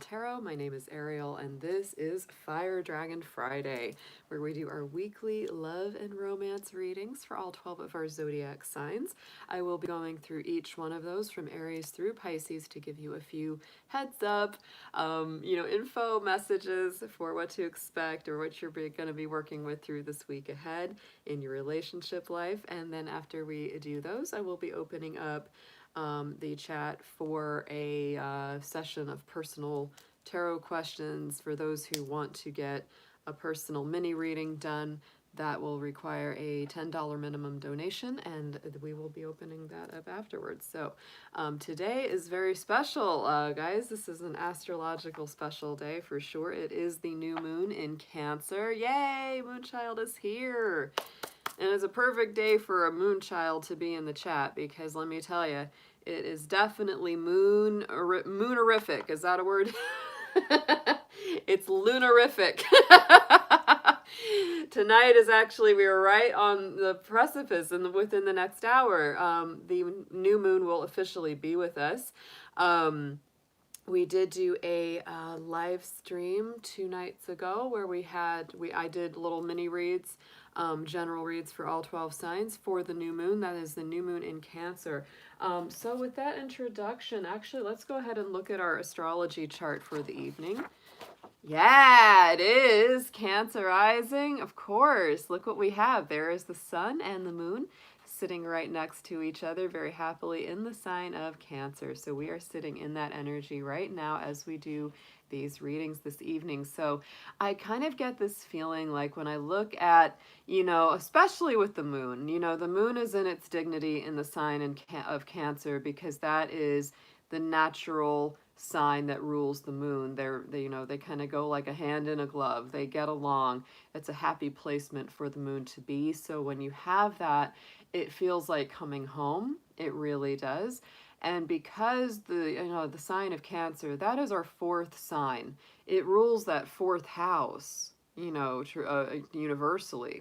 Tarot. My name is Ariel, and this is Fire Dragon Friday, where we do our weekly love and romance readings for all 12 of our zodiac signs. I will be going through each one of those from Aries through Pisces to give you a few heads up, info messages for what to expect or what you're going to be working with through this week ahead in your relationship life. And then after we do those, I will be opening up the chat for a session of personal tarot questions for those who want to get a personal mini reading done. That will require a $10 minimum donation, and we will be opening that up afterwards. So today is very special, guys. This is an astrological special day for sure. It is the new moon in Cancer. Yay! Moonchild is here. And it's a perfect day for a moonchild to be in the chat because let me tell you, it is definitely moonerific. Is that a word? It's lunarific. Tonight is actually, we were right on the precipice, and within the next hour, the new moon will officially be with us. We did do a live stream 2 nights ago where I did little mini reads, general reads for all 12 signs for the new moon. That is the new moon in Cancer. So with that introduction, actually, let's go ahead and look at our astrology chart for the evening. Yeah, it is Cancer rising, of course. Look what we have. There is the sun and the moon sitting right next to each other very happily in the sign of Cancer. So we are sitting in that energy right now as we do these readings this evening. So I kind of get this feeling like when I look at, especially with the moon, the moon is in its dignity in the sign of Cancer because that is the natural sign that rules the moon. They kind of go like a hand in a glove. They get along. It's a happy placement for the moon to be. So when you have that, it feels like coming home. It really does. And because the sign of Cancer, that is our 4th sign. It rules that 4th house, universally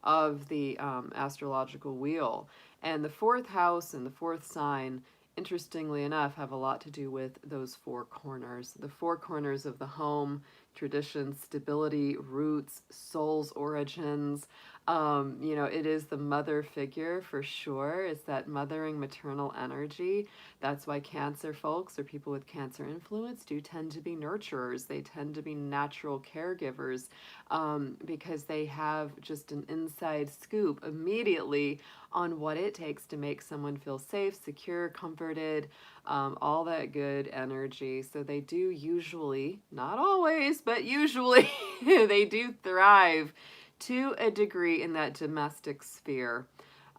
of the astrological wheel. And the 4th house and the 4th sign, interestingly enough, have a lot to do with those 4 corners. The 4 corners of the home, tradition, stability, roots, soul's origins. It is the mother figure for sure. It's that mothering maternal energy. That's why Cancer folks or people with Cancer influence do tend to be nurturers. They tend to be natural caregivers because they have just an inside scoop immediately on what it takes to make someone feel safe, secure, comforted, all that good energy. So they do usually, not always, but usually they do thrive to a degree in that domestic sphere.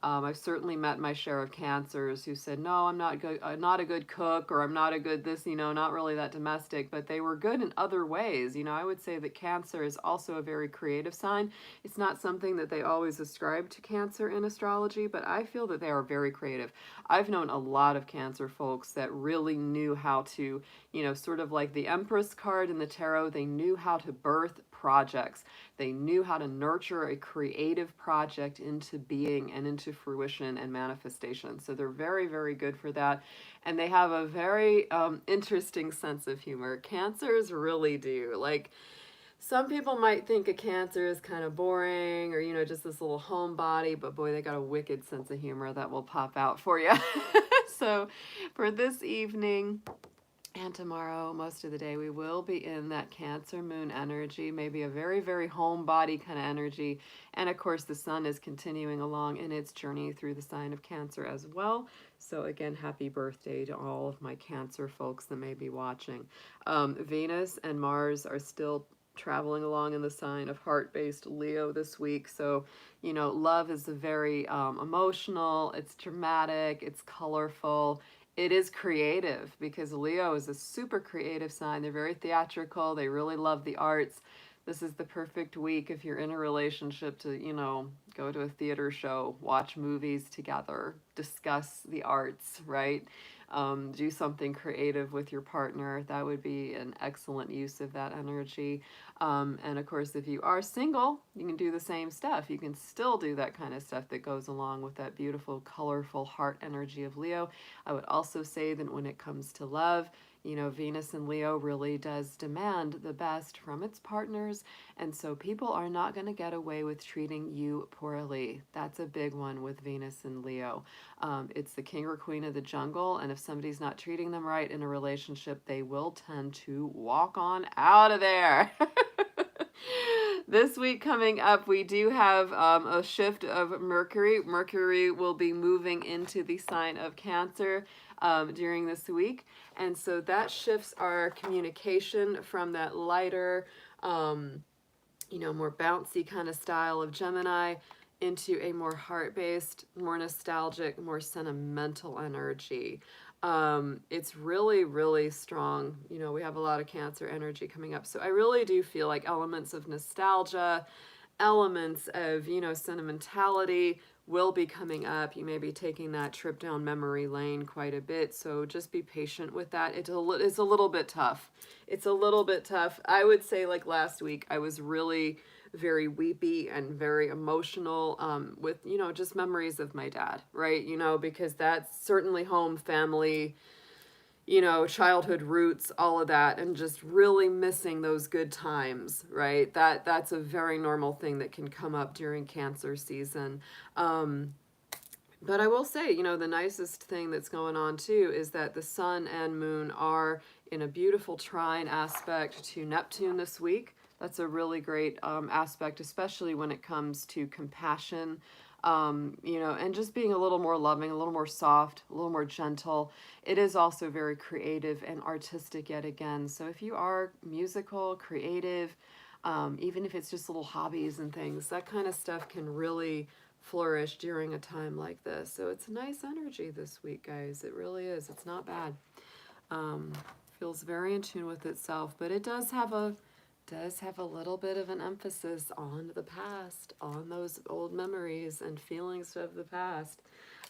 I've certainly met my share of Cancers who said, no, I'm not good, not a good cook, or I'm not a good this, not really that domestic, but they were good in other ways. I would say that Cancer is also a very creative sign. It's not something that they always ascribe to Cancer in astrology, but I feel that they are very creative. I've known a lot of Cancer folks that really knew how to, sort of like the Empress card in the tarot, they knew how to birth projects. They knew how to nurture a creative project into being and into fruition and manifestation. So they're very, very good for that. And they have a very interesting sense of humor. Cancers really do. Like, some people might think a Cancer is kind of boring or, just this little homebody, but boy, they got a wicked sense of humor that will pop out for you. So for this evening, and tomorrow, most of the day, we will be in that Cancer moon energy, maybe a very, very homebody kind of energy. And of course, the sun is continuing along in its journey through the sign of Cancer as well. So again, happy birthday to all of my Cancer folks that may be watching. Venus and Mars are still traveling along in the sign of heart-based Leo this week. So, love is a very emotional, it's dramatic, it's colorful. It is creative because Leo is a super creative sign. They're very theatrical. They really love the arts. This is the perfect week if you're in a relationship to, go to a theater show, watch movies together, discuss the arts, right? Do something creative with your partner. That would be an excellent use of that energy. And of course, if you are single, you can do the same stuff. You can still do that kind of stuff that goes along with that beautiful, colorful heart energy of Leo. I would also say that when it comes to love, You know, Venus in Leo really does demand the best from its partners, and so people are not going to get away with treating you poorly. That's a big one with Venus in Leo. It's the king or queen of the jungle, and if somebody's not treating them right in a relationship, they will tend to walk on out of there. This week coming up, we do have a shift of Mercury. Mercury will be moving into the sign of Cancer during this week. And so that shifts our communication from that lighter, more bouncy kind of style of Gemini into a more heart-based, more nostalgic, more sentimental energy. It's really, really strong. You know, we have a lot of Cancer energy coming up. So I really do feel like elements of nostalgia, elements of, sentimentality will be coming up. You may be taking that trip down memory lane quite a bit. So just be patient with that. It's a little bit tough. It's a little bit tough. I would say like last week, I was really very weepy and very emotional with, just memories of my dad, right? Because that's certainly home, family, childhood roots, all of that, and just really missing those good times, right? That's a very normal thing that can come up during Cancer season. But I will say, the nicest thing that's going on too is that the sun and moon are in a beautiful trine aspect to Neptune this week. That's a really great aspect, especially when it comes to compassion, and just being a little more loving, a little more soft, a little more gentle. It is also very creative and artistic yet again. So if you are musical, creative, even if it's just little hobbies and things, that kind of stuff can really flourish during a time like this. So it's a nice energy this week, guys. It really is. It's not bad. Feels very in tune with itself, but it does have a little bit of an emphasis on the past, on those old memories and feelings of the past.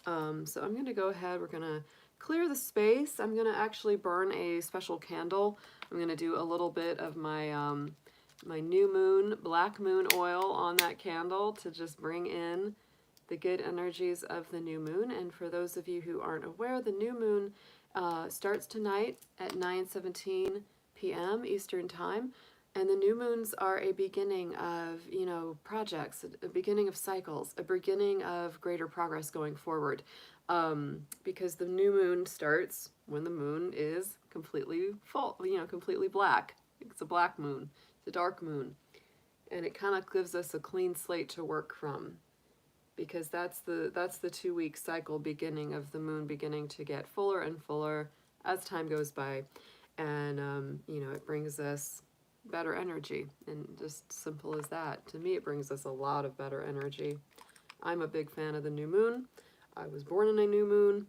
So I'm going to go ahead. We're going to clear the space. I'm going to actually burn a special candle. I'm going to do a little bit of my my new moon, black moon oil on that candle to just bring in the good energies of the new moon. And for those of you who aren't aware, the new moon starts tonight at 9:17 p.m. Eastern Time. And the new moons are a beginning of, projects, a beginning of cycles, a beginning of greater progress going forward. Because the new moon starts when the moon is completely full, completely black. It's a black moon. It's a dark moon. And it kind of gives us a clean slate to work from, because that's the 2-week cycle beginning of the moon beginning to get fuller and fuller as time goes by. And, it brings us better energy, and just simple as that. To me, it brings us a lot of better energy. I'm a big fan of the new moon. I was born in a new moon.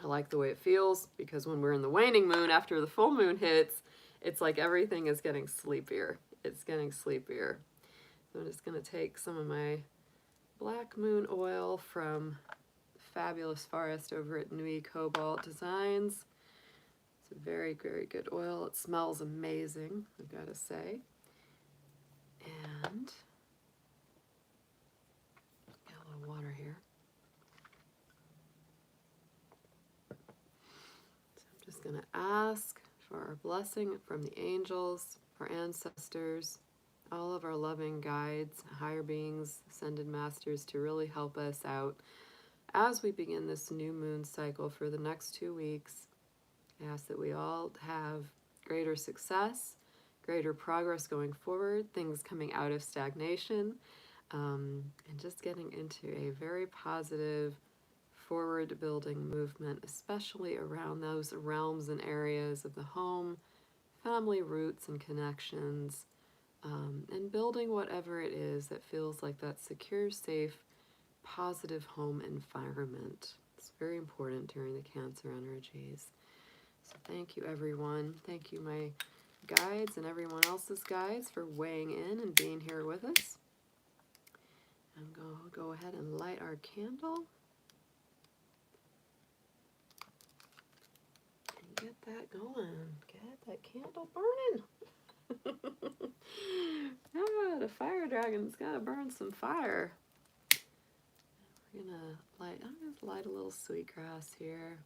I like the way it feels, because when we're in the waning moon, after the full moon hits, it's like everything is getting sleepier. It's getting sleepier. So I'm just going to take some of my black moon oil from Fabulous Forest over at Nui Cobalt Designs. It's a very, very good oil. It smells amazing, I've got to say. And got a little water here. So I'm just going to ask for our blessing from the angels, our ancestors, all of our loving guides, higher beings, ascended masters, to really help us out as we begin this new moon cycle for the next 2 weeks. I ask that we all have greater success, greater progress going forward, things coming out of stagnation, and just getting into a very positive, forward-building movement, especially around those realms and areas of the home, family roots and connections, and building whatever it is that feels like that secure, safe, positive home environment. It's very important during the Cancer energies. So thank you, everyone. Thank you, my guides, and everyone else's guides, for weighing in and being here with us. I'm going to go ahead and light our candle and get that going. Get that candle burning. The fire dragon's got to burn some fire. I'm going to light a little sweetgrass here.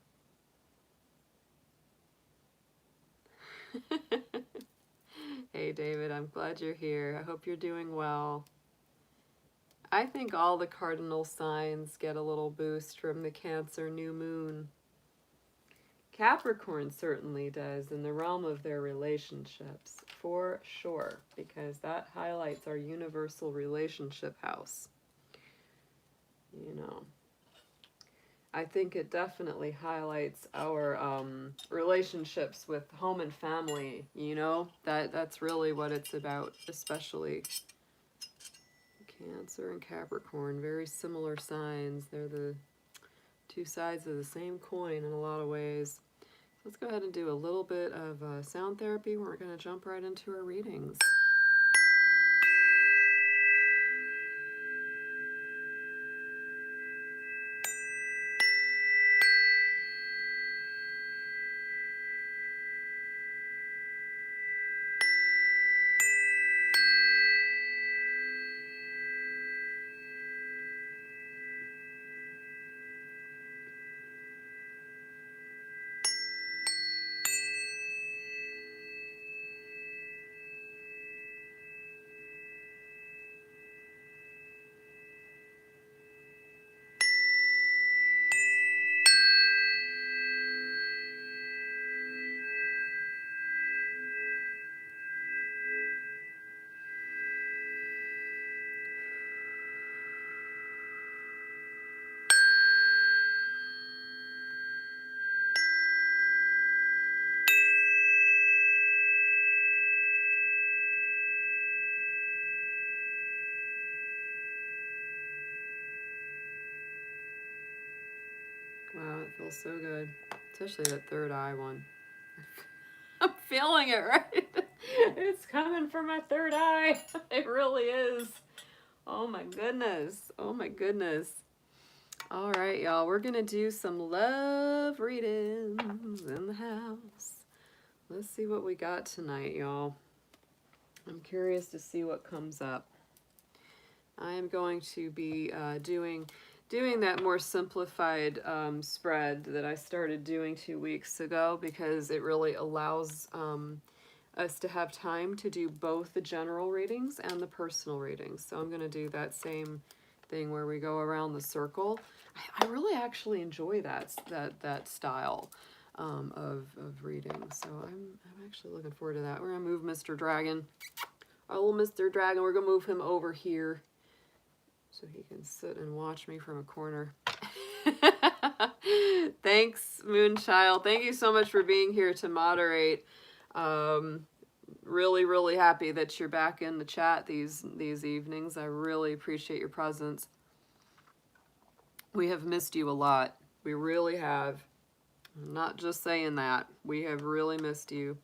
Hey, David, I'm glad you're here. I hope you're doing well. I think all the cardinal signs get a little boost from the Cancer new moon. Capricorn certainly does in the realm of their relationships, for sure, because that highlights our universal relationship house. You know, I think it definitely highlights our relationships with home and family. You know, that's really what it's about, especially Cancer and Capricorn, very similar signs. They're the two sides of the same coin in a lot of ways. Let's go ahead and do a little bit of sound therapy. We're going to jump right into our readings. Wow, it feels so good, especially that third eye one. I'm feeling it, right? It's coming from my third eye. It really is. Oh my goodness. Oh my goodness. All right, y'all. We're going to do some love readings in the house. Let's see what we got tonight, y'all. I'm curious to see what comes up. I am going to be doing that more simplified spread that I started doing 2 weeks ago, because it really allows us to have time to do both the general readings and the personal readings. So I'm going to do that same thing where we go around the circle. I really actually enjoy that style of reading. So I'm actually looking forward to that. We're going to move Mr. Dragon. Our little Mr. Dragon, we're going to move him over here so he can sit and watch me from a corner. Thanks, Moonchild. Thank you so much for being here to moderate. Really, really happy that you're back in the chat these evenings. I really appreciate your presence. We have missed you a lot. We really have. I'm not just saying that. We have really missed you.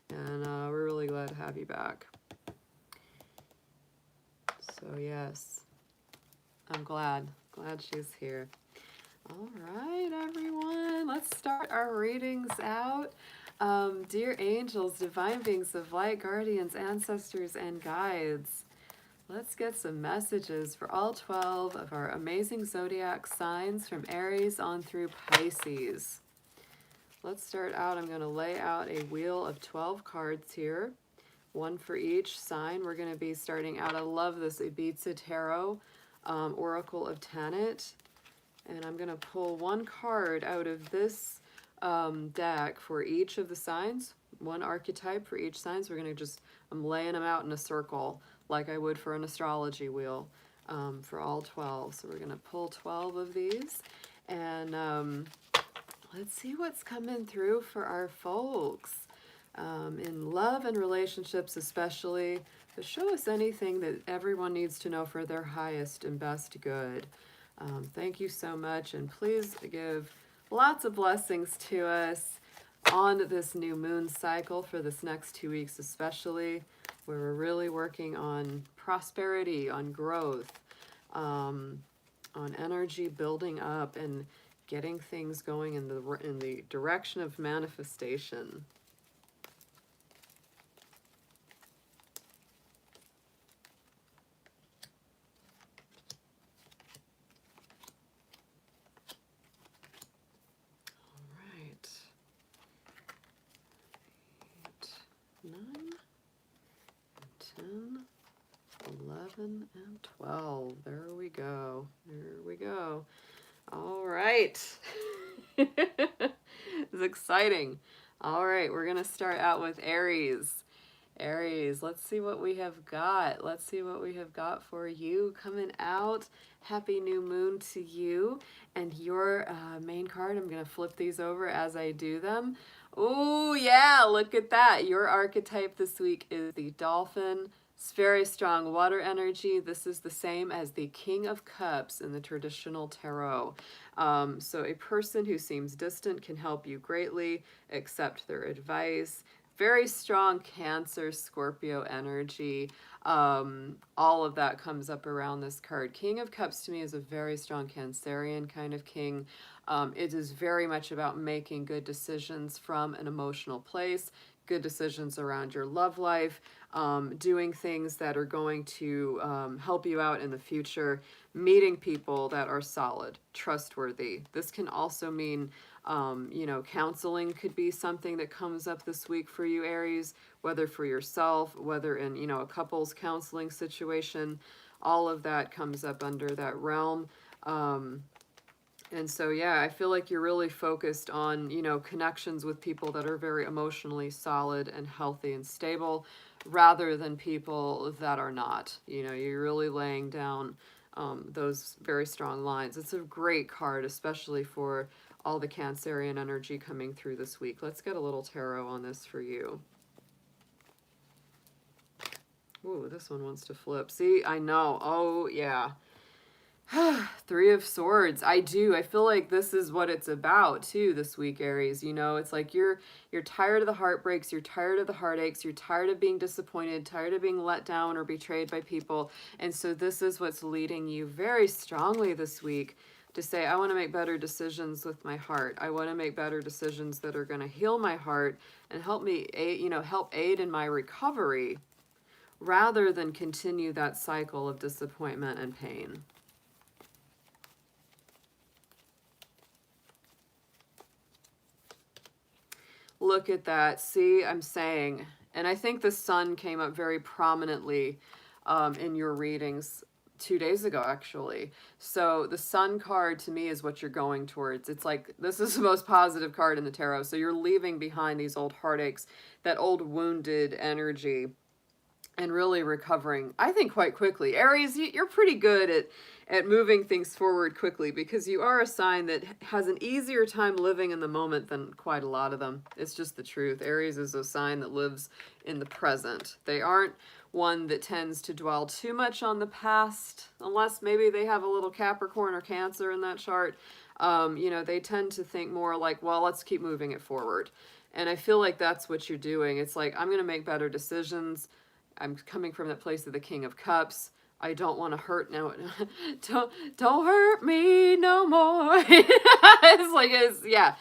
And we're really glad to have you back. So yes, I'm glad she's here. All right, everyone, let's start our readings out. Dear angels, divine beings of light, guardians, ancestors, and guides, let's get some messages for all 12 of our amazing zodiac signs from Aries on through Pisces. Let's start out. I'm going to lay out a wheel of 12 cards here, one for each sign. We're going to be starting out. I love this Ibiza Tarot Oracle of Tanit. And I'm going to pull one card out of this deck for each of the signs, one archetype for each sign. So we're going to I'm laying them out in a circle like I would for an astrology wheel for all 12. So we're going to pull 12 of these. And let's see what's coming through for our folks. In love and relationships especially, to show us anything that everyone needs to know for their highest and best good. Thank you so much, and please give lots of blessings to us on this new moon cycle for this next 2 weeks especially, where we're really working on prosperity, on growth, on energy building up and getting things going in the direction of manifestation. 10, 11, and 12. There we go. There we go. All right. It's exciting. All right, we're going to start out with Aries. Aries, let's see what we have got. Let's see what we have got for you coming out. Happy new moon to you. And your main card, I'm going to flip these over as I do them. Oh, yeah, look at that. Your archetype this week is the dolphin. It's very strong water energy. This is the same as the King of Cups in the traditional tarot. So a person who seems distant can help you greatly. Accept their advice. Very strong Cancer, Scorpio energy. All of that comes up around this card. King of Cups to me is a very strong Cancerian kind of king. It is very much about making good decisions from an emotional place, good decisions around your love life, doing things that are going to help you out in the future, meeting people that are solid, trustworthy. This can also mean you know, counseling could be something that comes up this week for you, Aries, whether for yourself, whether in, you know, a couples counseling situation. All of that comes up under that realm. And so, yeah, I feel like you're really focused on, you know, connections with people that are very emotionally solid and healthy and stable, rather than people that are not. You know, you're really laying down those very strong lines. It's a great card, especially for all the Cancerian energy coming through this week. Let's get a little tarot on this for you. Ooh, this one wants to flip. See, I know. Oh, yeah. Three of Swords. I feel like this is what it's about too this week, Aries. You know, it's like you're tired of the heartbreaks, you're tired of the heartaches, you're tired of being disappointed, tired of being let down or betrayed by people. And so this is what's leading you very strongly this week to say, I want to make better decisions with my heart. I want to make better decisions that are going to heal my heart and help me, you know, help aid in my recovery, rather than continue that cycle of disappointment and pain. Look at that. See, I'm saying, and I think the sun came up very prominently in your readings 2 days ago, actually. So the sun card to me is what you're going towards. It's like, this is the most positive card in the tarot. So you're leaving behind these old heartaches, that old wounded energy, and really recovering, I think, quite quickly. Aries, you're pretty good at moving things forward quickly, because you are a sign that has an easier time living in the moment than quite a lot of them. It's just the truth. Aries is a sign that lives in the present. They aren't one that tends to dwell too much on the past, unless maybe they have a little Capricorn or Cancer in that chart. You know, they tend to think more like, well, let's keep moving it forward. And I feel like that's what you're doing. It's like, I'm going to make better decisions. I'm coming from that place of the King of Cups. I don't want to hurt no. Don't hurt me no more. It's like, yeah,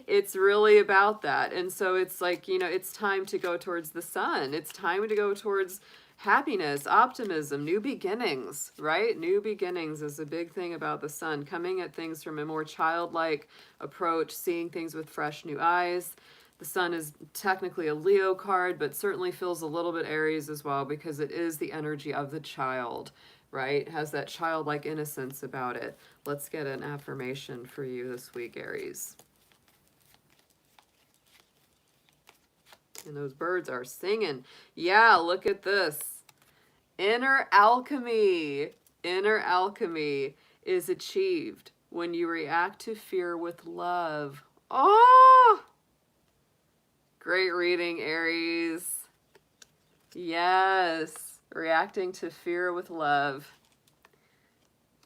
it's really about that. And so it's like, you know, it's time to go towards the sun. It's time to go towards happiness, optimism, new beginnings, right? New beginnings is a big thing about the sun, coming at things from a more childlike approach, seeing things with fresh new eyes. The sun is technically a Leo card, but certainly feels a little bit Aries as well, because it is the energy of the child, right? It has that childlike innocence about it. Let's get an affirmation for you this week, Aries. And those birds are singing. Yeah, look at this. Inner alchemy. Inner alchemy is achieved when you react to fear with love. Oh! Great reading, Aries. Yes, reacting to fear with love.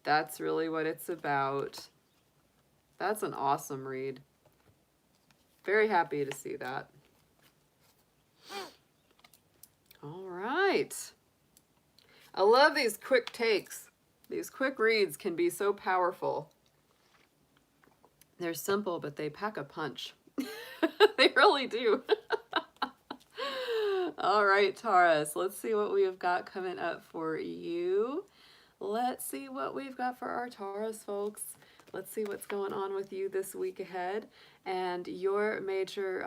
That's really what it's about. That's an awesome read. Very happy to see that. All right. I love these quick takes. These quick reads can be so powerful. They're simple, but they pack a punch. They really do. All right, Taurus, let's see what we have got coming up for you. Let's see what we've got for our Taurus folks. Let's see what's going on with you this week ahead. And your major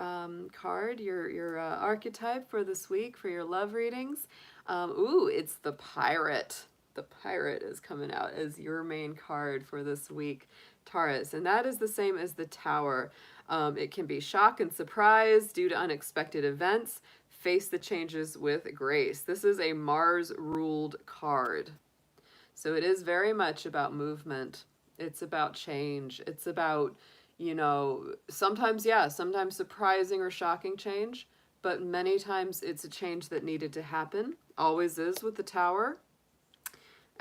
card, your archetype for this week for your love readings, ooh, it's the Pirate. The Pirate is coming out as your main card for this week, Taurus. And that is the same as the Tower. It can be shock and surprise due to unexpected events. Face the changes with grace. This is a Mars-ruled card. So it is very much about movement. It's about change. It's about, you know, sometimes, yeah, sometimes surprising or shocking change, but many times it's a change that needed to happen. Always is with the Tower.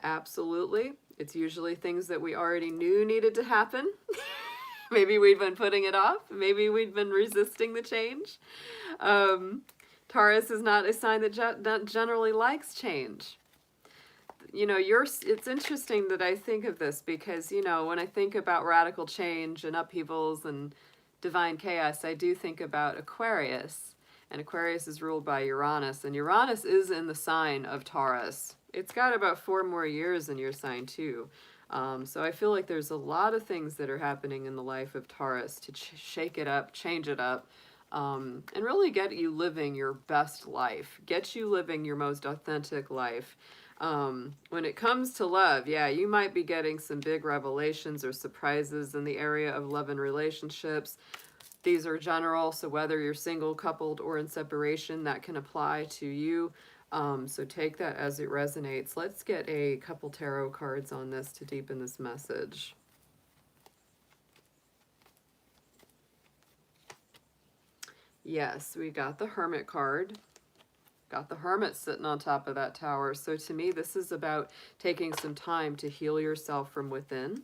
Absolutely. It's usually things that we already knew needed to happen. Maybe we've been putting it off. Maybe we've been resisting the change. Taurus is not a sign that generally likes change. You know, it's interesting that I think of this because, you know, when I think about radical change and upheavals and divine chaos, I do think about Aquarius. And Aquarius is ruled by Uranus, and Uranus is in the sign of Taurus. It's got about 4 more years in your sign too. So I feel like there's a lot of things that are happening in the life of Taurus to shake it up, change it up, and really get you living your best life, get you living your most authentic life. When it comes to love, yeah, you might be getting some big revelations or surprises in the area of love and relationships. These are general, so whether you're single, coupled, or in separation, that can apply to you. So take that as it resonates. Let's get a couple tarot cards on this to deepen this message. Yes, we got the Hermit card. Got the Hermit sitting on top of that Tower. So to me, this is about taking some time to heal yourself from within.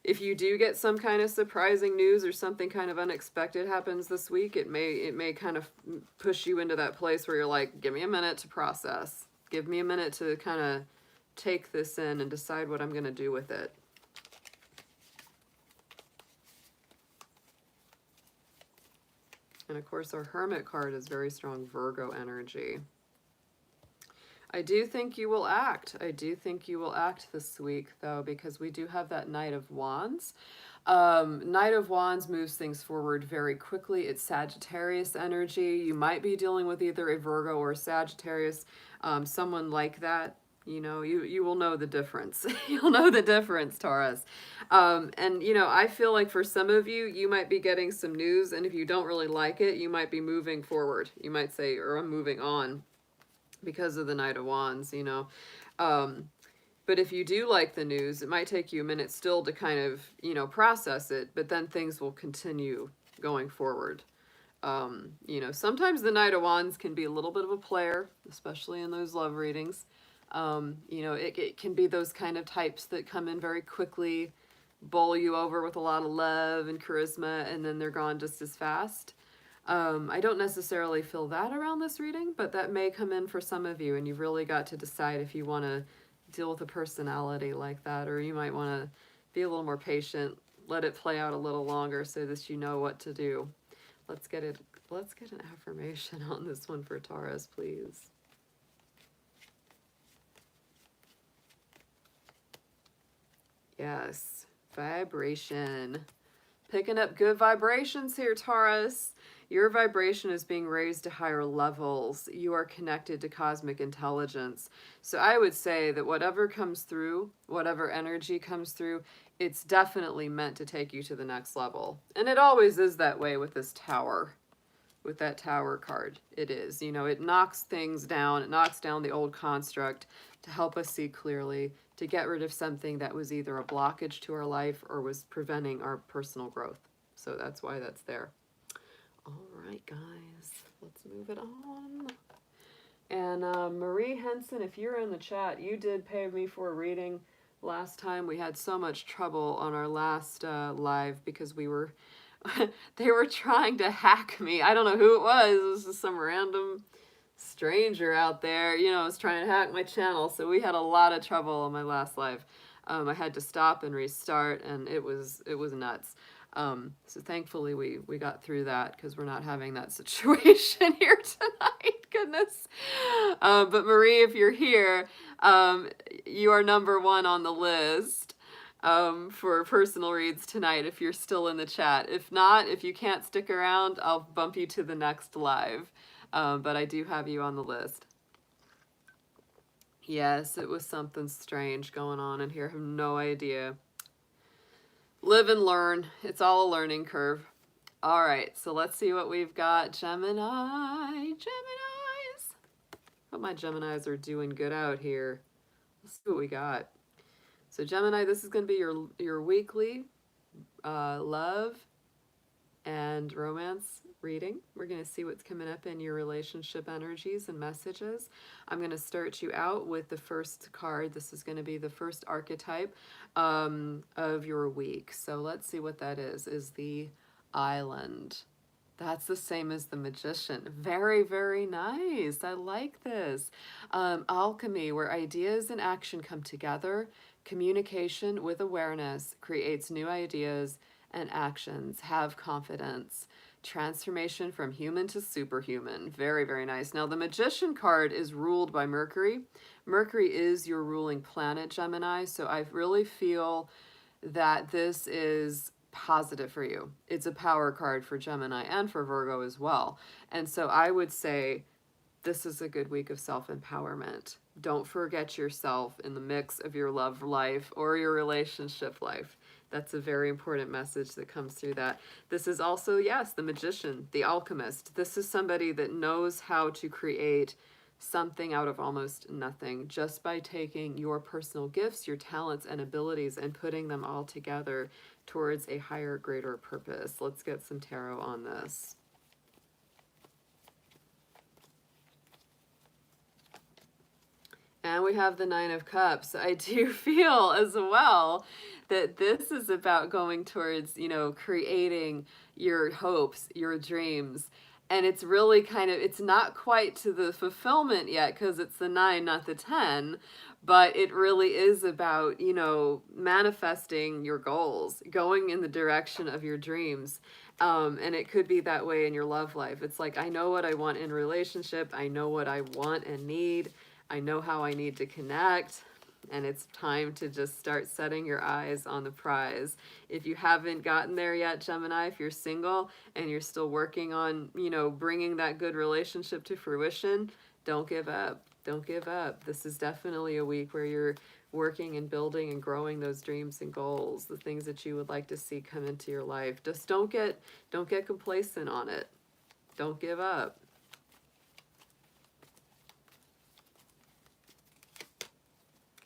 If you do get some kind of surprising news or something kind of unexpected happens this week, it may kind of push you into that place where you're like, give me a minute to process. Give me a minute to kind of take this in and decide what I'm going to do with it. And of course, our Hermit card is very strong Virgo energy. I do think you will act. I do think you will act this week, though, because we do have that Knight of Wands. Knight of Wands moves things forward very quickly. It's Sagittarius energy. You might be dealing with either a Virgo or a Sagittarius, someone like that. You know, you will know the difference. You'll know the difference, Taurus. And, you know, I feel like for some of you, you might be getting some news, and if you don't really like it, you might be moving forward. You might say, or I'm moving on, because of the Knight of Wands, you know. But if you do like the news, it might take you a minute still to kind of, you know, process it, but then things will continue going forward. You know, sometimes the Knight of Wands can be a little bit of a player, especially in those love readings. You know, it can be those kind of types that come in very quickly, bowl you over with a lot of love and charisma, and then they're gone just as fast. I don't necessarily feel that around this reading, but that may come in for some of you, and you've really got to decide if you want to deal with a personality like that, or you might want to be a little more patient, let it play out a little longer so that you know what to do. Let's get an affirmation on this one for Taurus, please. Yes, vibration. Picking up good vibrations here, Taurus. Your vibration is being raised to higher levels. You are connected to cosmic intelligence. So I would say that whatever comes through, whatever energy comes through, it's definitely meant to take you to the next level. And it always is that way with this Tower, with that Tower card. It is, you know, it knocks things down. It knocks down the old construct to help us see clearly, to get rid of something that was either a blockage to our life or was preventing our personal growth. So that's why that's there. All right, guys, let's move it on. And Marie Henson, if you're in the chat, you did pay me for a reading last time. We had so much trouble on our last live because we were, they were trying to hack me. I don't know who it was. It was just some random stranger out there, you know, was trying to hack my channel. So we had a lot of trouble on my last live. I had to stop and restart, and it was nuts. So thankfully we got through that because we're not having that situation here tonight. Goodness. But Marie, if you're here, you are number 1 on the list. for personal reads tonight if you're still in the chat. If not, if you can't stick around, I'll bump you to the next live. But I do have you on the list. Yes, it was something strange going on in here. I have no idea. Live and learn. It's all a learning curve. All right, so let's see what we've got. Geminis. Hope my Geminis are doing good out here. Let's see what we got. So Gemini, this is going to be your weekly love and romance reading. We're going to see what's coming up in your relationship energies and messages. I'm going to start you out with the first card. This is going to be the first archetype of your week. So let's see what that is the Island. That's the same as the Magician. Very, very nice. I like this. Alchemy, where ideas and action come together. Communication with awareness creates new ideas and actions. Have confidence. Transformation from human to superhuman. Very, very nice. Now, the Magician card is ruled by Mercury. Mercury is your ruling planet, Gemini. So I really feel that this is positive for you. It's a power card for Gemini and for Virgo as well. And so I would say this is a good week of self-empowerment. Don't forget yourself in the mix of your love life or your relationship life. That's a very important message that comes through that. This is also, yes, the Magician, the alchemist. This is somebody that knows how to create something out of almost nothing just by taking your personal gifts, your talents and abilities and putting them all together towards a higher, greater purpose. Let's get some tarot on this. And we have the Nine of Cups. I do feel as well that this is about going towards, creating your hopes, your dreams. And it's really it's not quite to the fulfillment yet because it's the 9, not the 10. But it really is about, manifesting your goals, going in the direction of your dreams. And it could be that way in your love life. It's like, I know what I want in relationship. I know what I want and need. I know how I need to connect. And it's time to just start setting your eyes on the prize. If you haven't gotten there yet, Gemini, if you're single and you're still working on, bringing that good relationship to fruition, don't give up. Don't give up. This is definitely a week where you're working and building and growing those dreams and goals, the things that you would like to see come into your life. Just don't get complacent on it. Don't give up.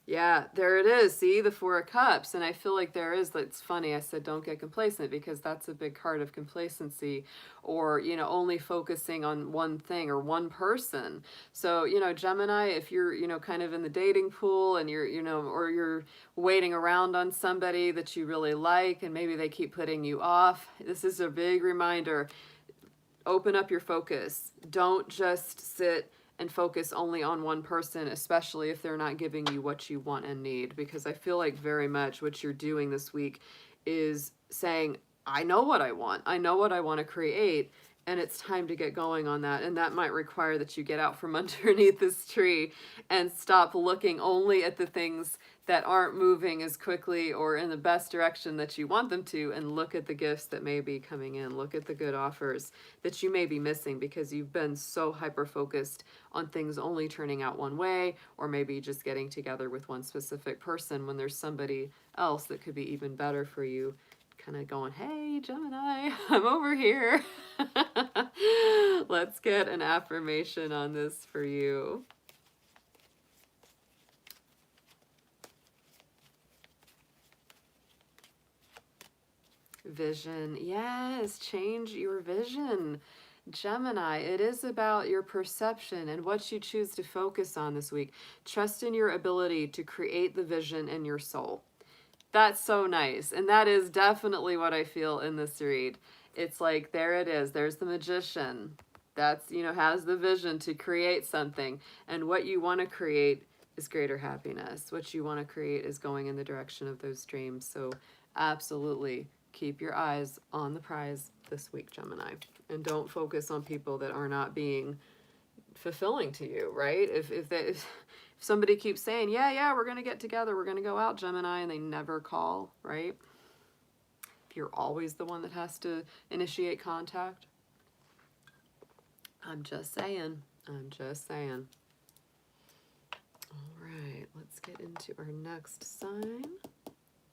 Yeah, there it is. See, the Four of Cups. And I feel like it's funny. I said don't get complacent because that's a big card of complacency or, only focusing on one thing or one person. So, Gemini, if you're, kind of in the dating pool and you're, or you're waiting around on somebody that you really like and maybe they keep putting you off, this is a big reminder. Open up your focus. Don't just sit and focus only on one person, especially if they're not giving you what you want and need. Because I feel like very much what you're doing this week is saying, I know what I want. I know what I want to create. And it's time to get going on that. And that might require that you get out from underneath this tree and stop looking only at the things that aren't moving as quickly or in the best direction that you want them to, and look at the gifts that may be coming in. Look at the good offers that you may be missing because you've been so hyper-focused on things only turning out one way, or maybe just getting together with one specific person when there's somebody else that could be even better for you. Kind of going, hey, Gemini, I'm over here. Let's get an affirmation on this for you. Vision. Yes, change your vision. Gemini, it is about your perception and what you choose to focus on this week. Trust in your ability to create the vision in your soul. That's so nice. And that is definitely what I feel in this read. It's like, there it is. There's the Magician. That's, has the vision to create something. And what you want to create is greater happiness. What you want to create is going in the direction of those dreams. So absolutely keep your eyes on the prize this week, Gemini. And don't focus on people that are not being fulfilling to you, right? If If somebody keeps saying, yeah, yeah, we're going to get together, we're going to go out, Gemini, and they never call, right? If you're always the one that has to initiate contact. I'm just saying. I'm just saying. All right, let's get into our next sign.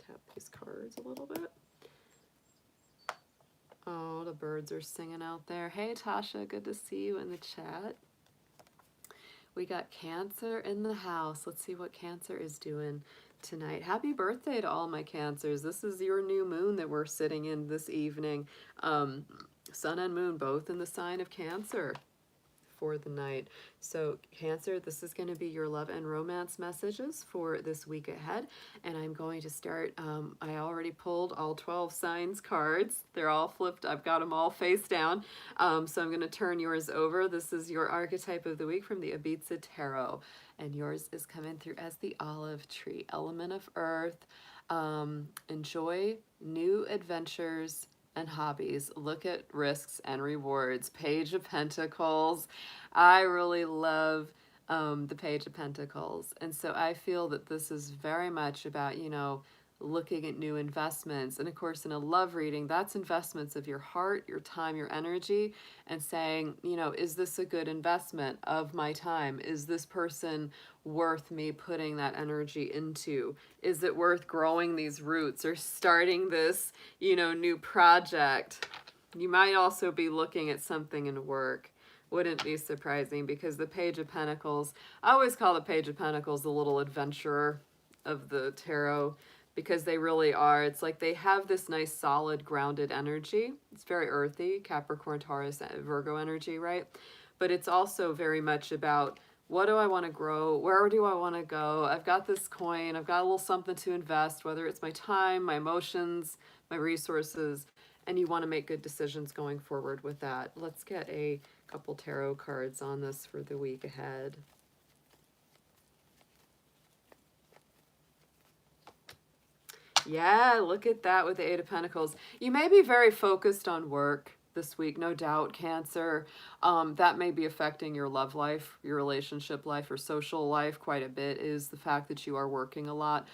Tap these cards a little bit. Oh, the birds are singing out there. Hey, Tasha, good to see you in the chat. We got Cancer in the house. Let's see what Cancer is doing tonight. Happy birthday to all my Cancers. This is your new moon that we're sitting in this evening. Sun and moon both in the sign of Cancer for the night. So Cancer, this is going to be your love and romance messages for this week ahead, and I'm going to start. I already pulled all 12 signs cards. They're all flipped. I've got them all face down. So I'm going to turn yours over. This is your archetype of the week from the Ibiza Tarot, and yours is coming through as the olive tree, element of earth. Enjoy new adventures and hobbies. Look at risks and rewards. Page of Pentacles. I really love the Page of Pentacles. And so I feel that this is very much about, you know, looking at new investments. And of course, in a love reading, that's investments of your heart, your time, your energy, and saying, you know, is this a good investment of my time? Is this person worth me putting that energy into? Is it worth growing these roots or starting this, you know, new project? You might also be looking at something in work. Wouldn't be surprising, because the Page of Pentacles, I always call the Page of Pentacles the little adventurer of the tarot, because they really are. It's like they have this nice solid grounded energy. It's very earthy, Capricorn, Taurus, Virgo energy, right? But it's also very much about, what do I want to grow? Where do I want to go? I've got this coin. I've got a little something to invest, whether it's my time, my emotions, my resources, and you want to make good decisions going forward with that. Let's get a couple tarot cards on this for the week ahead. Yeah, look at that with the Eight of Pentacles. You may be very focused on work this week, no doubt, Cancer. That may be affecting your love life, your relationship life, or social life quite a bit, is the fact that you are working a lot.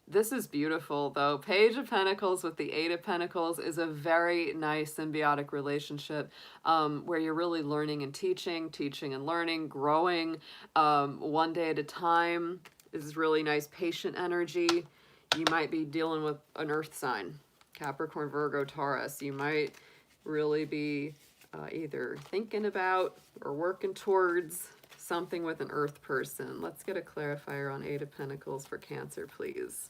This is beautiful, though. Page of Pentacles with the Eight of Pentacles is a very nice symbiotic relationship where you're really learning and teaching and learning, growing one day at a time. This is really nice, patient energy. You might be dealing with an earth sign, Capricorn, Virgo, Taurus. You might really be either thinking about or working towards something with an earth person. Let's get a clarifier on Eight of Pentacles for Cancer, please.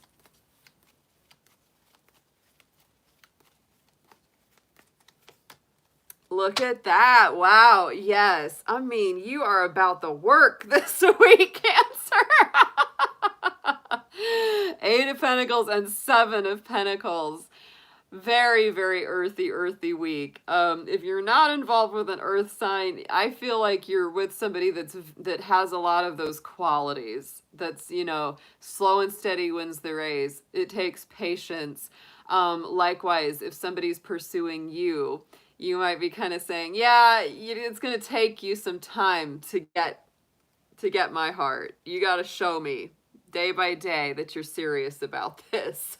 Look at that. Wow. Yes. I mean, you are about the work this week, Cancer. Eight of Pentacles and Seven of Pentacles. Very, very earthy week. If you're not involved with an earth sign, I feel like you're with somebody that has a lot of those qualities. That's, you know, slow and steady wins the race. It takes patience. Likewise, if somebody's pursuing you, you might be kind of saying, yeah, it's going to take you some time to get my heart. You got to show me day by day that you're serious about this.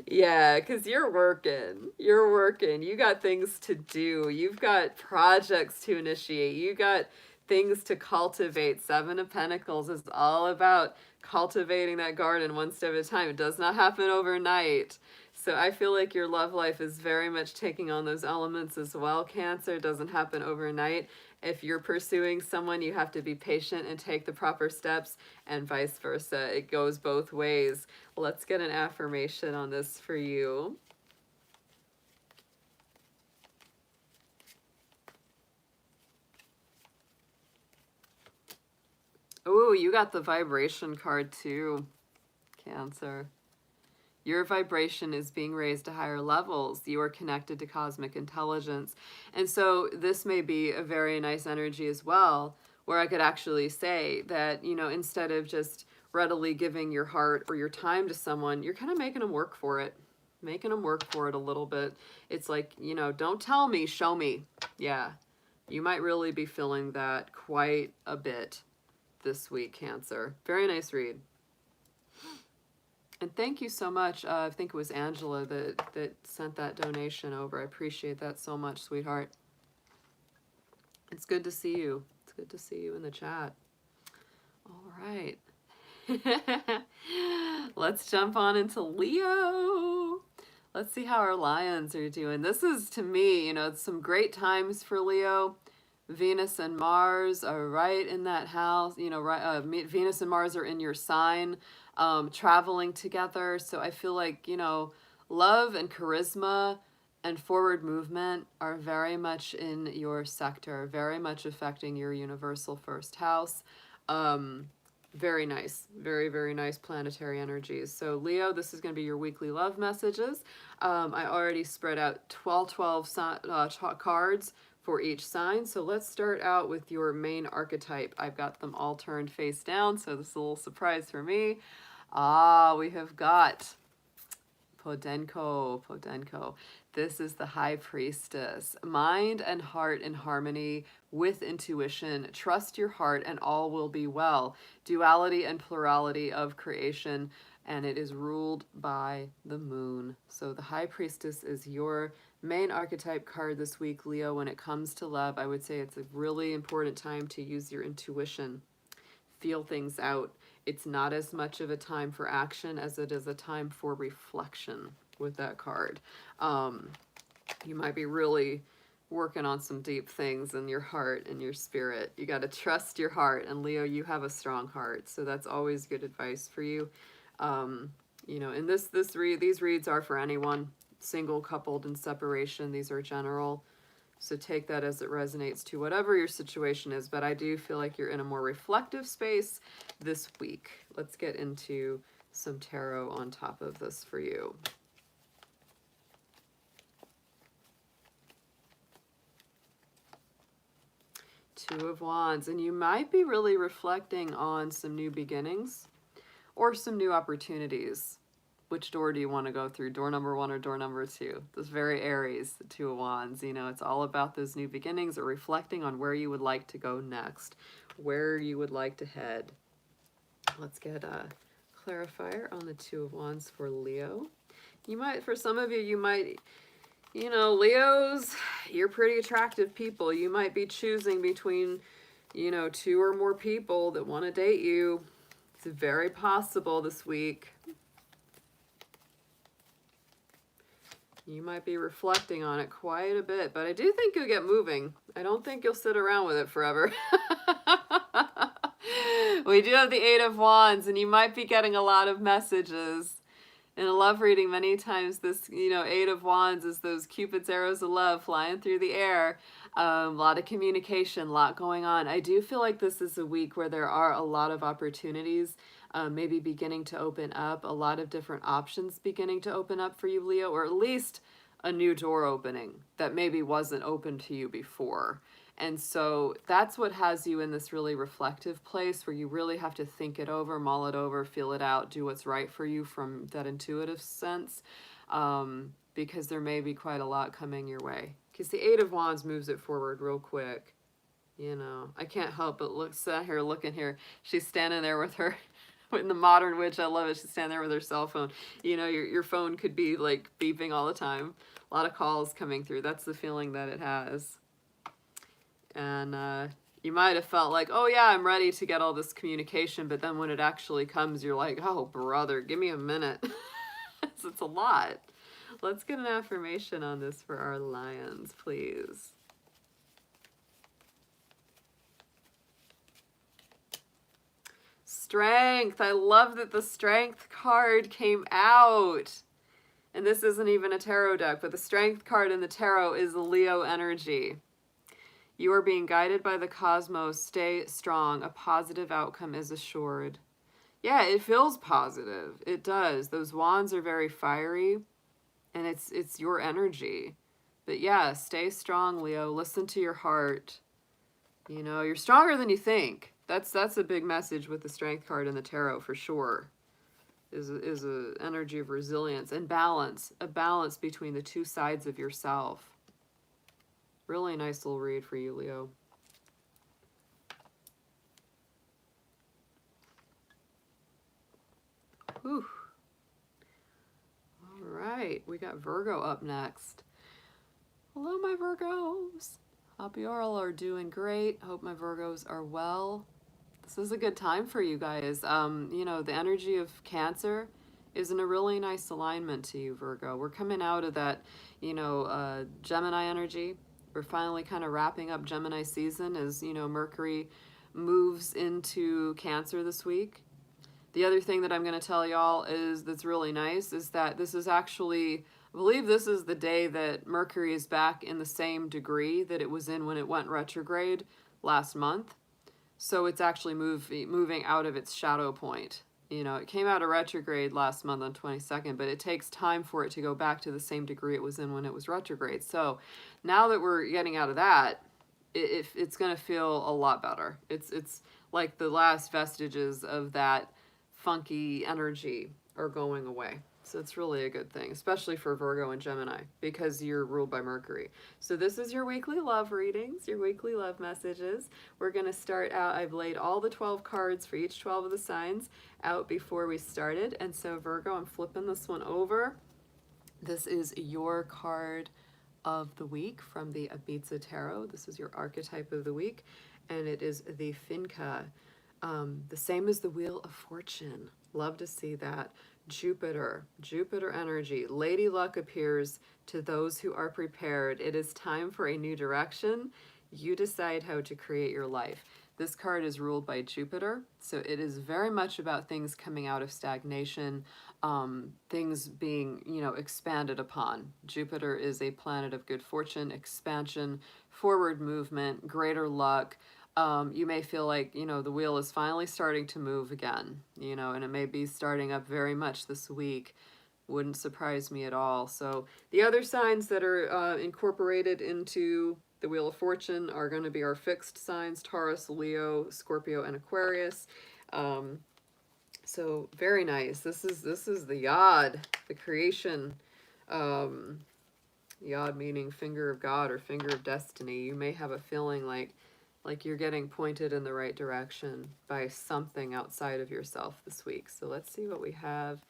Yeah, because you're working. You're working. You got things to do. You've got projects to initiate. You got things to cultivate. Seven of Pentacles is all about cultivating that garden one step at a time. It does not happen overnight. So I feel like your love life is very much taking on those elements as well, Cancer. It doesn't happen overnight. If you're pursuing someone, you have to be patient and take the proper steps, and vice versa. It goes both ways. Let's get an affirmation on this for you. Ooh, you got the vibration card too, Cancer. Your vibration is being raised to higher levels. You are connected to cosmic intelligence. And so this may be a very nice energy as well, where I could actually say that, you know, instead of just readily giving your heart or your time to someone, you're kind of making them work for it. Making them work for it a little bit. It's like, you know, don't tell me, show me. Yeah. You might really be feeling that quite a bit this week, Cancer. Very nice read. And thank you so much. I think it was Angela that sent that donation over. I appreciate that so much, sweetheart. It's good to see you. It's good to see you in the chat. All right. Let's jump on into Leo. Let's see how our lions are doing. This is, to me, it's some great times for Leo. Venus and Mars are right in that house. Venus and Mars are in your sign, traveling together. So I feel like, love and charisma and forward movement are very much in your sector, very much affecting your universal first house. Very nice. Very, very nice planetary energies. So Leo, this is going to be your weekly love messages. I already spread out 12 cards for each sign. So let's start out with your main archetype. I've got them all turned face down, so this is a little surprise for me. We have got Podenko. This is the High Priestess. Mind and heart in harmony with intuition. Trust your heart and all will be well. Duality and plurality of creation, and it is ruled by the moon. So the High Priestess is your main archetype card this week, Leo. When it comes to love, I would say it's a really important time to use your intuition. Feel things out. It's not as much of a time for action as it is a time for reflection with that card. You might be really working on some deep things in your heart and your spirit. You got to trust your heart. And Leo, you have a strong heart, so that's always good advice for you. And these reads are for anyone, single, coupled, in separation. These are general. So take that as it resonates to whatever your situation is. But I do feel like you're in a more reflective space this week. Let's get into some tarot on top of this for you. Two of Wands. And you might be really reflecting on some new beginnings or some new opportunities. Which door do you want to go through? Door number 1 or door number 2? This very Aries, the Two of Wands. It's all about those new beginnings or reflecting on where you would like to go next, where you would like to head. Let's get a clarifier on the Two of Wands for Leo. For some of you might, Leos, you're pretty attractive people. You might be choosing between, 2 or more people that want to date you. It's very possible this week. You might be reflecting on it quite a bit, but I do think you'll get moving. I don't think you'll sit around with it forever. We do have the Eight of Wands, and you might be getting a lot of messages. In a love reading, many times this, Eight of Wands is those Cupid's arrows of love flying through the air. A lot of communication, a lot going on. I do feel like this is a week where there are a lot of opportunities maybe beginning to open up, a lot of different options beginning to open up for you, Leo, or at least a new door opening that maybe wasn't open to you before. And so that's what has you in this really reflective place where you really have to think it over, mull it over, feel it out, do what's right for you from that intuitive sense, because there may be quite a lot coming your way. Because the Eight of Wands moves it forward real quick. I can't help but sit here looking here. She's standing there with her, in the modern witch, I love it. She's standing there with her cell phone. Your phone could be like beeping all the time. A lot of calls coming through. That's the feeling that it has. And you might have felt like, oh yeah, I'm ready to get all this communication. But then when it actually comes, you're like, oh brother, give me a minute. It's a lot. Let's get an affirmation on this for our lions, please. Strength. I love that the Strength card came out. And this isn't even a tarot deck, but the Strength card in the tarot is the Leo energy. You are being guided by the cosmos. Stay strong. A positive outcome is assured. Yeah, it feels positive. It does. Those wands are very fiery, and it's your energy. But yeah, stay strong, Leo. Listen to your heart. You're stronger than you think. That's a big message with the Strength card in the tarot for sure. Is a energy of resilience and balance, a balance between the two sides of yourself. Really nice little read for you, Leo. Whew. All right, we got Virgo up next. Hello, my Virgos. Hope you all are doing great. Hope my Virgos are well. This is a good time for you guys. You know, the energy of Cancer is in a really nice alignment to you, Virgo. We're coming out of that, Gemini energy. We're finally kind of wrapping up Gemini season as, Mercury moves into Cancer this week. The other thing that I'm going to tell y'all is that's really nice is that this is actually, I believe this is the day that Mercury is back in the same degree that it was in when it went retrograde last month. So it's actually moving out of its shadow point. It came out of retrograde last month on 22nd, but it takes time for it to go back to the same degree it was in when it was retrograde. So now that we're getting out of that, it's going to feel a lot better. It's like the last vestiges of that funky energy are going away. So it's really a good thing, especially for Virgo and Gemini, because you're ruled by Mercury. So this is your weekly love readings, your weekly love messages. We're going to start out, I've laid all the 12 cards for each 12 of the signs out before we started. And so Virgo, I'm flipping this one over. This is your card of the week from the Ibiza Tarot. This is your archetype of the week, and it is the Finca. The same as the Wheel of Fortune. Love to see that. Jupiter energy. Lady Luck appears to those who are prepared. It is time for a new direction. You decide how to create your life. This card is ruled by Jupiter, so it is very much about things coming out of stagnation, things being, expanded upon. Jupiter is a planet of good fortune, expansion, forward movement, greater luck. You may feel like, the wheel is finally starting to move again, and it may be starting up very much this week. Wouldn't surprise me at all. So the other signs that are incorporated into the Wheel of Fortune are going to be our fixed signs: Taurus, Leo, Scorpio, and Aquarius. So very nice. This is the Yod, the creation. Yod meaning finger of God or finger of destiny. You may have a feeling like you're getting pointed in the right direction by something outside of yourself this week. So let's see what we have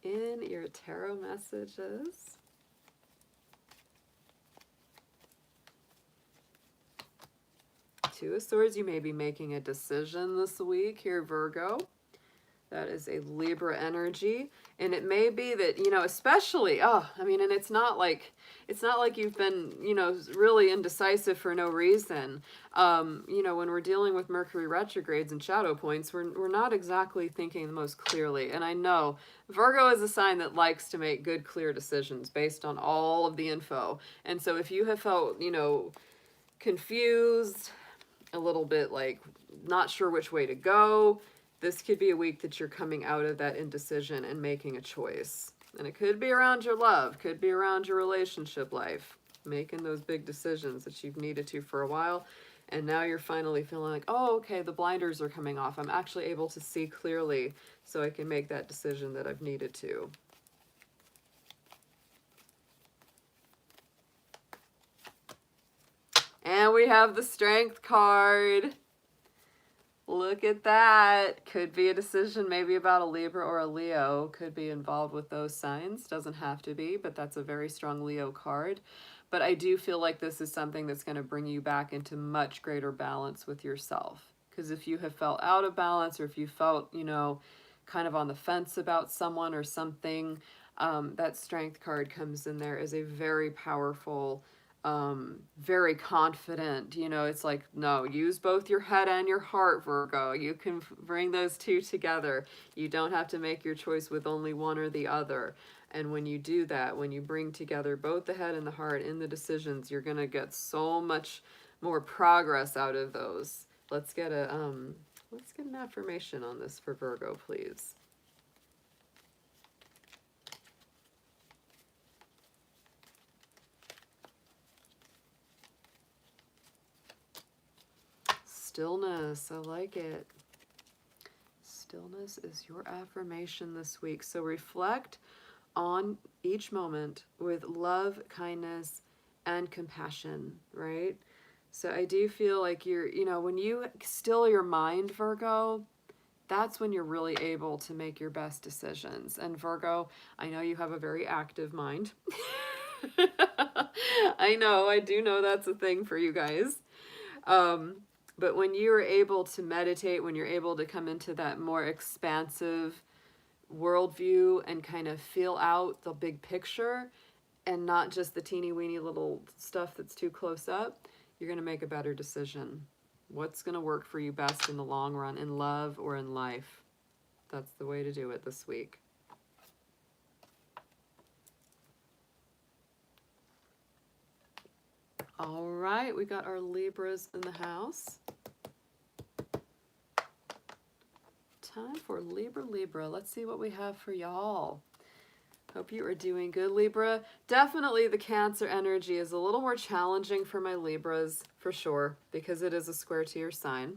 in your tarot messages. Two of Swords, you may be making a decision this week here, Virgo. That is a Libra energy. And it may be that, especially, and it's not like you've been, really indecisive for no reason. When we're dealing with Mercury retrogrades and shadow points, we're not exactly thinking the most clearly. And I know Virgo is a sign that likes to make good, clear decisions based on all of the info. And so if you have felt, confused, a little bit like not sure which way to go, this could be a week that you're coming out of that indecision and making a choice. And it could be around your love, could be around your relationship life, making those big decisions that you've needed to for a while. And now you're finally feeling like, oh, okay, the blinders are coming off. I'm actually able to see clearly so I can make that decision that I've needed to. And we have the Strength card. Look at that. Could be a decision maybe about a Libra or a Leo. Could be involved with those signs. Doesn't have to be, but that's a very strong Leo card. But I do feel like this is something that's going to bring you back into much greater balance with yourself. Because if you have felt out of balance, or if you felt, kind of on the fence about someone or something, that Strength card comes in there as a very powerful, very confident, it's like, no, use both your head and your heart, Virgo. You can bring those two together. You don't have to make your choice with only one or the other. And when you do that, when you bring together both the head and the heart in the decisions, you're going to get so much more progress out of those. Let's get an affirmation on this for Virgo, please. Stillness, I like it. Stillness is your affirmation this week. So reflect on each moment with love, kindness, and compassion, right? So I do feel like when you still your mind, Virgo, that's when you're really able to make your best decisions. And Virgo, I know you have a very active mind. I do know that's a thing for you guys. Um, but when you're able to meditate, when you're able to come into that more expansive worldview and kind of feel out the big picture and not just the teeny weeny little stuff that's too close up, you're going to make a better decision. What's going to work for you best in the long run, in love or in life? That's the way to do it this week. All right, we got our Libras in the house. Time for Libra. Let's see what we have for y'all. Hope you are doing good, Libra. Definitely the Cancer energy is a little more challenging for my Libras, for sure, because it is a square to your sign.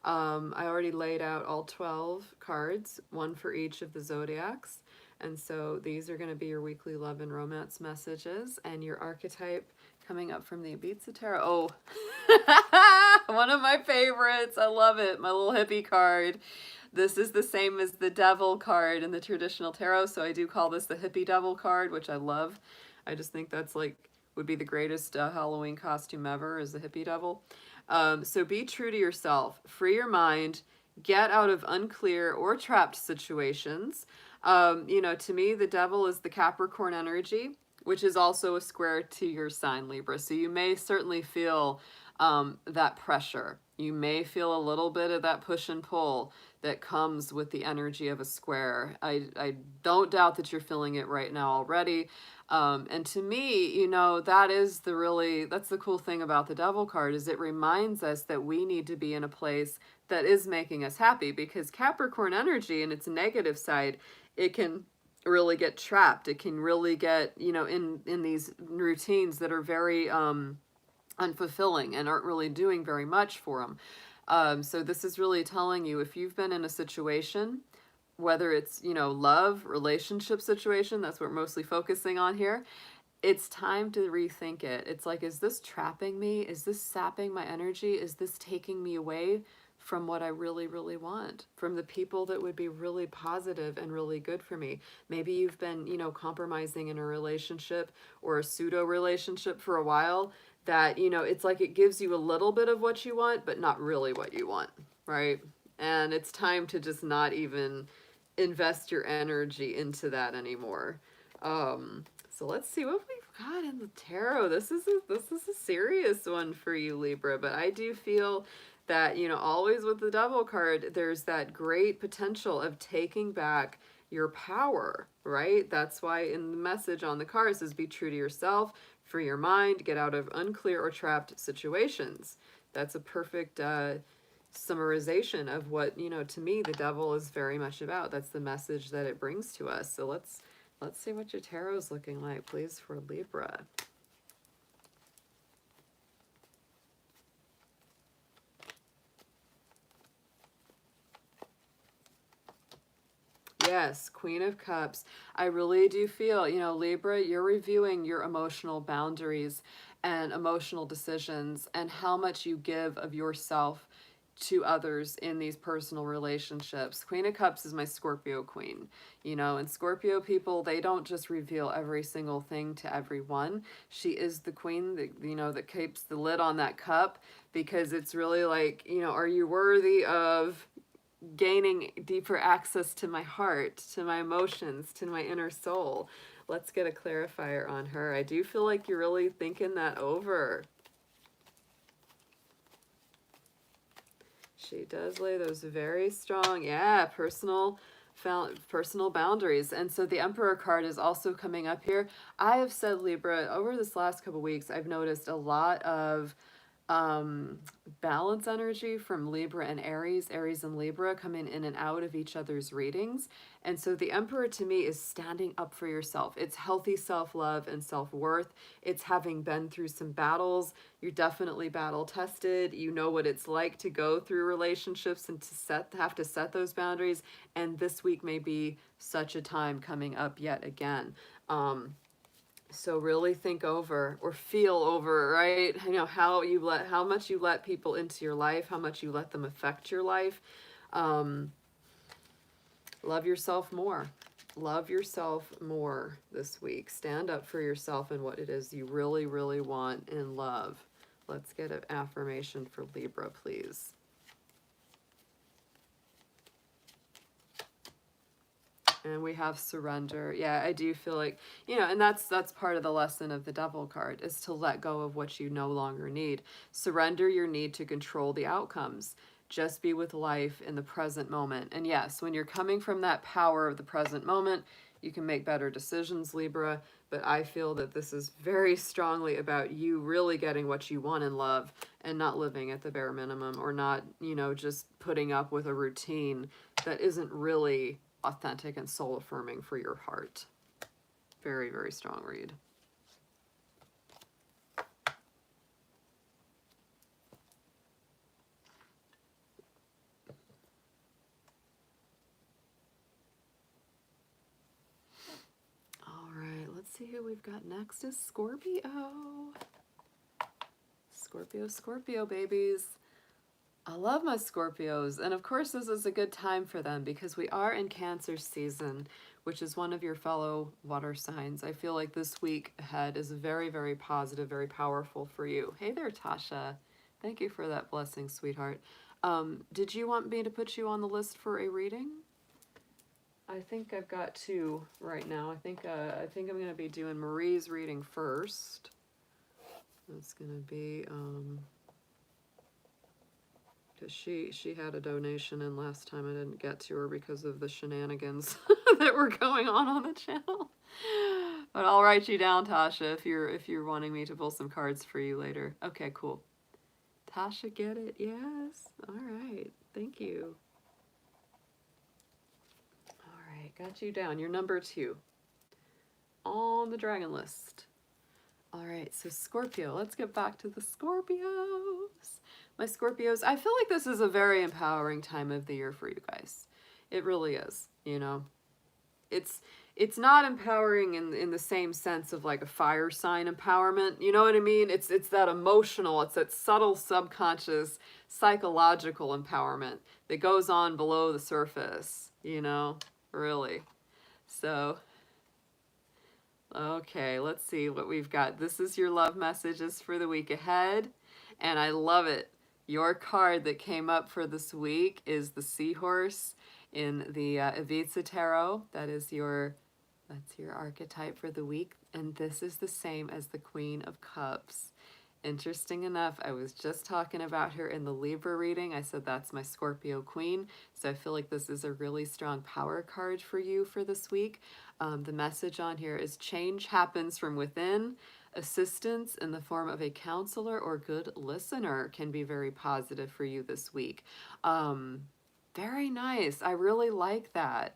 I already laid out all 12 cards, one for each of the zodiacs. And so these are going to be your weekly love and romance messages, and your archetype coming up from the Ibiza Tarot. Oh, one of my favorites. I love it. My little hippie card. This is the same as the Devil card in the traditional tarot, so I do call this the Hippie Devil card, which I love. I just think that's would be the greatest Halloween costume ever, is the Hippie Devil. So be true to yourself. Free your mind. Get out of unclear or trapped situations. To me, the Devil is the Capricorn energy, which is also a square to your sign, Libra. So you may certainly feel that pressure. You may feel a little bit of that push and pull that comes with the energy of a square. I don't doubt that you're feeling it right now already. And to me, that's the cool thing about the Devil card, is it reminds us that we need to be in a place that is making us happy, because Capricorn energy and its negative side, it can really get trapped. It can really get, in these routines that are very unfulfilling and aren't really doing very much for them. So this is really telling you, if you've been in a situation, whether it's, love, relationship situation, that's what we're mostly focusing on here, it's time to rethink it. It's like, is this trapping me? Is this sapping my energy? Is this taking me away from what I really, really want, from the people that would be really positive and really good for me? Maybe you've been, compromising in a relationship or a pseudo relationship for a while, that, it's like it gives you a little bit of what you want, but not really what you want, right? And it's time to just not even invest your energy into that anymore. So let's see what we've got in the tarot. This is a serious one for you, Libra, but I do feel that, always with the Devil card, there's that great potential of taking back your power, right? That's why in the message on the card says, be true to yourself, free your mind, get out of unclear or trapped situations. That's a perfect summarization of what, to me, the Devil is very much about. That's the message that it brings to us. So let's see what your tarot is looking like, please, for Libra. Yes, Queen of Cups. I really do feel, Libra, you're reviewing your emotional boundaries and emotional decisions and how much you give of yourself to others in these personal relationships. Queen of Cups is my Scorpio queen, and Scorpio people, they don't just reveal every single thing to everyone. She is the queen that, that keeps the lid on that cup, because it's really like, are you worthy of gaining deeper access to my heart, to my emotions, to my inner soul? Let's get a clarifier on her. I do feel like you're really thinking that over. She does lay those very strong, personal boundaries. And so the Emperor card is also coming up here. I have said, Libra, over this last couple weeks, I've noticed a lot of balance energy from Libra and Aries and Libra coming in and out of each other's readings. And so the Emperor to me is standing up for yourself. It's healthy self-love and self-worth. It's having been through some battles. You're definitely battle tested. You know what it's like to go through relationships and to have to set those boundaries. And this week may be such a time coming up yet again. So really think over or feel over, right? You know, how much you let people into your life, how much you let them affect your life. Um, love yourself more. Love yourself more this week. Stand up for yourself and what it is you really, really want in love. Let's get an affirmation for Libra, please. And we have surrender. Yeah, I do feel like, you know, and that's part of the lesson of the Devil card, is to let go of what you no longer need. Surrender your need to control the outcomes. Just be with life in the present moment. And yes, when you're coming from that power of the present moment, you can make better decisions, Libra. But I feel that this is very strongly about you really getting what you want in love and not living at the bare minimum, or not, you know, just putting up with a routine that isn't really authentic and soul affirming for your heart. Very, very strong read. All right, let's see who we've got next is Scorpio. Scorpio babies. I love my Scorpios, and of course this is a good time for them because we are in Cancer season, which is one of your fellow water signs. I feel like this week ahead is very, very positive, very powerful for you. Hey there, Tasha. Thank you for that blessing, sweetheart. Did you want me to put you on the list for a reading? I think I've got two right now. I think I'm going to be doing Marie's reading first. That's going to be because she had a donation in last time. I didn't get to her because of the shenanigans that were going on the channel. But I'll write you down, Tasha, if you're wanting me to pull some cards for you later. Okay, cool. Tasha, get it? Yes. All right. Thank you. All right, got you down. You're number 2 on the dragon list. All right, so Scorpio. Let's get back to the Scorpios. My Scorpios, I feel like this is a very empowering time of the year for you guys. It really is, you know. It's not empowering in the same sense of like a fire sign empowerment. You know what I mean? It's that emotional, it's that subtle subconscious psychological empowerment that goes on below the surface, you know, really. So, okay, let's see what we've got. This is your love messages for the week ahead, and I love it. Your card that came up for this week is the Seahorse in the Ivica Tarot. That's your archetype for the week, and this is the same as the Queen of Cups. Interesting enough, I was just talking about her in the Libra reading. I said that's my Scorpio queen, so I feel like this is a really strong power card for you for this week. The message on here is change happens from within. Assistance in the form of a counselor or good listener can be very positive for you this week. Very nice. I really like that,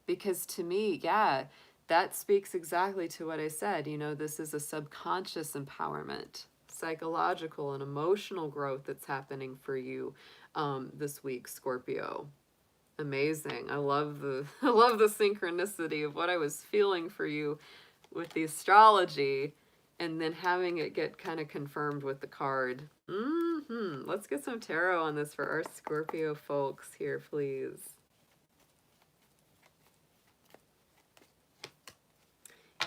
because to me, yeah, that speaks exactly to what I said. You know, this is a subconscious empowerment, psychological and emotional growth that's happening for you this week, Scorpio. Amazing. I love the synchronicity of what I was feeling for you with the astrology, and then having it get kind of confirmed with the card. Let's get some tarot on this for our Scorpio folks here, please.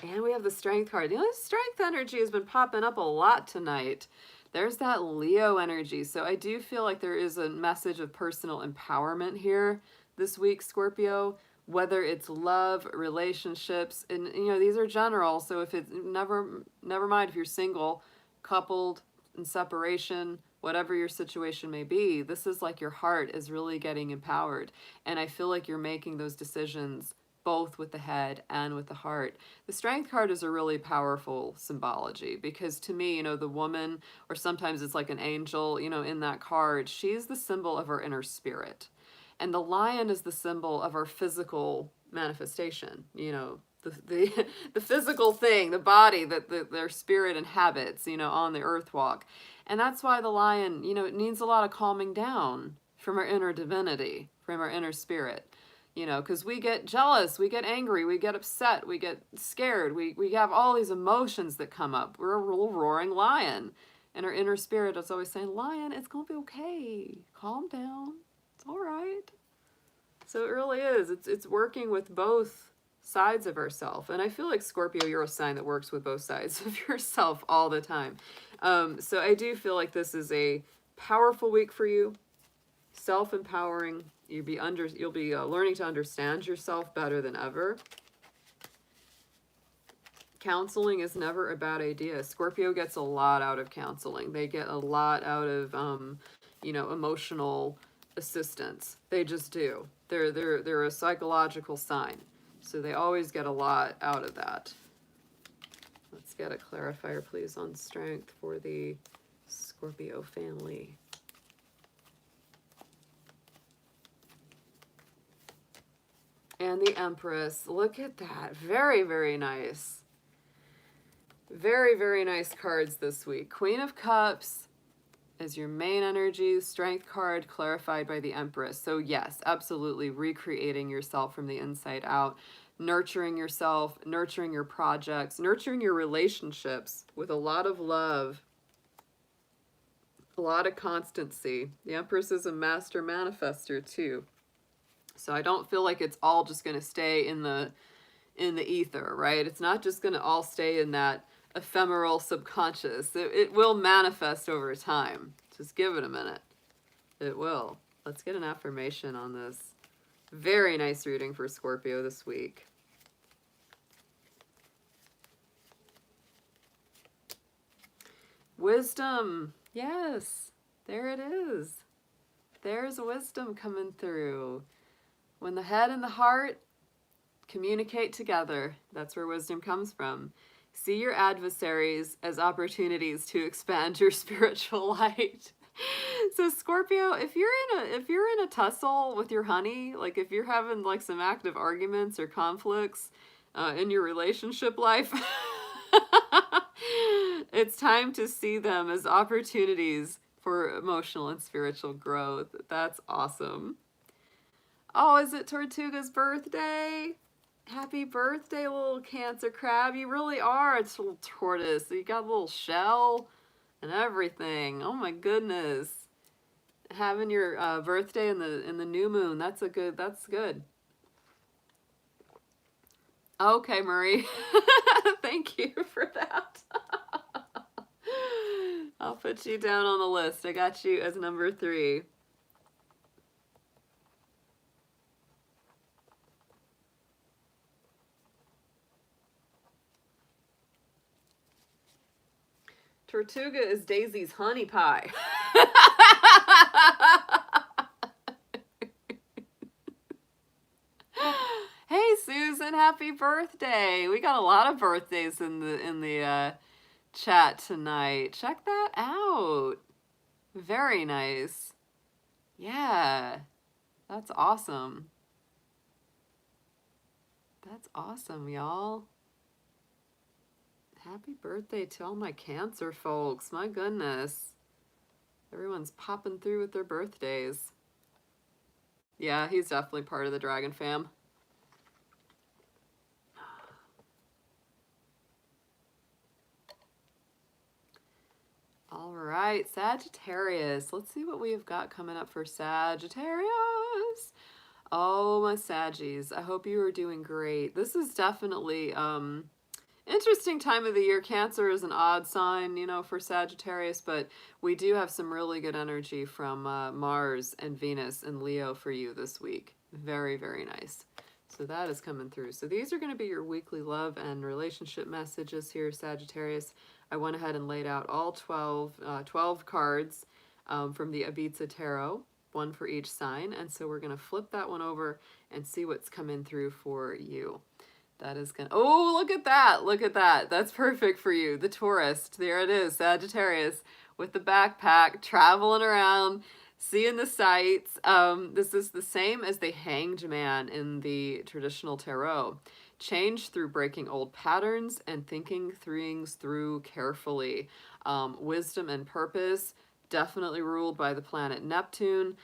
And we have the Strength card. The Strength energy has been popping up a lot tonight. There's that Leo energy. So I do feel like there is a message of personal empowerment here this week, Scorpio. Whether it's love, relationships, and you know, these are general. So if it's never mind if you're single, coupled, in separation, whatever your situation may be, this is like your heart is really getting empowered. And I feel like you're making those decisions both with the head and with the heart. The Strength card is a really powerful symbology, because to me, you know, the woman, or sometimes it's like an angel, you know, in that card, she's the symbol of our inner spirit. And the lion is the symbol of our physical manifestation, you know, the physical thing, the body that their spirit inhabits, you know, on the earth walk. And that's why the lion, you know, it needs a lot of calming down from our inner divinity, from our inner spirit. You know, because we get jealous, we get angry, we get upset, we get scared, we have all these emotions that come up. We're a little roaring lion. And our inner spirit is always saying, Lion, it's going to be okay. Calm down. It's all right. So it really is. It's working with both sides of ourself. And I feel like Scorpio, you're a sign that works with both sides of yourself all the time. So I do feel like this is a powerful week for you. Self-empowering. You'll be learning to understand yourself better than ever. Counseling is never a bad idea. Scorpio gets a lot out of counseling. They get a lot out of emotional assistance. They just do. They're a psychological sign. So they always get a lot out of that. Let's get a clarifier, please, on strength for the Scorpio family. And the Empress. Look at that. Very, very nice. Very, very nice cards this week. Queen of Cups is your main energy. Strength card clarified by the Empress. So yes, absolutely recreating yourself from the inside out. Nurturing yourself, nurturing your projects, nurturing your relationships with a lot of love, a lot of constancy. The Empress is a master manifester too. So I don't feel like it's all just going to stay in the ether, right? It's not just going to all stay in that ephemeral subconscious. It will manifest over time. Just give it a minute. It will. Let's get an affirmation on this. Very nice reading for Scorpio this week. Wisdom. Yes, there it is. There's wisdom coming through. When the head and the heart communicate together, that's where wisdom comes from. See your adversaries as opportunities to expand your spiritual light. So Scorpio, if you're in a tussle with your honey, like if you're having like some active arguments or conflicts in your relationship life, it's time to see them as opportunities for emotional and spiritual growth. That's awesome. Oh, is it Tortuga's birthday? Happy birthday, little Cancer crab. You really are a little tortoise. You got a little shell and everything. Oh my goodness. Having your birthday in the new moon. That's good. Okay, Marie. Thank you for that. I'll put you down on the list. I got you as number 3. Tortuga is Daisy's honey pie. Hey Susan, happy birthday. We got a lot of birthdays in the chat tonight. Check that out. Very nice. Yeah. That's awesome. That's awesome, y'all. Happy birthday to all my Cancer folks. My goodness. Everyone's popping through with their birthdays. Yeah, he's definitely part of the Dragon fam. All right, Sagittarius. Let's see what we've got coming up for Sagittarius. Oh, my Saggies. I hope you are doing great. This is definitely interesting time of the year. Cancer is an odd sign, for Sagittarius, but we do have some really good energy from Mars and Venus and Leo for you this week. Very, very nice. So that is coming through. So these are going to be your weekly love and relationship messages here, Sagittarius. I went ahead and laid out all 12 cards from the Ibiza Tarot, one for each sign. And so we're going to flip that one over and see what's coming through for you. That is going to... Oh, look at that. Look at that. That's perfect for you. The tourist. There it is. Sagittarius with the backpack, traveling around, seeing the sights. This is the same as the Hanged Man in the traditional tarot. Change through breaking old patterns and thinking things through carefully. Wisdom and purpose, definitely ruled by the planet Neptune.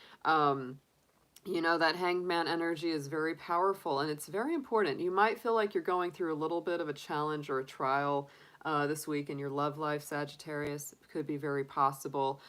You know, that hanged man energy is very powerful and it's very important. You might feel like you're going through a little bit of a challenge or a trial this week in your love life, Sagittarius. Could be very possible.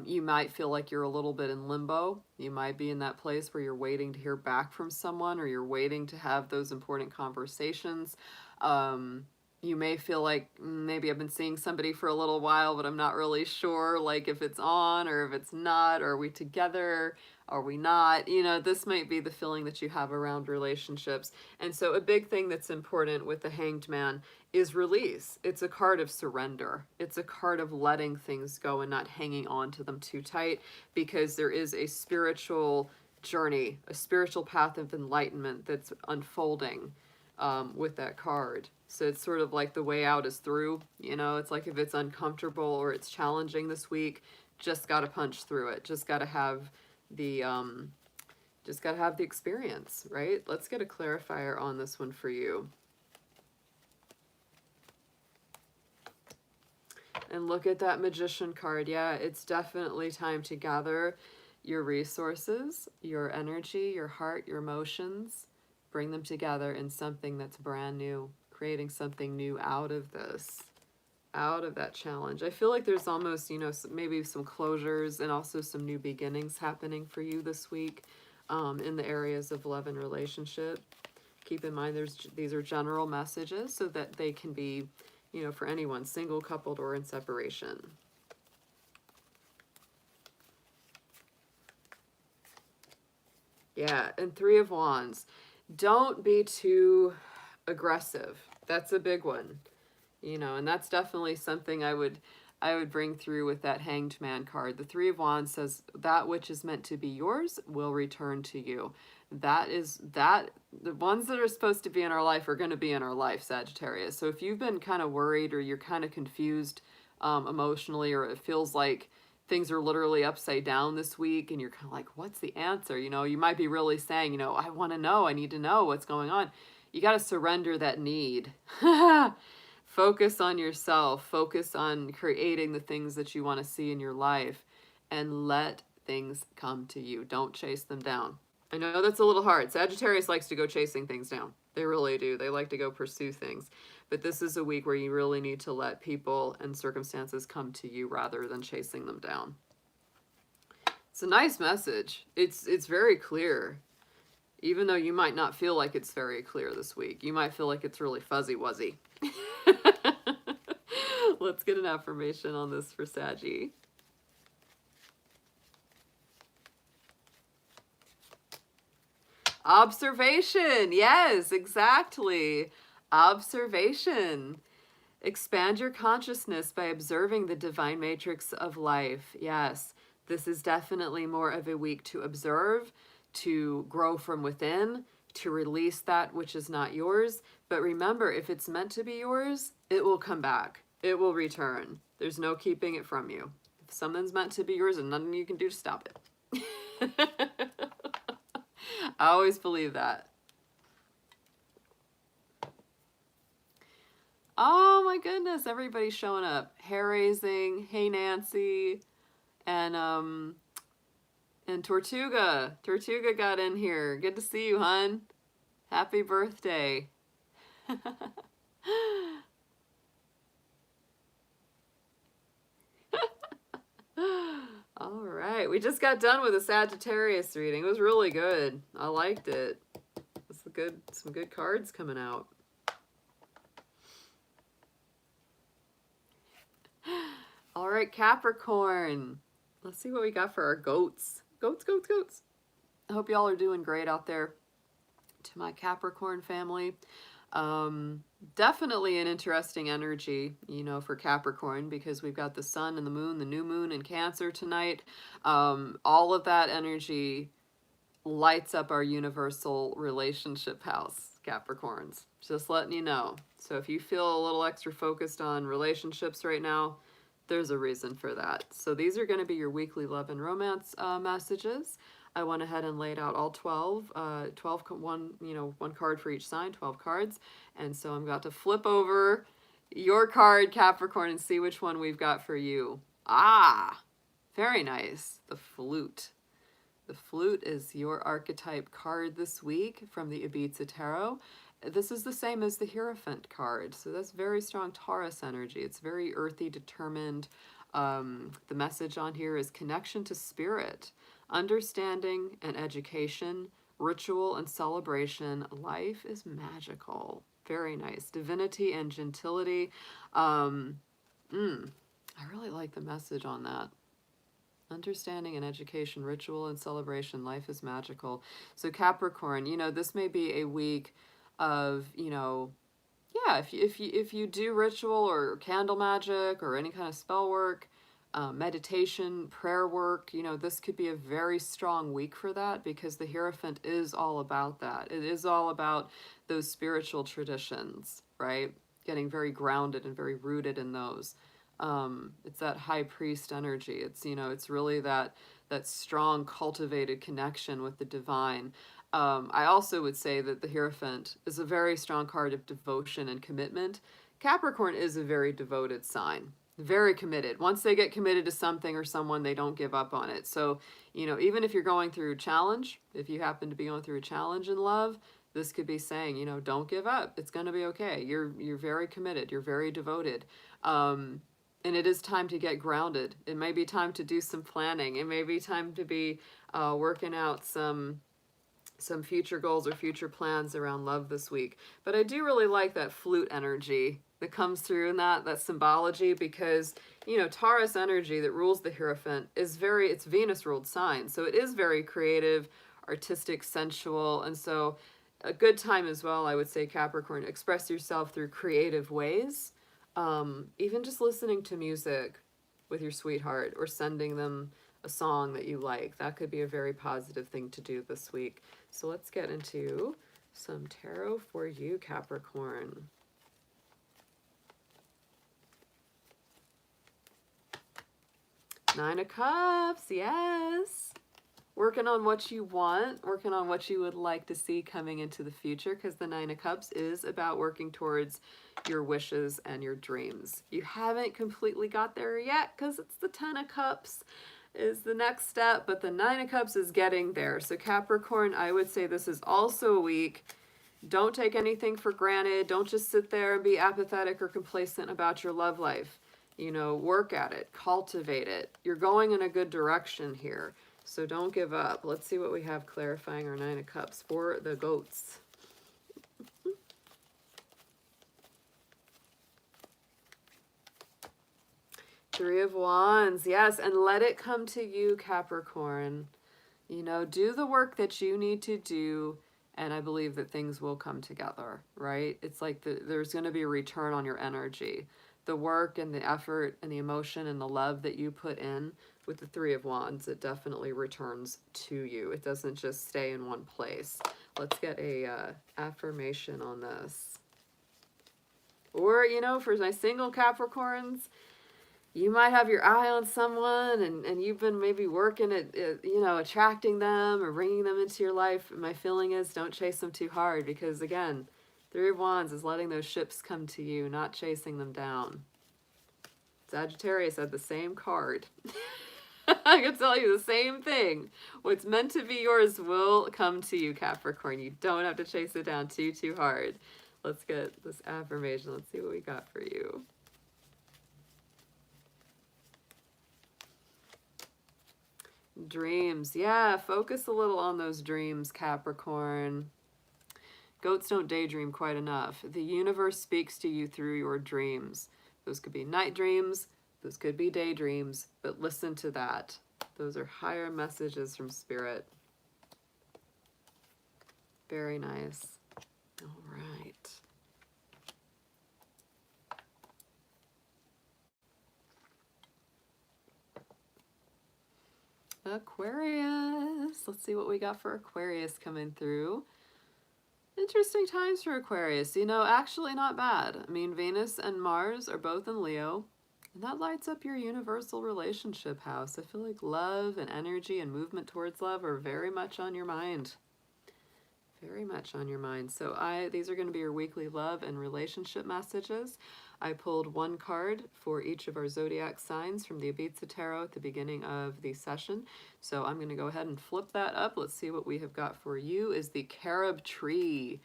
You might feel like you're a little bit in limbo. You might be in that place where you're waiting to hear back from someone or you're waiting to have those important conversations. You may feel like maybe I've been seeing somebody for a little while, but I'm not really sure, like if it's on or if it's not, or are we together? Are we not? You know, this might be the feeling that you have around relationships. And so a big thing that's important with the Hanged Man is release. It's a card of surrender. It's a card of letting things go and not hanging on to them too tight, because there is a spiritual journey, a spiritual path of enlightenment that's unfolding with that card. So it's sort of like the way out is through. You know, it's like if it's uncomfortable or it's challenging this week, just got to punch through it. Just got to have the experience, right? Let's get a clarifier on this one for you. And look at that Magician card. Yeah, it's definitely time to gather your resources, your energy, your heart, your emotions, bring them together in something that's brand new, creating something new out of this, out of that challenge. I feel like there's almost, you know, maybe some closures and also some new beginnings happening for you this week in the areas of love and relationship. Keep in mind these are general messages so that they can be, you know, for anyone, single, coupled, or in separation. Yeah, and Three of Wands. Don't be too aggressive. That's a big one. You know, and that's definitely something I would bring through with that Hanged Man card. The Three of Wands says that which is meant to be yours will return to you. The ones that are supposed to be in our life are going to be in our life, Sagittarius. So if you've been kind of worried or you're kind of confused emotionally, or it feels like things are literally upside down this week and you're kind of like, what's the answer? You know, you might be really saying, you know, I want to know, I need to know what's going on. You got to surrender that need. Focus on yourself. Focus on creating the things that you want to see in your life and let things come to you. Don't chase them down. I know that's a little hard. Sagittarius likes to go chasing things down. They really do. They like to go pursue things. But this is a week where you really need to let people and circumstances come to you rather than chasing them down. It's a nice message. It's very clear. Even though you might not feel like it's very clear this week. You might feel like it's really fuzzy-wuzzy. Let's get an affirmation on this for Saggy. Observation. Yes, exactly. Observation. Expand your consciousness by observing the divine matrix of life. Yes, this is definitely more of a week to observe, to grow from within, to release that which is not yours. But remember, if it's meant to be yours, it will come back. It will return. There's no keeping it from you. If something's meant to be yours, and nothing you can do to stop it. I always believe that. Oh my goodness, everybody's showing up. Hair raising. Hey Nancy. And Tortuga. Tortuga got in here. Good to see you, hun. Happy birthday. All right, we just got done with a Sagittarius reading. It was really good. I liked it. It's some good cards coming out. All right, Capricorn. Let's see what we got for our goats. Goats. I hope y'all are doing great out there. To my Capricorn family. Definitely an interesting energy, you know, for Capricorn, because we've got the sun and the moon, the new moon in Cancer tonight. All of that energy lights up our universal relationship house, Capricorns. Just letting you know. So if you feel a little extra focused on relationships right now, there's a reason for that. So these are going to be your weekly love and romance messages. I went ahead and laid out all 12, one card for each sign, 12 cards. And so I'm about to flip over your card, Capricorn, and see which one we've got for you. Ah, very nice. The flute. The flute is your archetype card this week from the Ibiza Tarot. This is the same as the Hierophant card, so that's very strong Taurus energy. It's very earthy, determined. The message on here is connection to spirit, understanding and education, ritual and celebration. Life is magical. Very nice. Divinity and gentility. I really like the message on that. Understanding and education, ritual and celebration, life is magical. So Capricorn, this may be a week of, yeah, if you do ritual or candle magic or any kind of spell work, meditation, prayer work, this could be a very strong week for that, because the Hierophant is all about that. It is all about those spiritual traditions, right? Getting very grounded and very rooted in those. It's that high priest energy. It's really that strong cultivated connection with the divine. I also would say that the Hierophant is a very strong card of devotion and commitment. Capricorn is a very devoted sign, very committed. Once they get committed to something or someone, they don't give up on it. So, even if you're going through a challenge, if you happen to be going through a challenge in love, this could be saying, don't give up. It's going to be okay. You're very committed. You're very devoted. And it is time to get grounded. It may be time to do some planning. It may be time to be working out some future goals or future plans around love this week. But I do really like that flute energy that comes through in that symbology, because, Taurus energy that rules the Hierophant is it's Venus ruled sign. So it is very creative, artistic, sensual. And so a good time as well, I would say, Capricorn, express yourself through creative ways. Even just listening to music with your sweetheart or sending them a song that you like. That could be a very positive thing to do this week. So let's get into some tarot for you, Capricorn. Nine of Cups, yes. Working on what you want, working on what you would like to see coming into the future, because the Nine of Cups is about working towards your wishes and your dreams. You haven't completely got there yet, because it's the Ten of Cups is the next step, but the Nine of Cups is getting there. So Capricorn, I would say this is also a week. Don't take anything for granted. Don't just sit there and be apathetic or complacent about your love life. Work at it, cultivate it. You're going in a good direction here. So don't give up. Let's see what we have clarifying our Nine of Cups for the goats. Three of Wands, yes, and let it come to you, Capricorn. Do the work that you need to do, and I believe that things will come together, right? It's like there's going to be a return on your energy. The work and the effort and the emotion and the love that you put in with the Three of Wands, it definitely returns to you. It doesn't just stay in one place. Let's get a affirmation on this. Or, for my single Capricorns, you might have your eye on someone and you've been maybe working at, attracting them or bringing them into your life. My feeling is don't chase them too hard, because, again, Three of Wands is letting those ships come to you, not chasing them down. Sagittarius had the same card. I can tell you the same thing. What's meant to be yours will come to you, Capricorn. You don't have to chase it down too hard. Let's get this affirmation. Let's see what we got for you. Dreams. Yeah, focus a little on those dreams, Capricorn. Goats don't daydream quite enough. The universe speaks to you through your dreams. Those could be night dreams. Those could be daydreams. But listen to that. Those are higher messages from Spirit. Very nice. All right. Aquarius. Let's see what we got for Aquarius coming through. Interesting times for Aquarius. Actually not bad. I mean, Venus and Mars are both in Leo, and that lights up your universal relationship house. I feel like love and energy and movement towards love are very much on your mind. Very much on your mind. So these are going to be your weekly love and relationship messages. I pulled one card for each of our zodiac signs from the Ibiza Tarot at the beginning of the session. So I'm going to go ahead and flip that up. Let's see what we have got for you is the carob tree.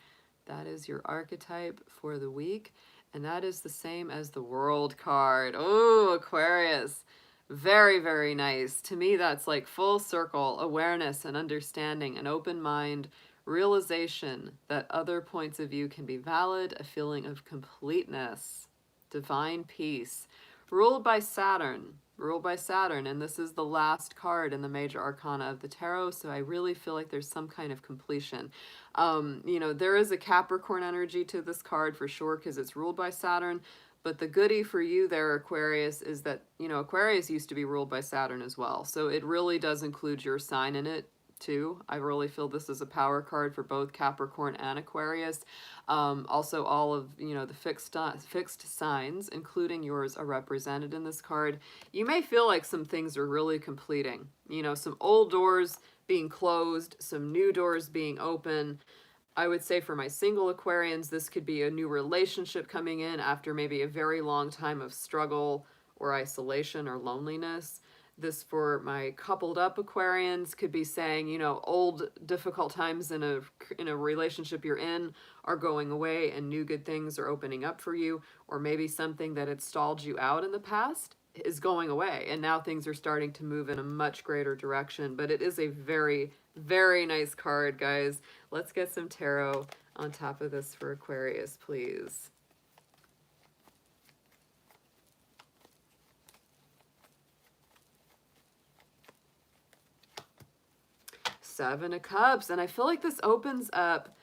That is your archetype for the week. And that is the same as the world card. Oh, Aquarius. Very, very nice. To me, that's like full circle awareness and understanding, an open mind, realization that other points of view can be valid, a feeling of completeness, divine peace, ruled by Saturn. Ruled by Saturn, and this is the last card in the major arcana of the tarot, so I really feel like there's some kind of completion. There is a Capricorn energy to this card for sure because it's ruled by Saturn, but the goodie for you there, Aquarius, is that, Aquarius used to be ruled by Saturn as well, so it really does include your sign in it too. I really feel this is a power card for both Capricorn and Aquarius. Also, all of the fixed signs, including yours, are represented in this card. You may feel like some things are really completing. Some old doors being closed, some new doors being open. I would say for my single Aquarians, this could be a new relationship coming in after maybe a very long time of struggle or isolation or loneliness. This for my coupled up Aquarians could be saying, old difficult times in a relationship you're in are going away and new good things are opening up for you, or maybe something that had stalled you out in the past is going away and now things are starting to move in a much greater direction. But it is a very, very nice card, guys. Let's get some tarot on top of this for Aquarius, please. Seven of Cups, and I feel like this opens up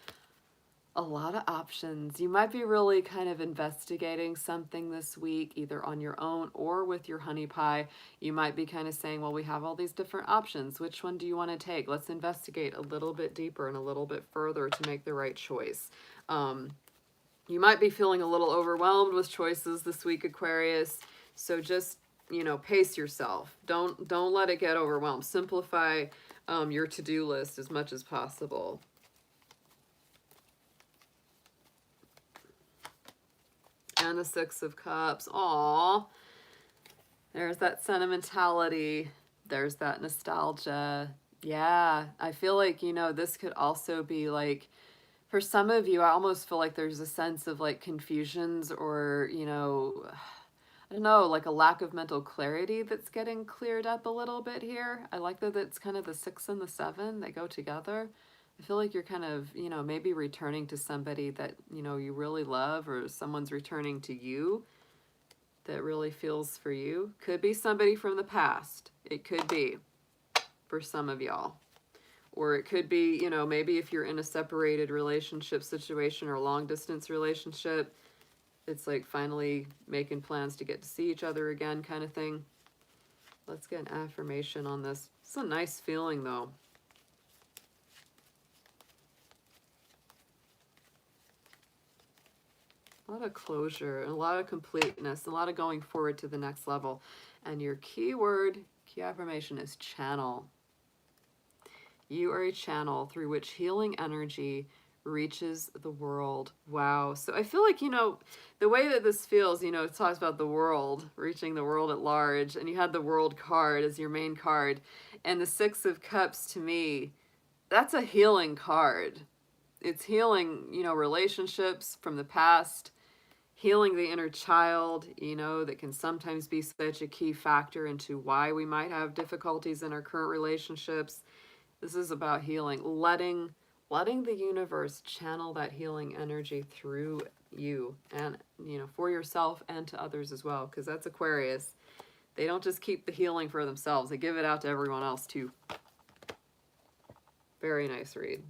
a lot of options. You might be really kind of investigating something this week, either on your own or with your honey pie. You might be kind of saying, well, we have all these different options. Which one do you want to take? Let's investigate a little bit deeper and a little bit further to make the right choice. You might be feeling a little overwhelmed with choices this week, Aquarius. So just, pace yourself. Don't let it get overwhelmed. Simplify your to-do list as much as possible. And the Six of Cups. Aww. There's that sentimentality. There's that nostalgia. Yeah, I feel like, this could also be like, for some of you, I almost feel like there's a sense of like confusions or, I don't know, like a lack of mental clarity that's getting cleared up a little bit here. I like that it's kind of the 6 and the 7 that go together. I feel like you're kind of, maybe returning to somebody that, you really love, or someone's returning to you that really feels for you. Could be somebody from the past. It could be for some of y'all. Or it could be, maybe if you're in a separated relationship situation or long distance relationship, it's like finally making plans to get to see each other again kind of thing. Let's get an affirmation on this. It's a nice feeling though. A lot of closure, and a lot of completeness, a lot of going forward to the next level. And your key affirmation is channel. You are a channel through which healing energy reaches the world. Wow. So I feel like, the way that this feels, it talks about the world, reaching the world at large, and you had the world card as your main card. And the Six of Cups, to me, that's a healing card. It's healing, relationships from the past, healing the inner child, that can sometimes be such a key factor into why we might have difficulties in our current relationships. This is about healing, letting the universe channel that healing energy through you and, for yourself and to others as well, because that's Aquarius. They don't just keep the healing for themselves. They give it out to everyone else too. Very nice read.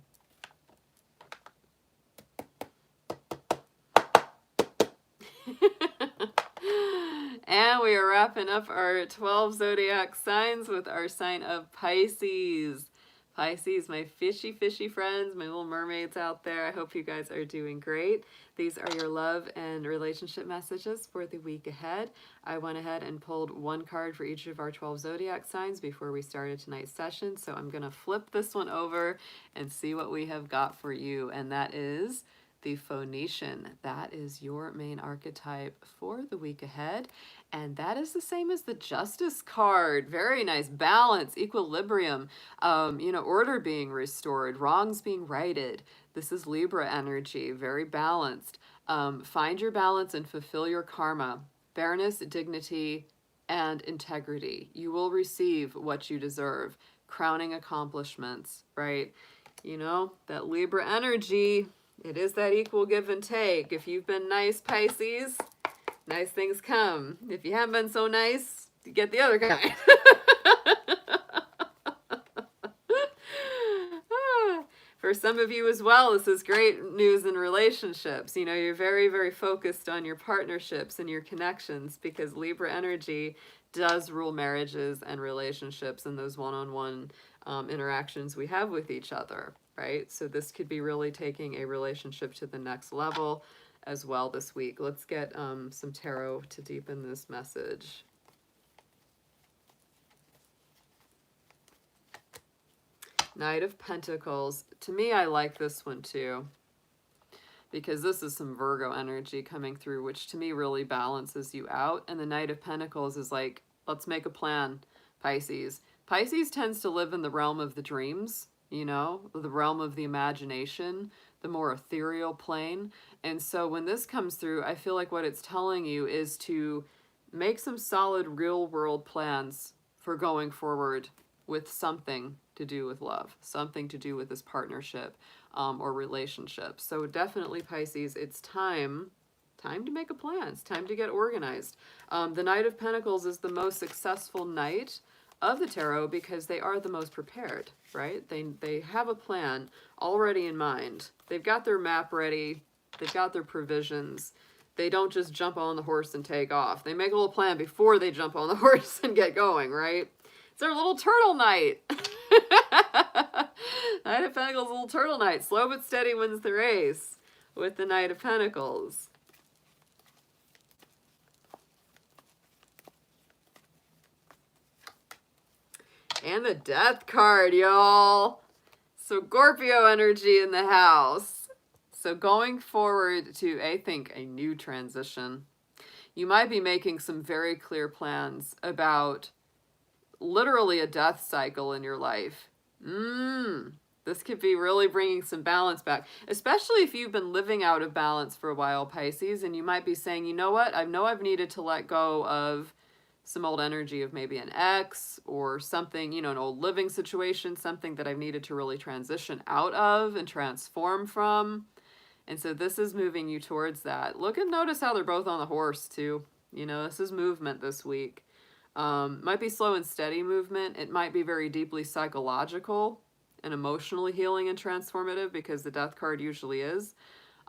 And we are wrapping up our 12 zodiac signs with our sign of Pisces. Pisces, my fishy friends, my little mermaids out there. I hope you guys are doing great. These are your love and relationship messages for the week ahead. I went ahead and pulled one card for each of our 12 zodiac signs before we started tonight's session. So I'm going to flip this one over and see what we have got for you. And that is the Phoenician. That is your main archetype for the week ahead. And that is the same as the Justice card. Very nice. Balance, equilibrium, order being restored, wrongs being righted. This is Libra energy, very balanced. Find your balance and fulfill your karma. Fairness, dignity, and integrity. You will receive what you deserve. Crowning accomplishments, right? That Libra energy, it is that equal give and take. If you've been nice, Pisces, nice things come. If you haven't been so nice, you get the other kind. For some of you as well, this is great news in relationships. You're very, very focused on your partnerships and your connections because Libra energy does rule marriages and relationships and those one-on-one interactions we have with each other, right? So this could be really taking a relationship to the next level as well this week. Let's get some tarot to deepen this message. Knight of Pentacles. To me, I like this one too, because this is some Virgo energy coming through, which to me really balances you out. And the Knight of Pentacles is like, let's make a plan, Pisces. Pisces tends to live in the realm of the dreams, the realm of the imagination, the more ethereal plane. And so when this comes through, I feel like what it's telling you is to make some solid real world plans for going forward with something to do with love, something to do with this partnership or relationship. So definitely, Pisces, it's time to make a plan. It's time to get organized. The Knight of Pentacles is the most successful knight of the tarot because they are the most prepared, right? They have a plan already in mind. They've got their map ready. They've got their provisions. They don't just jump on the horse and take off. They make a little plan before they jump on the horse and get going, right? It's their little turtle knight. Knight of Pentacles, little turtle knight. Slow but steady wins the race with the Knight of Pentacles. And the Death card, y'all. So Scorpio energy in the house. So going forward to, I think, a new transition. You might be making some very clear plans about literally a death cycle in your life. This could be really bringing some balance back, especially if you've been living out of balance for a while, Pisces, and you might be saying, you know what, I know I've needed to let go of some old energy of maybe an ex or something, an old living situation, something that I've needed to really transition out of and transform from. And so this is moving you towards that. Look and notice how they're both on the horse too. This is movement this week. Might be slow and steady movement. It might be very deeply psychological and emotionally healing and transformative because the Death card usually is.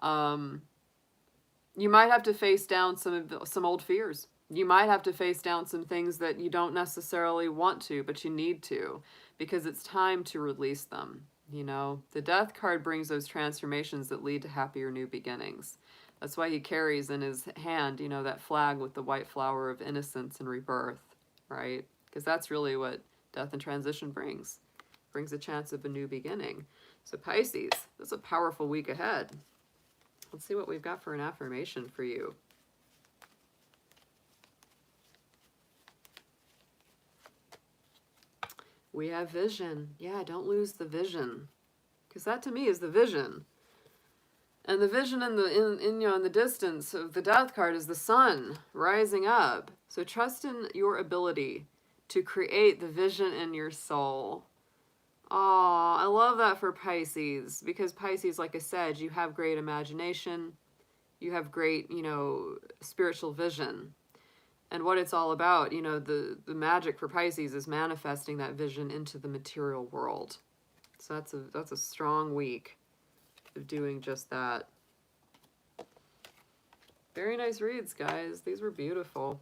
You might have to face down some old fears. You might have to face down some things that you don't necessarily want to, but you need to, because it's time to release them. The Death card brings those transformations that lead to happier new beginnings. That's why he carries in his hand, that flag with the white flower of innocence and rebirth, right? Because that's really what death and transition brings. Brings a chance of a new beginning. So Pisces, this is a powerful week ahead. Let's see what we've got for an affirmation for you. We have vision. Yeah, don't lose the vision. Because that to me is the vision. And the vision in the distance of the Death card is the sun rising up. So trust in your ability to create the vision in your soul. Oh, I love that for Pisces, because Pisces, like I said, you have great imagination. You have great, spiritual vision. And what it's all about, the magic for Pisces is manifesting that vision into the material world. So that's a strong week of doing just that. Very nice reads, guys. These were beautiful.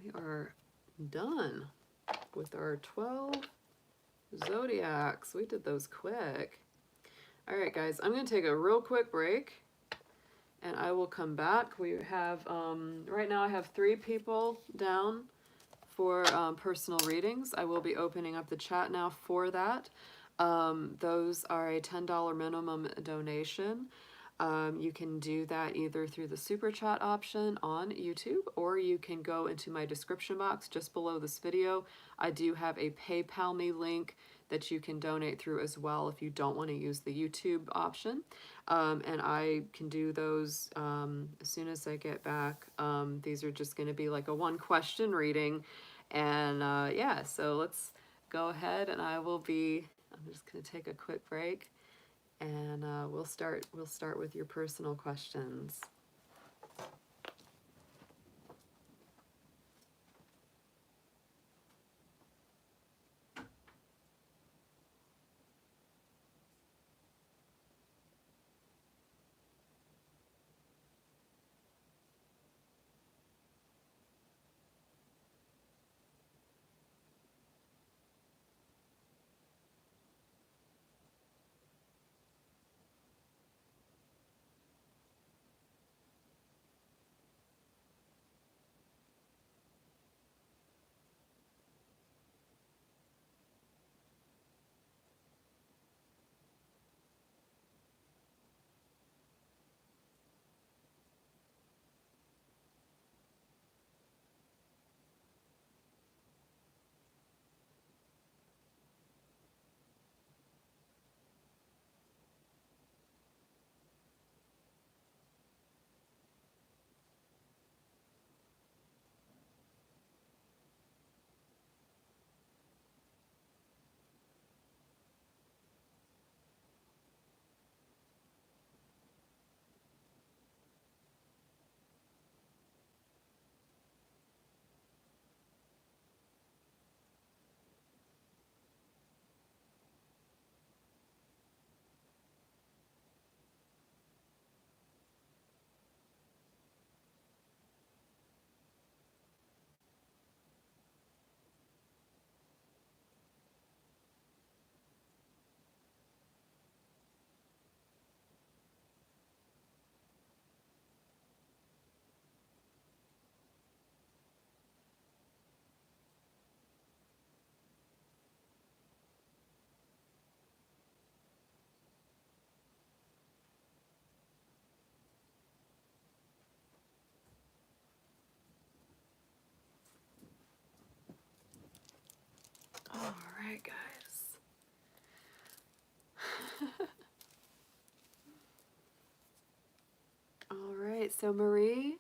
We are done with our 12 zodiacs. We did those quick. All right, guys, I'm going to take a real quick break, and I will come back. We have, right now I have 3 people down for personal readings. I will be opening up the chat now for that. Those are a $10 minimum donation. You can do that either through the super chat option on YouTube, or you can go into my description box just below this video. I do have a PayPal me link that you can donate through as well if you don't want to use the YouTube option. And I can do those as soon as I get back. These are just going to be like a 1-question reading. And yeah, so let's go ahead, and I'm just going to take a quick break, and we'll start with your personal questions. All right, guys. All right, so Marie,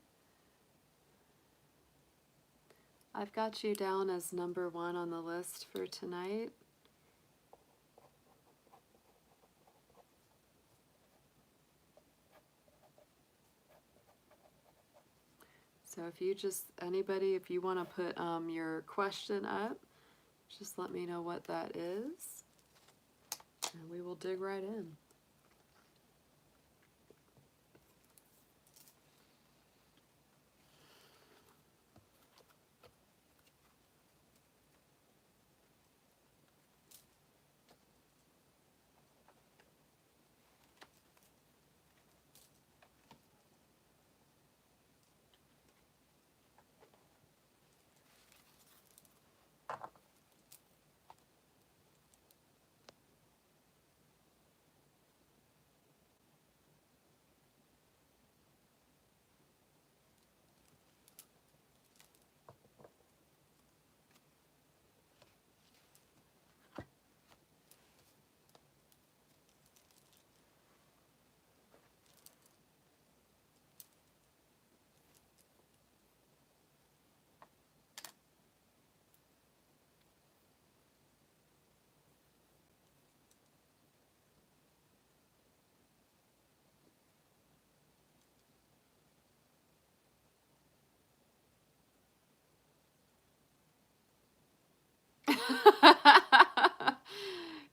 I've got you down as number 1 on the list for tonight. So if you if you want to put your question up, just let me know what that is, and we will dig right in.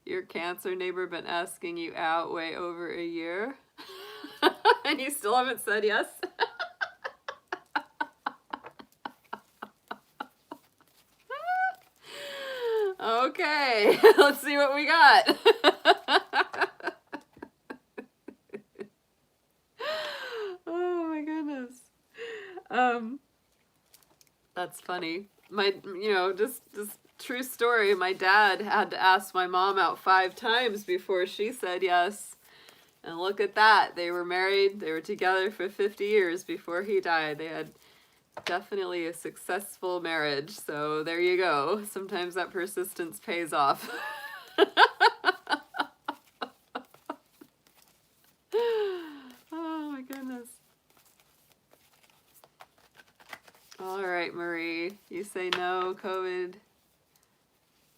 Your Cancer neighbor been asking you out way over a year, and you still haven't said yes? Okay, let's see what we got. Oh my goodness. That's funny. My, just true story. My dad had to ask my mom out 5 times before she said yes. And look at that. They were married. They were together for 50 years before he died. They had definitely a successful marriage. So there you go. Sometimes that persistence pays off. Oh my goodness. All right, Marie. You say no, COVID.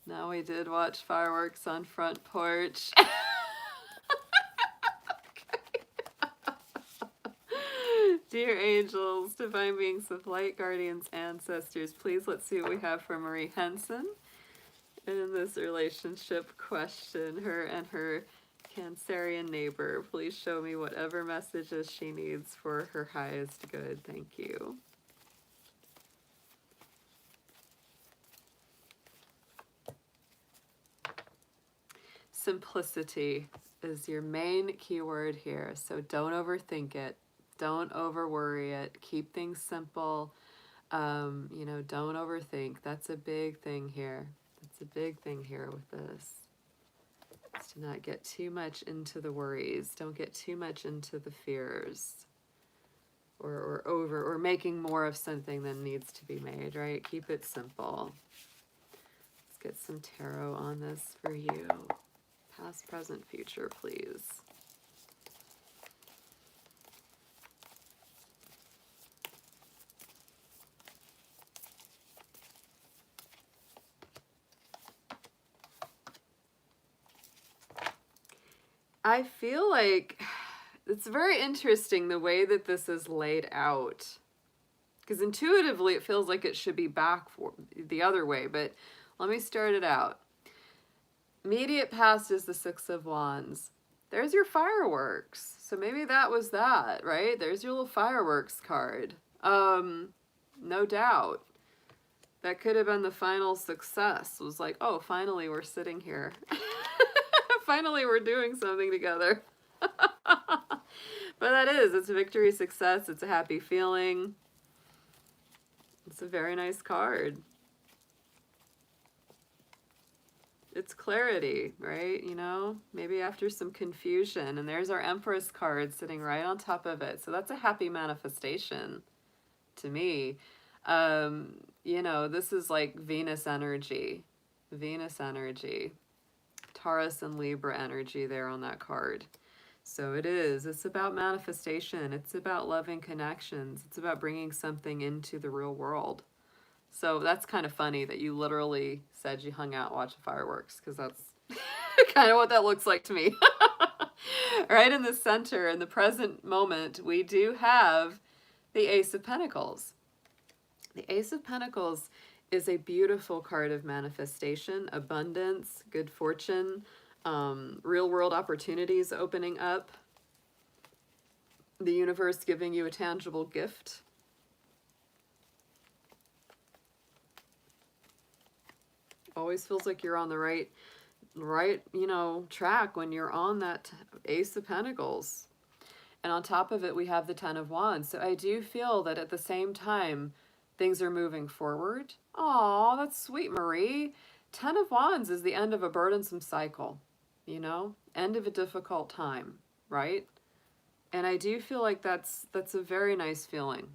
No, we did watch fireworks on front porch. Dear angels, divine beings of light, guardians, ancestors, please let's see what we have for Marie Henson in this relationship question. Her and her Cancerian neighbor. Please show me whatever messages she needs for her highest good. Thank you. Simplicity is your main keyword here. So don't overthink it. Don't over worry it. Keep things simple. Don't overthink. That's a big thing here. That's a big thing here with this. Is to not get too much into the worries. Don't get too much into the fears. Or making more of something than needs to be made, right? Keep it simple. Let's get some tarot on this for you. Past, present, future, please. I feel like it's very interesting the way that this is laid out. Because intuitively it feels like it should be back for the other way, but let me start it out. Immediate past is the Six of Wands. There's your fireworks. So maybe that was that, right? There's your little fireworks card. No doubt. That could have been the final success. It was like, oh, finally we're sitting here. Finally we're doing something together. But that is, it's a victory, success, it's a happy feeling. It's a very nice card. It's clarity, right? Maybe after some confusion. And there's our Empress card sitting right on top of it. So that's a happy manifestation to me. This is like Venus energy. Venus energy. Taurus and Libra energy there on that card. So it is. It's about manifestation. It's about loving connections. It's about bringing something into the real world. So that's kind of funny that you literally said you hung out watching fireworks, because that's kind of what that looks like to me. Right in the center, in the present moment, we do have the Ace of Pentacles. The Ace of Pentacles is a beautiful card of manifestation, abundance, good fortune, real world opportunities opening up, the universe giving you a tangible gift. Always feels like you're on the right track when you're on that Ace of Pentacles. And on top of it, we have the Ten of Wands. So I do feel that at the same time, things are moving forward. Aw, that's sweet, Marie. Ten of Wands is the end of a burdensome cycle, end of a difficult time, right? And I do feel like that's a very nice feeling.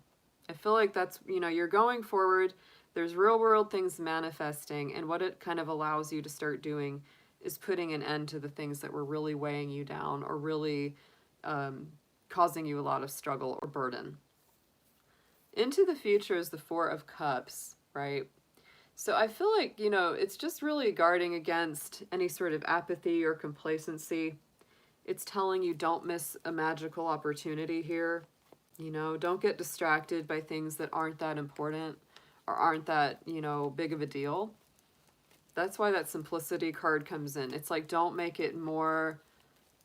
I feel like that's, you're going forward. There's real world things manifesting, and what it kind of allows you to start doing is putting an end to the things that were really weighing you down or really causing you a lot of struggle or burden. Into the future is the Four of Cups, right? So I feel like, it's just really guarding against any sort of apathy or complacency. It's telling you don't miss a magical opportunity here. Don't get distracted by things that aren't that important or aren't that, big of a deal. That's why that simplicity card comes in. It's like, don't make it more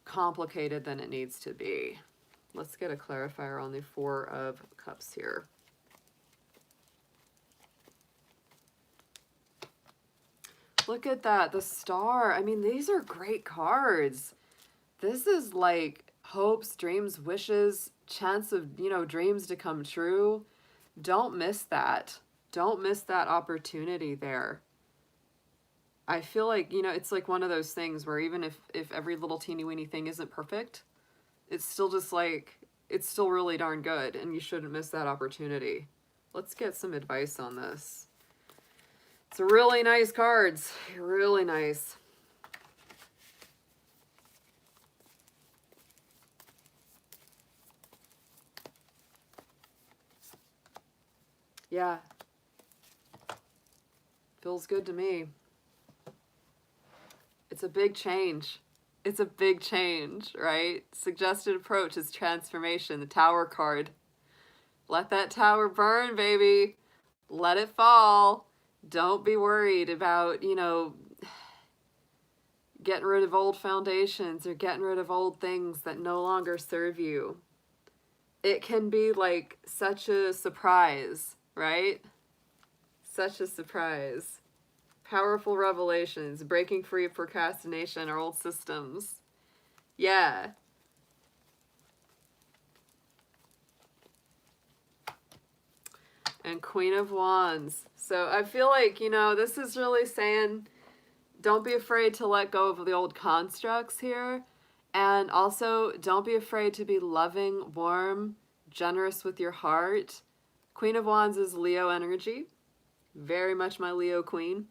complicated than it needs to be. Let's get a clarifier on the Four of Cups here. Look at that, the Star. I mean, these are great cards. This is like hopes, dreams, wishes, chance of, dreams to come true. Don't miss that. Don't miss that opportunity there. I feel like, you know, it's like one of those things where even if every little teeny weeny thing isn't perfect, it's still just like, it's still really darn good, and you shouldn't miss that opportunity. Let's get some advice on this. It's really nice cards. Really nice. Yeah. Feels good to me. It's a big change. It's a big change, right? Suggested approach is transformation. The Tower card. Let that tower burn, baby. Let it fall. Don't be worried about, you know, getting rid of old foundations or getting rid of old things that no longer serve you. It can be like such a surprise, right? Such a surprise. Powerful revelations, breaking free of procrastination or old systems. Yeah. And Queen of Wands. So I feel like, you know, this is really saying, don't be afraid to let go of the old constructs here. And also, don't be afraid to be loving, warm, generous with your heart. Queen of Wands is Leo energy. Very much my Leo queen.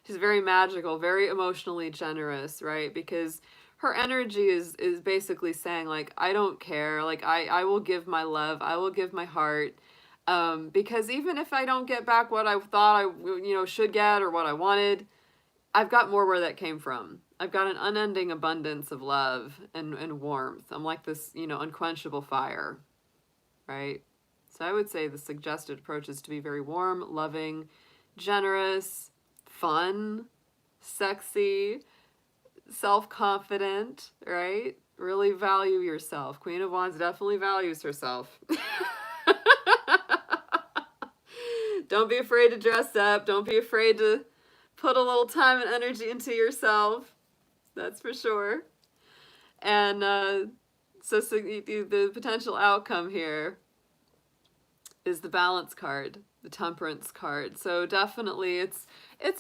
She's very magical, very emotionally generous, right? Because her energy is basically saying, like, I don't care. Like, I will give my love. I will give my heart. Because even if I don't get back what I thought I, you know, should get or what I wanted, I've got more where that came from. I've got an unending abundance of love and warmth. I'm like this, you know, unquenchable fire, right? So I would say the suggested approach is to be very warm, loving, generous, fun, sexy, self-confident, right? Really value yourself. Queen of Wands definitely values herself. Don't be afraid to dress up. Don't be afraid to put a little time and energy into yourself. That's for sure. And so the potential outcome here is the Balance card, the Temperance card. So definitely it's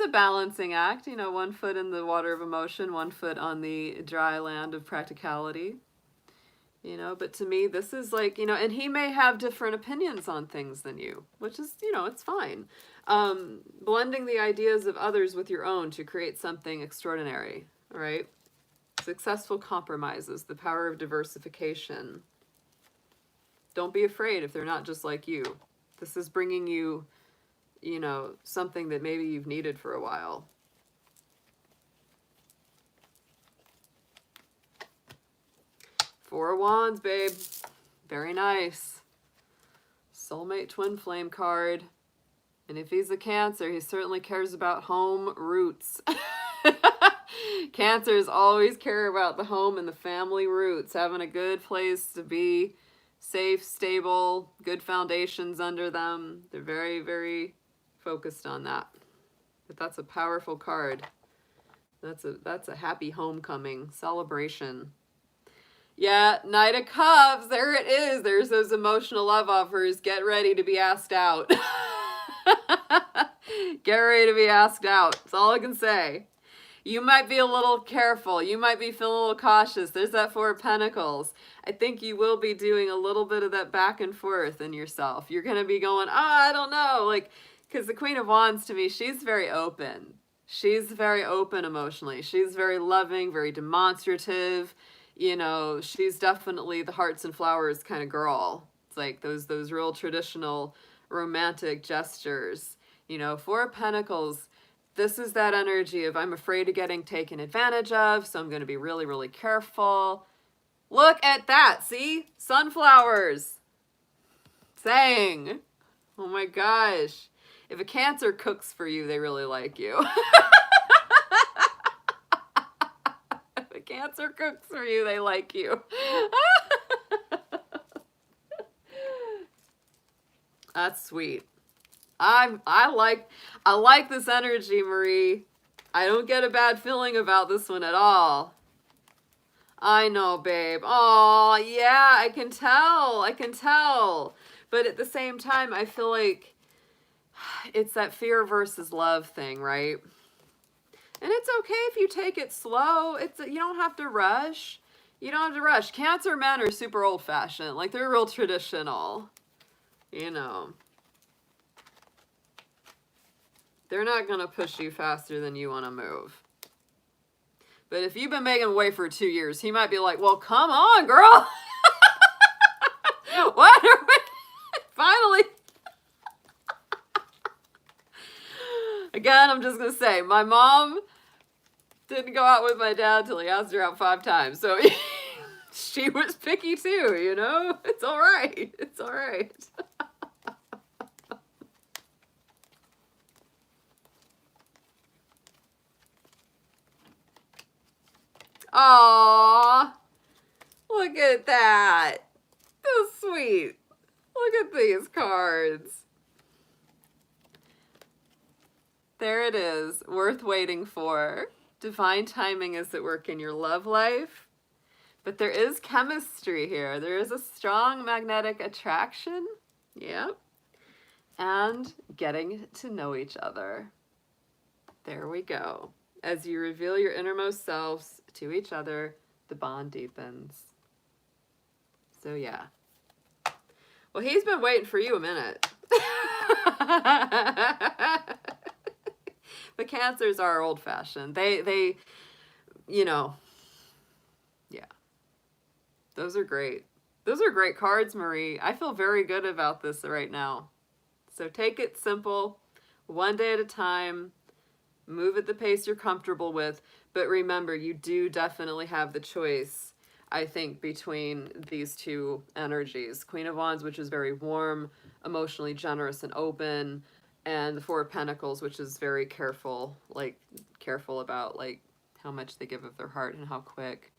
a balancing act, you know, 1 foot in the water of emotion, 1 foot on the dry land of practicality. You know, but to me, this is like, you know, and he may have different opinions on things than you, which is, you know, it's fine. Blending the ideas of others with your own to create something extraordinary, right? Successful compromises, the power of diversification. Don't be afraid if they're not just like you. This is bringing you, you know, something that maybe you've needed for a while. Four of Wands, babe. Very nice. Soulmate twin flame card. And if he's a Cancer, he certainly cares about home roots. Cancers always care about the home and the family roots, having a good place to be, safe, stable, good foundations under them. They're very, very focused on that. But that's a powerful card. That's a happy homecoming celebration. Yeah, Knight of Cups. There it is. There's those emotional love offers. Get ready to be asked out. Get ready to be asked out. That's all I can say. You might be a little careful. You might be feeling a little cautious. There's that Four of Pentacles. I think you will be doing a little bit of that back and forth in yourself. You're going to be going, I don't know. Like, because the Queen of Wands, to me, she's very open. She's very open emotionally. She's very loving, very demonstrative. You know, she's definitely the hearts and flowers kind of girl. It's like those real traditional romantic gestures. You know, Four of Pentacles, this is that energy of I'm afraid of getting taken advantage of, so I'm going to be really, really careful. Look at that, see? Sunflowers. Saying. Oh my gosh. If a Cancer cooks for you, they really like you. Cancer cooks for you, they like you. That's sweet. I like this energy, Marie. I don't get a bad feeling about this one at all. I know, babe. Oh, yeah, I can tell. I can tell. But at the same time, I feel like It's that fear versus love thing, right? And it's okay if you take it slow. You don't have to rush. You don't have to rush. Cancer men are super old-fashioned. Like, they're real traditional. You know. They're not going to push you faster than you want to move. But if you've been making way for 2 years, he might be like, well, come on, girl. What are we? Finally. Again, I'm just going to say, my mom didn't go out with my dad till he asked her out 5 times. So she was picky too, you know? It's all right. It's all right. Aww. Look at that. So sweet. Look at these cards. There it is. Worth waiting for. Divine timing is at work in your love life. But there is chemistry here. There is a strong magnetic attraction. Yep. And getting to know each other. There we go. As you reveal your innermost selves to each other, the bond deepens. So yeah. Well, he's been waiting for you a minute. But Cancers are old-fashioned. They, you know, yeah. Those are great. Those are great cards, Marie. I feel very good about this right now. So take it simple, one day at a time. Move at the pace you're comfortable with. But remember, you do definitely have the choice, I think, between these two energies. Queen of Wands, which is very warm, emotionally generous and open, and the Four of Pentacles, which is very careful about like how much they give of their heart and how quick.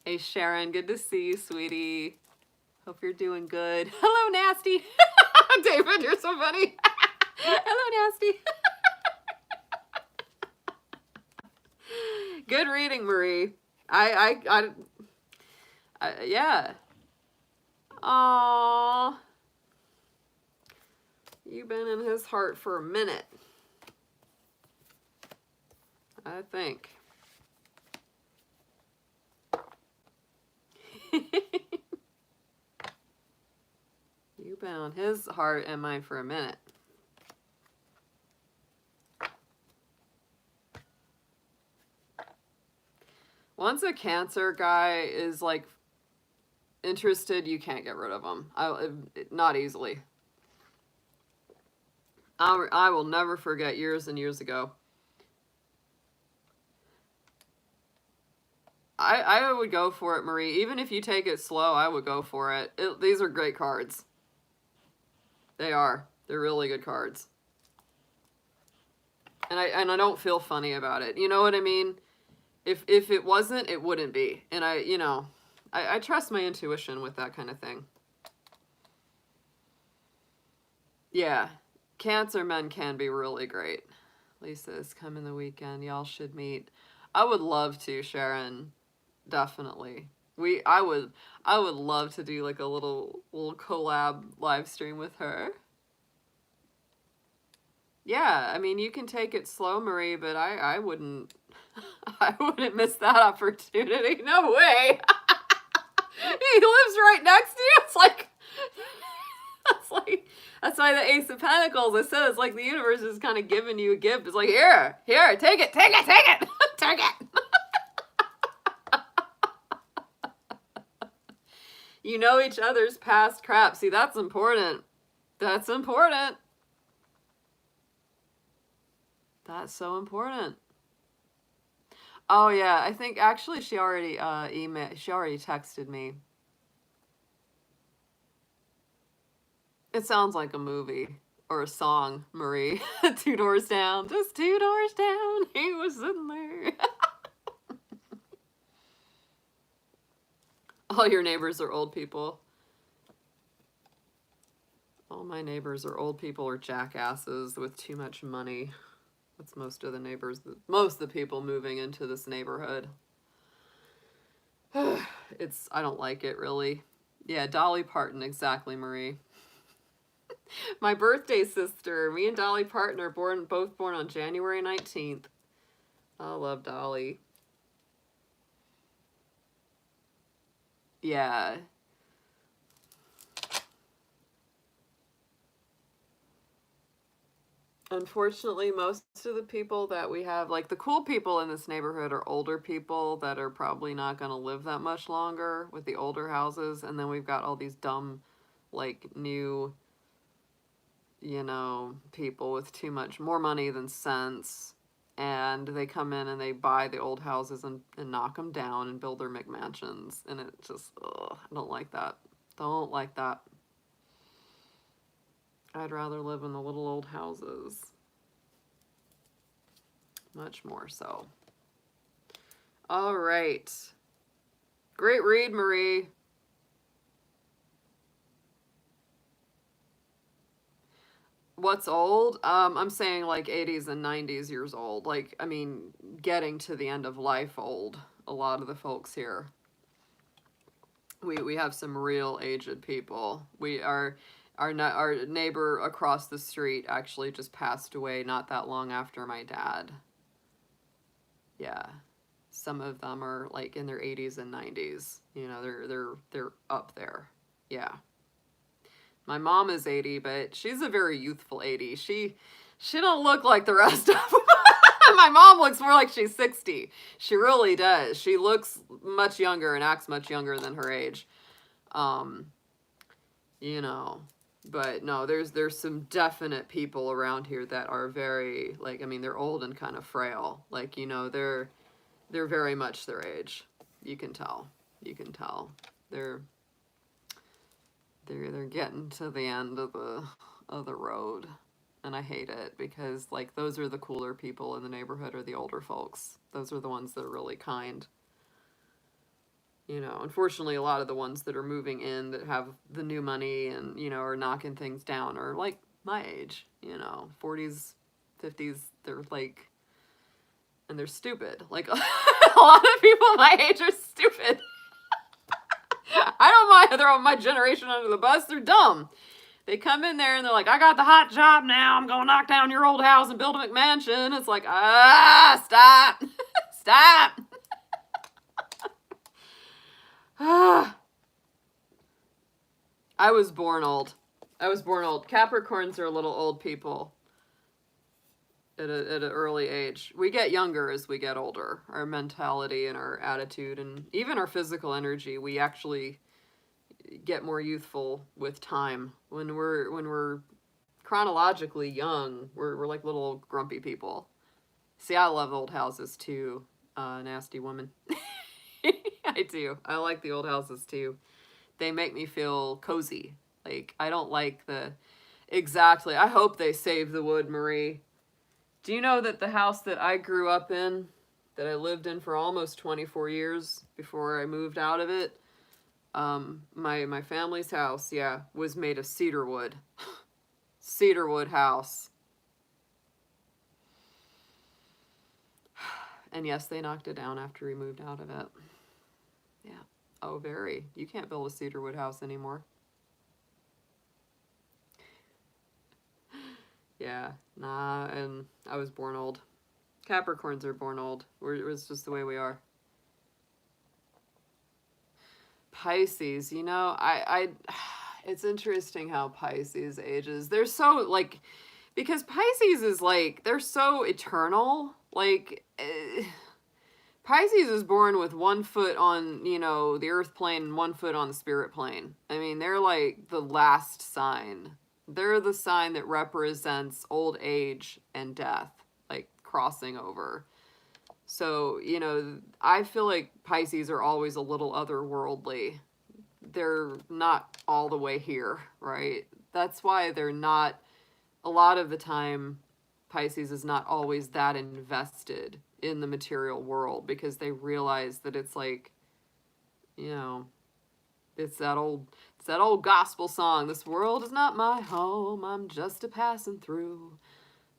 Hey Sharon, good to see you, sweetie. Hope you're doing good. Hello, Nasty. David, you're so funny. Hello, Nasty. Good reading, Marie. Yeah. Aww. You've been in his heart for a minute, I think. You've been on his heart and mind for a minute. Once a Cancer guy is like interested, you can't get rid of him. Not easily. I will never forget years and years ago. I would go for it, Marie. Even if you take it slow, I would go for it. These are great cards. They are. They're really good cards. And I don't feel funny about it. You know what I mean? If it wasn't, it wouldn't be. And I trust my intuition with that kind of thing. Yeah. Cancer men can be really great. Lisa's coming the weekend. Y'all should meet. I would love to, Sharon. Definitely. I would love to do like a little collab live stream with her. Yeah, I mean, you can take it slow, Marie, but I wouldn't miss that opportunity. No way. He lives right next to you. It's like that's why the Ace of Pentacles, I said, it's like the universe is kind of giving you a gift. It's like, here, take it. Take it. You know each other's past crap. See, that's important. That's important. That's so important. Oh yeah, I think actually she already texted me. It sounds like a movie or a song, Marie. 2 doors down, just 2 doors down, he was sitting there. All your neighbors are old people. All my neighbors are old people or jackasses with too much money. That's most of the neighbors, most of the people moving into this neighborhood. I don't like it, really. Yeah, Dolly Parton, exactly, Marie. My birthday sister, me and Dolly Partner, both born on January 19th. I love Dolly. Yeah. Unfortunately, most of the people that we have, like the cool people in this neighborhood, are older people that are probably not going to live that much longer with the older houses. And then we've got all these dumb, like, new, people with too much more money than sense. And they come in and they buy the old houses and knock them down and build their McMansions. And it just, ugh, I don't like that. Don't like that. I'd rather live in the little old houses. Much more so. All right. Great read, Marie. What's old? I'm saying like 80s and 90s years old. Like, I mean, getting to the end of life old. A lot of the folks here. We have some real aged people. Our neighbor across the street actually just passed away not that long after my dad. Yeah. Some of them are like in their 80s and 90s. They're up there. Yeah. My mom is 80, but she's a very youthful 80. She don't look like the rest of them. My mom looks more like she's 60. She really does. She looks much younger and acts much younger than her age. Um, you know, but no, there's some definite people around here that are very, like, I mean, they're old and kind of frail. Like, they're very much their age. You can tell. You can tell. They're getting to the end of the road, and I hate it because like those are the cooler people in the neighborhood, are the older folks. Those are the ones that are really kind. Unfortunately, a lot of the ones that are moving in that have the new money and are knocking things down are like my age. 40s, 50s. They're like, and they're stupid. Like a lot of people my age are stupid. I don't mind throwing my generation under the bus. They're dumb. They come in there and they're like, I got the hot job now. I'm going to knock down your old house and build a McMansion. It's like, stop. Stop. I was born old. Capricorns are little old people at an early age. We get younger as we get older. Our mentality and our attitude and even our physical energy, we actually get more youthful with time. When we're chronologically young, we're like little grumpy people. See, I love old houses too. Nasty woman. I do. I like the old houses too. They make me feel cozy. Like, I don't like exactly. I hope they save the wood, Marie. Do you know that the house that I grew up in, that I lived in for almost 24 years before I moved out of it, my family's house, yeah, was made of cedar wood. Cedar wood house. And yes, they knocked it down after we moved out of it. Yeah. Oh, very. You can't build a cedar wood house anymore. Yeah. Nah, and I was born old. Capricorns are born old. It's just the way we are. Pisces, it's interesting how Pisces ages. They're so, like, because Pisces is, like, they're so eternal. Like, Pisces is born with 1 foot on, the earth plane and 1 foot on the spirit plane. I mean, they're, like, the last sign. They're the sign that represents old age and death, like, crossing over. So, I feel like Pisces are always a little otherworldly. They're not all the way here, right? That's why they're not, a lot of the time, Pisces is not always that invested in the material world because they realize that it's like, it's that old gospel song. This world is not my home. I'm just a passing through.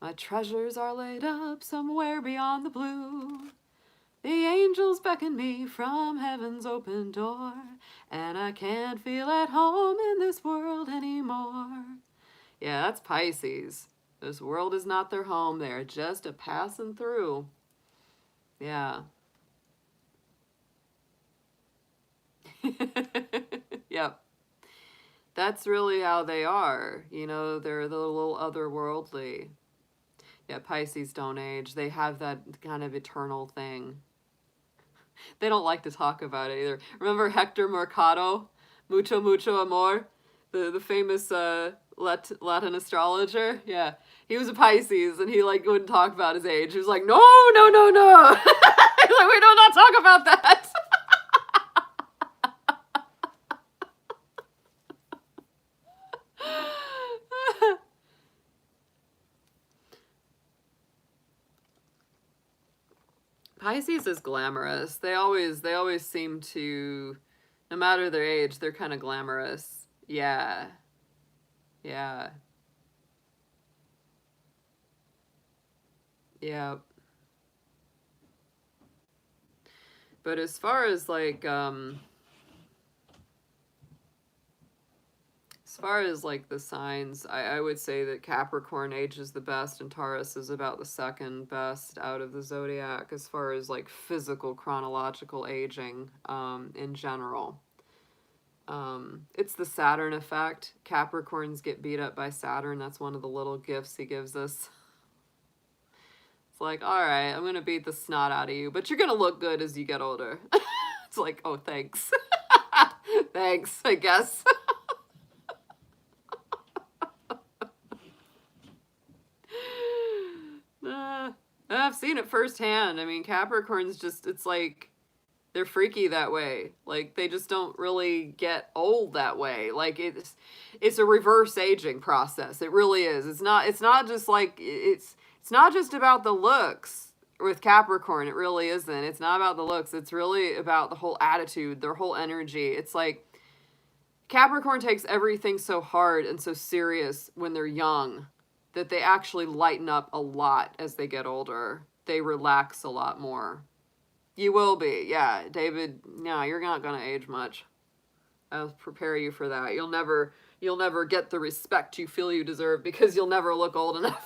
My treasures are laid up somewhere beyond the blue. The angels beckon me from heaven's open door, and I can't feel at home in this world anymore. Yeah, that's Pisces. This world is not their home. They are just a passing through. Yeah. Yep. That's really how they are. You know, they're the little otherworldly. Yeah, Pisces don't age. They have that kind of eternal thing. They don't like to talk about it either. Remember Hector Mercado? Mucho, mucho amor? The famous Latin astrologer? Yeah. He was a Pisces and he like wouldn't talk about his age. He was like, no, no, no, no. He's like, we do not talk about that. Pisces is glamorous. They always seem to, no matter their age, they're kind of glamorous. Yeah. Yeah. Yeah. But as far as like the signs, I would say that Capricorn ages the best and Taurus is about the second best out of the zodiac as far as like physical chronological aging in general. It's the Saturn effect. Capricorns get beat up by Saturn. That's one of the little gifts he gives us. It's like, all right, I'm going to beat the snot out of you, but you're going to look good as you get older. It's like, oh, thanks. Thanks, I guess. I've seen it firsthand. I mean, Capricorns just, it's like, they're freaky that way. Like, they just don't really get old that way. Like, it's a reverse aging process. It really is. It's not just like, it's not just about the looks with Capricorn. It really isn't. It's not about the looks. It's really about the whole attitude, their whole energy. It's like, Capricorn takes everything so hard and so serious when they're young that they actually lighten up a lot as they get older. They relax a lot more. You will be, yeah, David. No, you're not gonna age much. I'll prepare you for that. You'll never get the respect you feel you deserve because you'll never look old enough.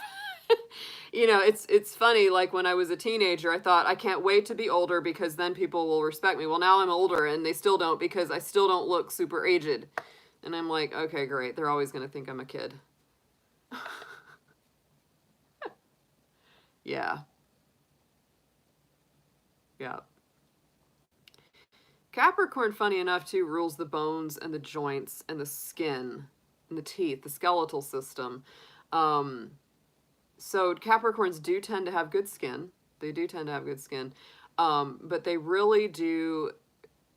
You know, it's funny. Like when I was a teenager, I thought I can't wait to be older because then people will respect me. Well, now I'm older and they still don't because I still don't look super aged. And I'm like, okay, great. They're always gonna think I'm a kid. Yeah, yeah. Capricorn, funny enough, too, rules the bones and the joints and the skin and the teeth, the skeletal system. Um, so Capricorns do tend to have good skin. They do tend to have good skin. But they really do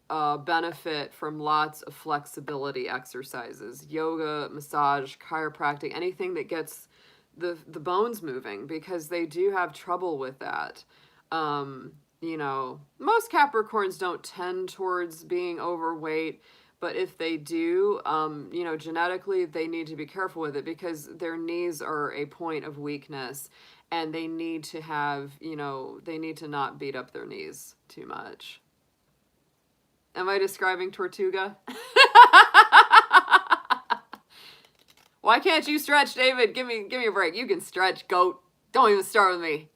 benefit from lots of flexibility exercises, yoga, massage, chiropractic, anything that gets the bones moving because they do have trouble with that. You know, most Capricorns don't tend towards being overweight, but if they do, you know, genetically, they need to be careful with it because their knees are a point of weakness and they need to have, you know, they need to not beat up their knees too much. Am I describing Tortuga? Why can't you stretch, David? Give me a break. You can stretch, goat. Don't even start with me.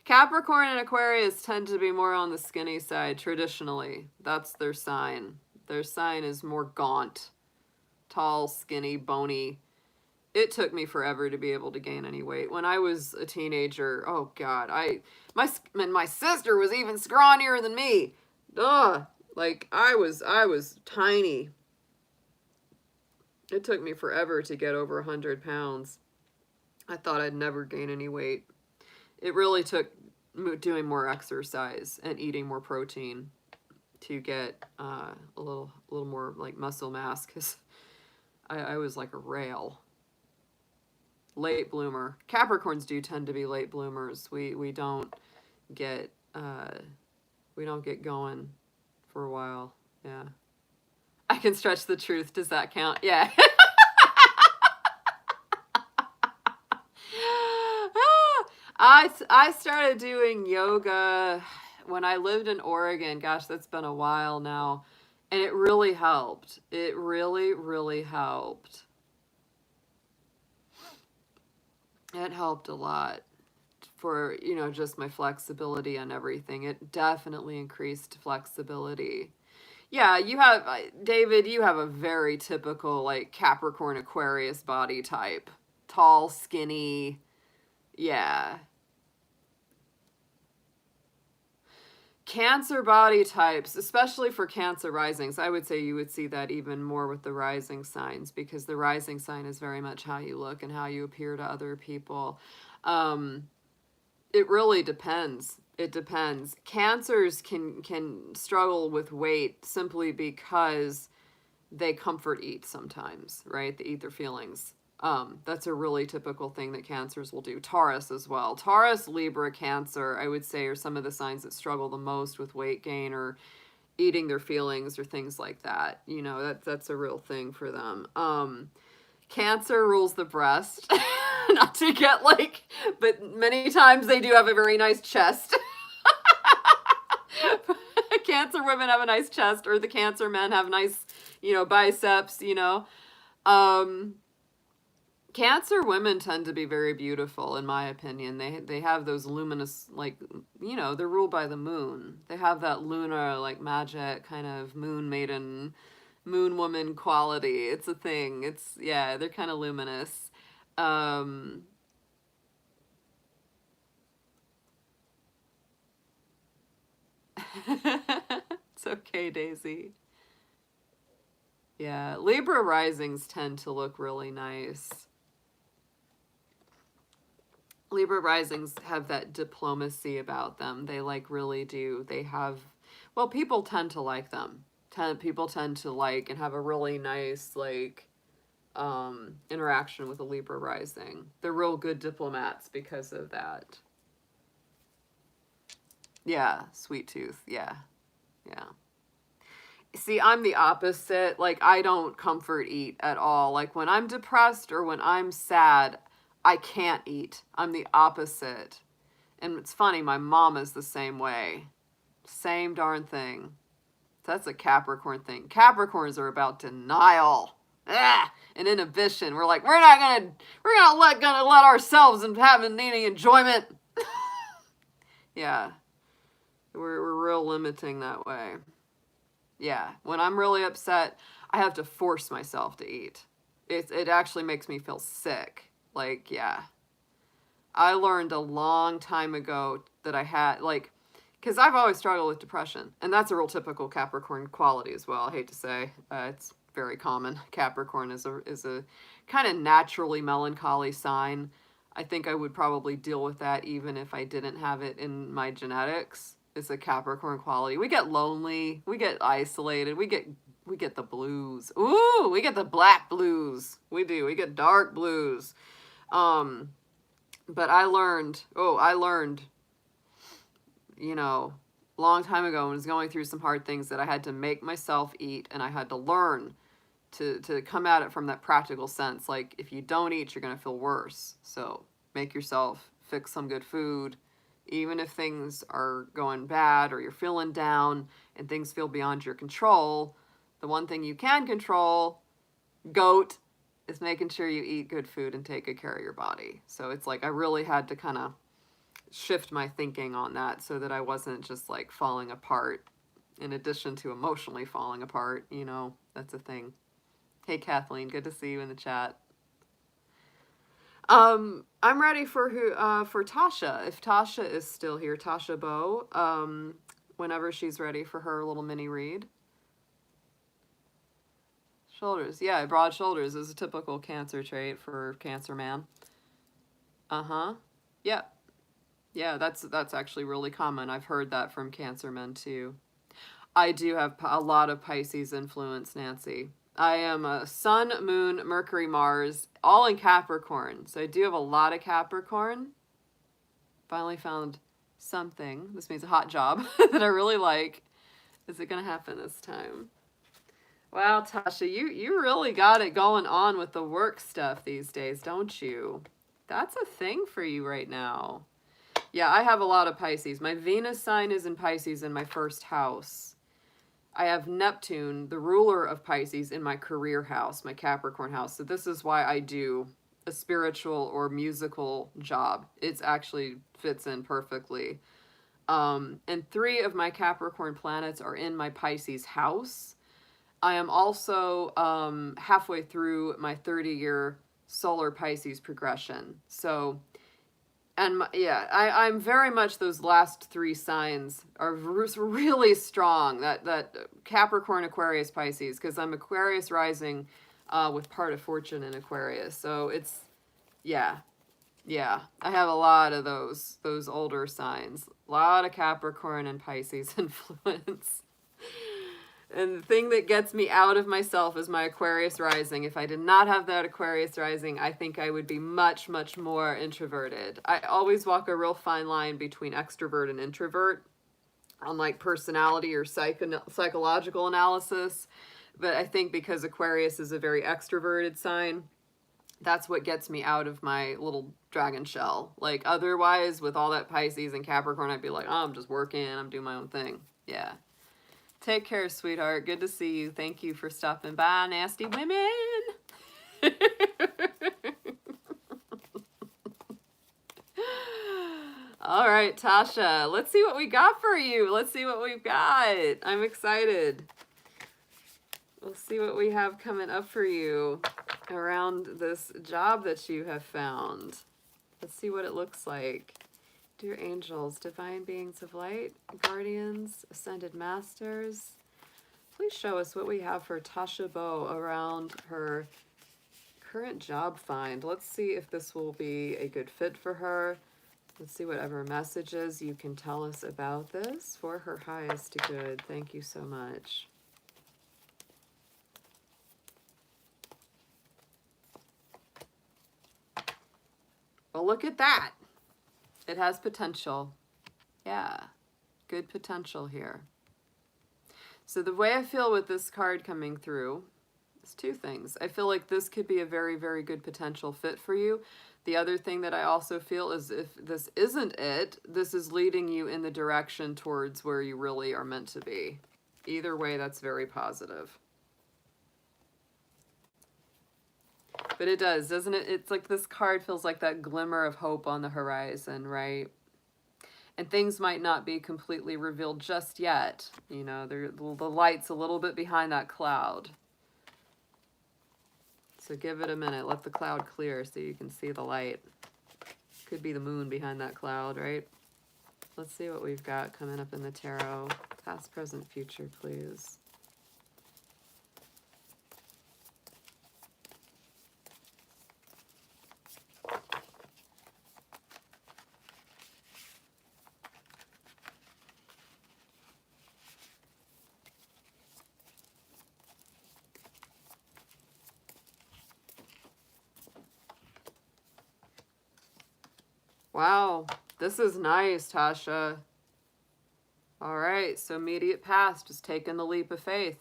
Capricorn and Aquarius tend to be more on the skinny side traditionally. That's their sign. Their sign is more gaunt, tall, skinny, bony. It took me forever to be able to gain any weight. When I was a teenager, oh God, my sister was even scrawnier than me. Ugh, like I was tiny. It took me forever to get over 100 pounds. I thought I'd never gain any weight. It really took doing more exercise and eating more protein to get a little more like muscle mass because I was like a rail. Late bloomer. Capricorns do tend to be late bloomers. We don't get going for a while. Yeah. I can stretch the truth. Does that count? Yeah. I started doing yoga when I lived in Oregon. Gosh, that's been a while now. And it really helped. It really, really helped. It helped a lot for, you know, just my flexibility and everything. It definitely increased flexibility. Yeah, you have, David, you have a very typical, like, Capricorn Aquarius body type. Tall, skinny. Yeah. Cancer body types, especially for Cancer risings, I would say you would see that even more with the rising signs, because the rising sign is very much how you look and how you appear to other people. Um, it really depends. It depends. Cancers can struggle with weight simply because they comfort eat sometimes, right? They eat their feelings. That's a really typical thing that Cancers will do. Taurus as well. Taurus, Libra, Cancer, I would say, are some of the signs that struggle the most with weight gain or eating their feelings or things like that. You know, that's a real thing for them. Cancer rules the breast. Not to get like, but many times they do have a very nice chest. Cancer women have a nice chest, or the Cancer men have nice, you know, biceps, you know. Um, Cancer women tend to be very beautiful, in my opinion. They have those luminous, like, you know, they're ruled by the moon. They have that lunar, like, magic kind of moon maiden, moon woman quality. It's a thing. It's, yeah, they're kind of luminous. Um, it's okay, Daisy. Yeah, Libra risings tend to look really nice. Libra risings have that diplomacy about them. They like really do. They have, well, people tend to like them. People tend to like and have a really nice like interaction with a Libra rising. They're real good diplomats because of that. Yeah, sweet tooth. Yeah. Yeah. See, I'm the opposite. Like, I don't comfort eat at all. Like, when I'm depressed or when I'm sad, I can't eat. I'm the opposite. And it's funny, my mom is the same way. Same darn thing. That's a Capricorn thing. Capricorns are about denial. And inhibition. We're like, we're not gonna let ourselves and have any enjoyment. Yeah. We're real limiting that way. Yeah, when I'm really upset, I have to force myself to eat. It actually makes me feel sick. Like, yeah. I learned a long time ago that I had, like, because I've always struggled with depression, and that's a real typical Capricorn quality as well. I hate to say, it's very common. Capricorn is a kind of naturally melancholy sign. I think I would probably deal with that even if I didn't have it in my genetics. It's a Capricorn quality. We get lonely, we get isolated, we get the blues. Ooh, we get the black blues. We do. We get dark blues. Um, but I learned, you know, a long time ago when I was going through some hard things that I had to make myself eat, and I had to learn to come at it from that practical sense. Like, if you don't eat, you're going to feel worse. So make yourself fix some good food, even if things are going bad or you're feeling down and things feel beyond your control. The one thing you can control, goat, is making sure you eat good food and take good care of your body. So it's like I really had to kind of shift my thinking on that so that I wasn't just like falling apart in addition to emotionally falling apart. You know, that's a thing. Hey, Kathleen, good to see you in the chat. I'm ready for Tasha. If Tasha is still here, Tasha Bow. Whenever she's ready for her little mini read. Shoulders, yeah, broad shoulders is a typical Cancer trait for Cancer man. Uh-huh. Yeah. Yeah, that's actually really common. I've heard that from Cancer men too. I do have a lot of Pisces influence, Nancy. I am a Sun, Moon, Mercury, Mars, all in Capricorn. So I do have a lot of Capricorn. Finally found something. This means a hot job that I really like. Is it going to happen this time? Wow, Tasha, you really got it going on with the work stuff these days, don't you? That's a thing for you right now. Yeah, I have a lot of Pisces. My Venus sign is in Pisces in my first house. I have Neptune, the ruler of Pisces, in my career house, my Capricorn house. So this is why I do a spiritual or musical job. It's actually fits in perfectly. And 3 of my Capricorn planets are in my Pisces house. I am also halfway through my 30-year solar Pisces progression. So, and yeah, I'm very much, those last 3 signs are really strong. That Capricorn, Aquarius, Pisces, because I'm Aquarius rising with part of fortune in Aquarius. So it's, yeah, yeah. I have a lot of those older signs. A lot of Capricorn and Pisces influence. And the thing that gets me out of myself is my Aquarius rising. If I did not have that Aquarius rising, I think I would be much, much more introverted. I always walk a real fine line between extrovert and introvert on like personality or psychological analysis. But I think because Aquarius is a very extroverted sign, that's what gets me out of my little dragon shell. Like otherwise, with all that Pisces and Capricorn, I'd be like, oh, I'm just working, I'm doing my own thing. Yeah. Take care, sweetheart. Good to see you. Thank you for stopping by, nasty women. All right, Tasha, let's see what we got for you. Let's see what we've got. I'm excited. We'll see what we have coming up for you around this job that you have found. Let's see what it looks like. Dear angels, divine beings of light, guardians, ascended masters, please show us what we have for Tasha Bow around her current job find. Let's see if this will be a good fit for her. Let's see whatever messages you can tell us about this for her highest good. Thank you so much. Well, look at that. It has potential. Yeah, good potential here. So the way I feel with this card coming through is 2 things. I feel like this could be a very, very good potential fit for you. The other thing that I also feel is if this isn't it, this is leading you in the direction towards where you really are meant to be. Either way, that's very positive. But it does, doesn't it? It's like this card feels like that glimmer of hope on the horizon, right? And things might not be completely revealed just yet. You know, the light's a little bit behind that cloud. So give it a minute. Let the cloud clear so you can see the light. Could be the moon behind that cloud, right? Let's see what we've got coming up in the tarot. Past, present, future, please. Wow, this is nice, Tasha. All right, so immediate past is taking the leap of faith.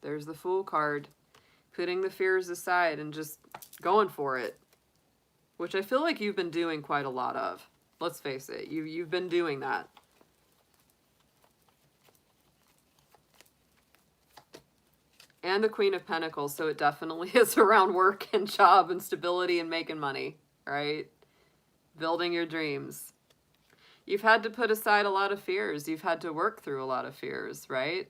There's the Fool card. Putting the fears aside and just going for it. Which I feel like you've been doing quite a lot of. Let's face it, you've been doing that. And the Queen of Pentacles, so it definitely is around work and job and stability and making money, right? Building your dreams. You've had to put aside a lot of fears. You've had to work through a lot of fears, right?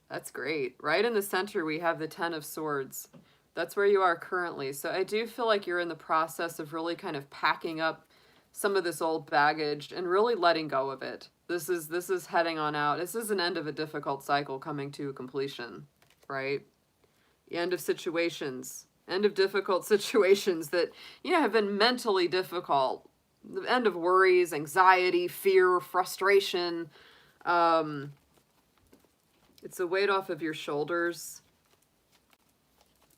That's great. Right in the center, we have the 10 of Swords. That's where you are currently. So I do feel like you're in the process of really kind of packing up some of this old baggage and really letting go of it. This is heading on out. This is an end of a difficult cycle coming to completion, right? The end of situations. End of difficult situations that, you know, have been mentally difficult. The end of worries, anxiety, fear, frustration. It's a weight off of your shoulders.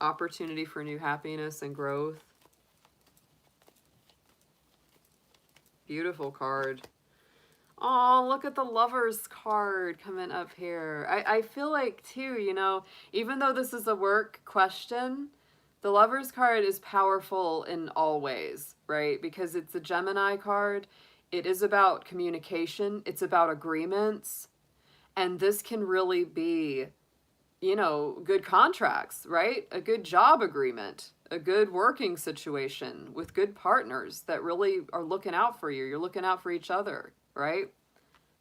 Opportunity for new happiness and growth. Beautiful card. Oh, look at the Lovers card coming up here. I feel like, too, you know, even though this is a work question, the Lovers card is powerful in all ways, right? Because it's a Gemini card. It is about communication. It's about agreements. And this can really be, good contracts, right? A good job agreement, a good working situation with good partners that really are looking out for you. You're looking out for each other, right?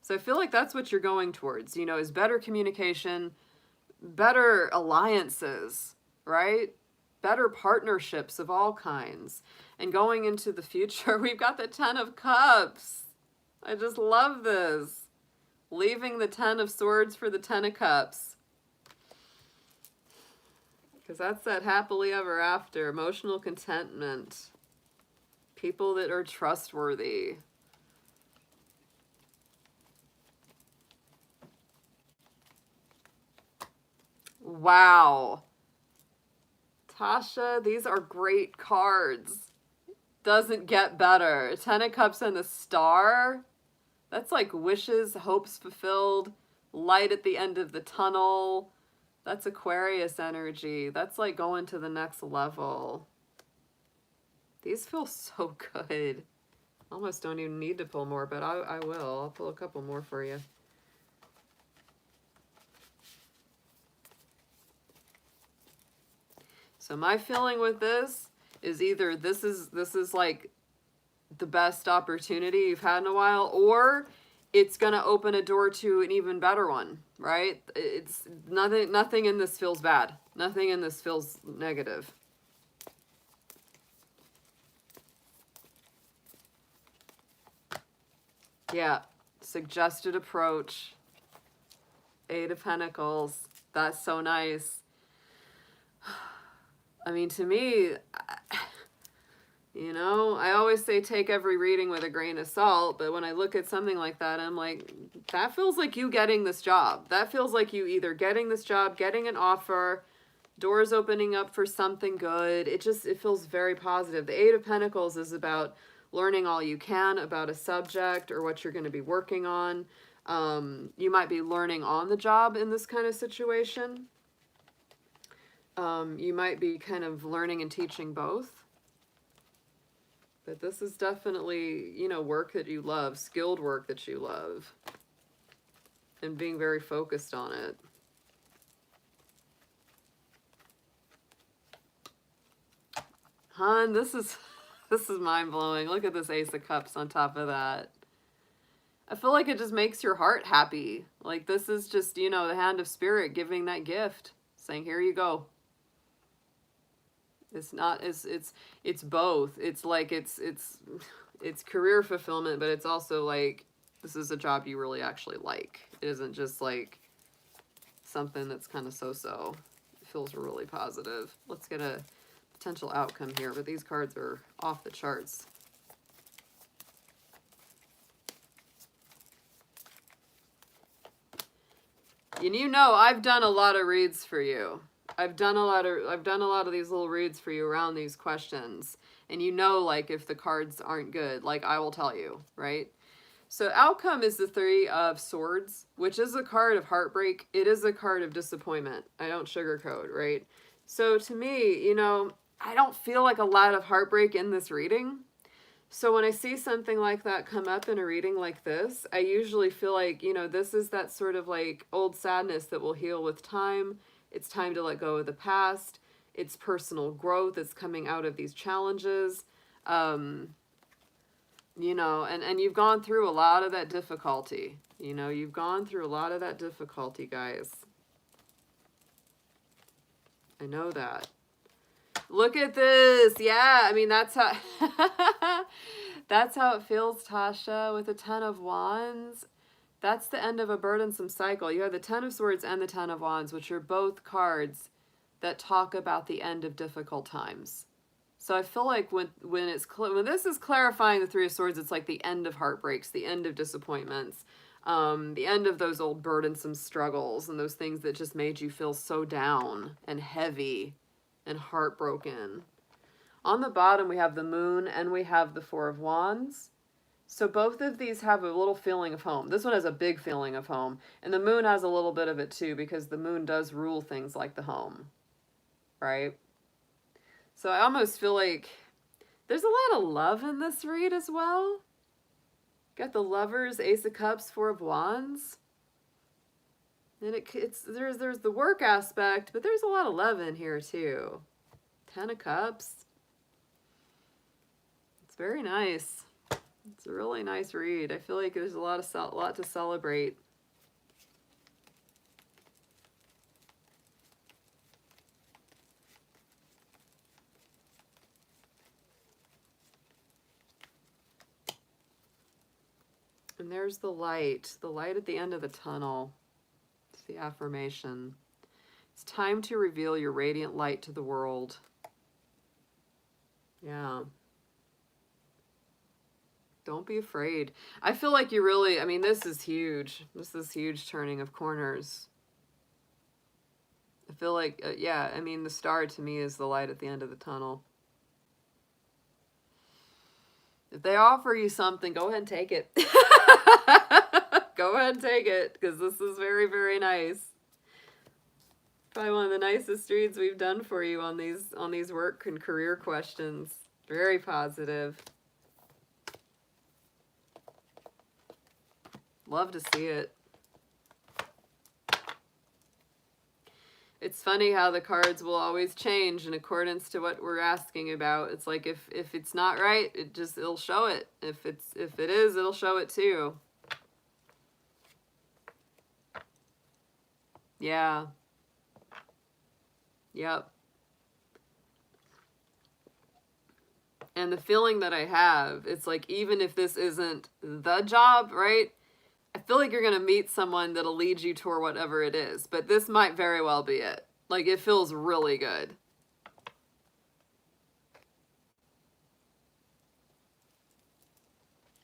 So I feel like that's what you're going towards, is better communication, better alliances, right? Better partnerships of all kinds. And going into the future, we've got the Ten of Cups. I just love this. Leaving the Ten of Swords for the Ten of Cups. Because that's that happily ever after, emotional contentment. People that are trustworthy. Wow. Tasha, these are great cards. Doesn't get better. Ten of Cups and the Star. That's like wishes, hopes fulfilled, light at the end of the tunnel. That's Aquarius energy. That's like going to the next level. These feel so good. Almost don't even need to pull more, but I will. I'll pull a couple more for you. So my feeling with this is either this is like the best opportunity you've had in a while, or it's going to open a door to an even better one, right? It's nothing in this feels bad. Nothing in this feels negative. Yeah, suggested approach. Eight of Pentacles. That's so nice. I mean, to me, I always say take every reading with a grain of salt, but when I look at something like that, I'm like, that feels like you getting this job. That feels like you either getting this job, getting an offer, doors opening up for something good. It feels very positive. The Eight of Pentacles is about learning all you can about a subject or what you're going to be working on. You might be learning on the job in this kind of situation. You might be kind of learning and teaching both. But this is definitely, work that you love, skilled work that you love, and being very focused on it. Hun, this is mind-blowing. Look at this Ace of Cups on top of that. I feel like it just makes your heart happy. Like this is just, the hand of spirit giving that gift, saying, here you go. It's not, it's both. It's like, it's career fulfillment, but it's also like, this is a job you really actually like. It isn't just like something that's kind of so-so. It feels really positive. Let's get a potential outcome here, but these cards are off the charts. And I've done a lot of reads for you. I've done a lot of these little reads for you around these questions. And like if the cards aren't good, like I will tell you, right? So outcome is the Three of Swords, which is a card of heartbreak. It is a card of disappointment. I don't sugarcoat, right? So to me, I don't feel like a lot of heartbreak in this reading. So when I see something like that come up in a reading like this, I usually feel like, this is that sort of like old sadness that will heal with time. It's time to let go of the past. It's personal growth. It's coming out of these challenges. And you've gone through a lot of that difficulty. You've gone through a lot of that difficulty, guys. I know that. Look at this. Yeah, I mean, that's how that's how it feels, Tasha, with the Ten of Wands. That's the end of a burdensome cycle. You have the Ten of Swords and the Ten of Wands, which are both cards that talk about the end of difficult times. So I feel like when this is clarifying the Three of Swords, it's like the end of heartbreaks, the end of disappointments, the end of those old burdensome struggles and those things that just made you feel so down and heavy and heartbroken. On the bottom, we have the Moon and we have the Four of Wands. So both of these have a little feeling of home. This one has a big feeling of home. And the Moon has a little bit of it too, because the Moon does rule things like the home, right? So I almost feel like there's a lot of love in this read as well. Got the Lovers, Ace of Cups, Four of Wands. And there's the work aspect, but there's a lot of love in here too. 10 of Cups. It's very nice. It's a really nice read. I feel like there's a lot to celebrate. And there's the light at the end of the tunnel. It's the affirmation. It's time to reveal your radiant light to the world. Yeah. Don't be afraid. I feel like you really, I mean, this is huge. This is huge turning of corners. I feel like, yeah, I mean, the star to me is the light at the end of the tunnel. If they offer you something, go ahead and take it. Go ahead and take it, because this is very, very nice. Probably one of the nicest reads we've done for you on these work and career questions. Very positive. Love to see it. It's funny how the cards will always change in accordance to what we're asking about. It's like if it's not right, it'll show it. If it is, it'll show it too. Yeah. Yep. And the feeling that I have, it's like even if this isn't the job, right? I feel like you're going to meet someone that'll lead you toward whatever it is. But this might very well be it. Like, it feels really good.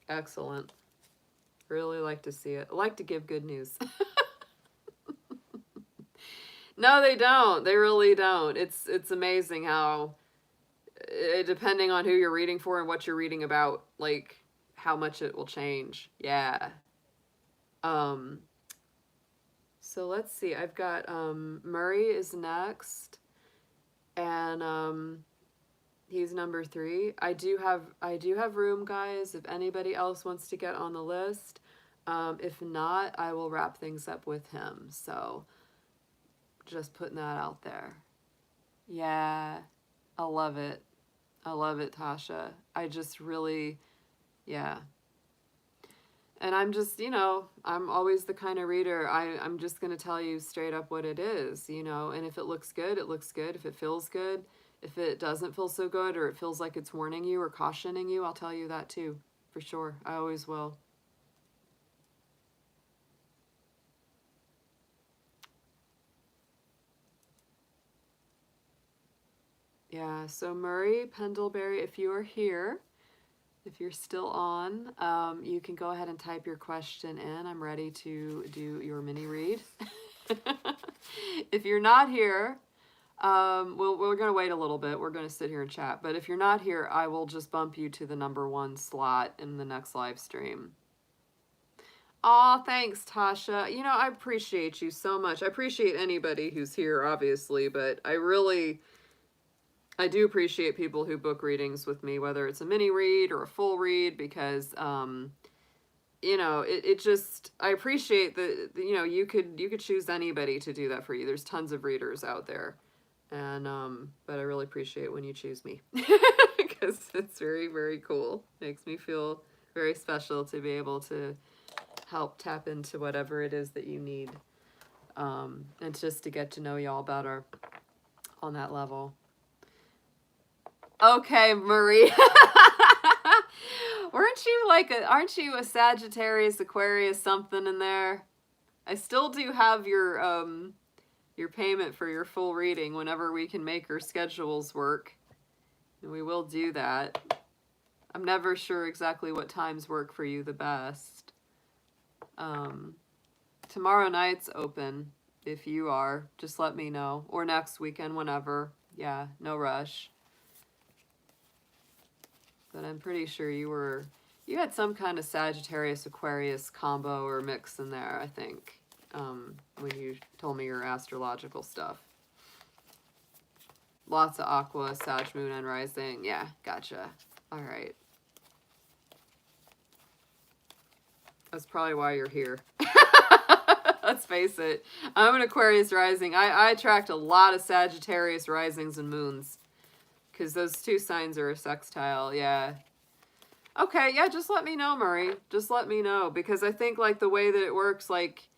Excellent. Really like to see it. I like to give good news. No, they don't. They really don't. It's amazing how, depending on who you're reading for and what you're reading about, like, how much it will change. Yeah. So let's see. I've got Murray is next, and he's number 3. I do have room, guys, if anybody else wants to get on the list. If not, I will wrap things up with him. So just putting that out there. Yeah, I love it. I love it, Tasha. I just really, yeah. And I'm just, I'm always the kind of reader, I'm just going to tell you straight up what it is, and if it looks good, it looks good. If it feels good, if it doesn't feel so good, or it feels like it's warning you or cautioning you, I'll tell you that too, for sure. I always will. Yeah, so Murray Pendlebury, if you are here, if you're still on, you can go ahead and type your question in. I'm ready to do your mini read. If you're not here, we're going to wait a little bit. We're going to sit here and chat. But if you're not here, I will just bump you to the number 1 slot in the next live stream. Aw, thanks, Tasha. I appreciate you so much. I appreciate anybody who's here, obviously, but I do appreciate people who book readings with me, whether it's a mini read or a full read, because, it just, I appreciate that, you could choose anybody to do that for you. There's tons of readers out there. And, but I really appreciate when you choose me because it's very, very cool. Makes me feel very special to be able to help tap into whatever it is that you need. And just to get to know y'all better on that level. Okay, Marie. Aren't you a Sagittarius, Aquarius, something in there? I still do have your payment for your full reading whenever we can make our schedules work. And we will do that. I'm never sure exactly what times work for you the best. Tomorrow night's open. If you are, just let me know. Or next weekend, whenever. Yeah, no rush. But I'm pretty sure you had some kind of Sagittarius Aquarius combo or mix in there, I think, when you told me your astrological stuff. Lots of Aqua, Sag, Moon, and Rising. Yeah, gotcha. All right. That's probably why you're here. Let's face it. I'm an Aquarius rising. I attract a lot of Sagittarius risings and moons. Because those two signs are a sextile, yeah. Okay, yeah, just let me know, Murray. Just let me know. Because I think, like, the way that it works, like,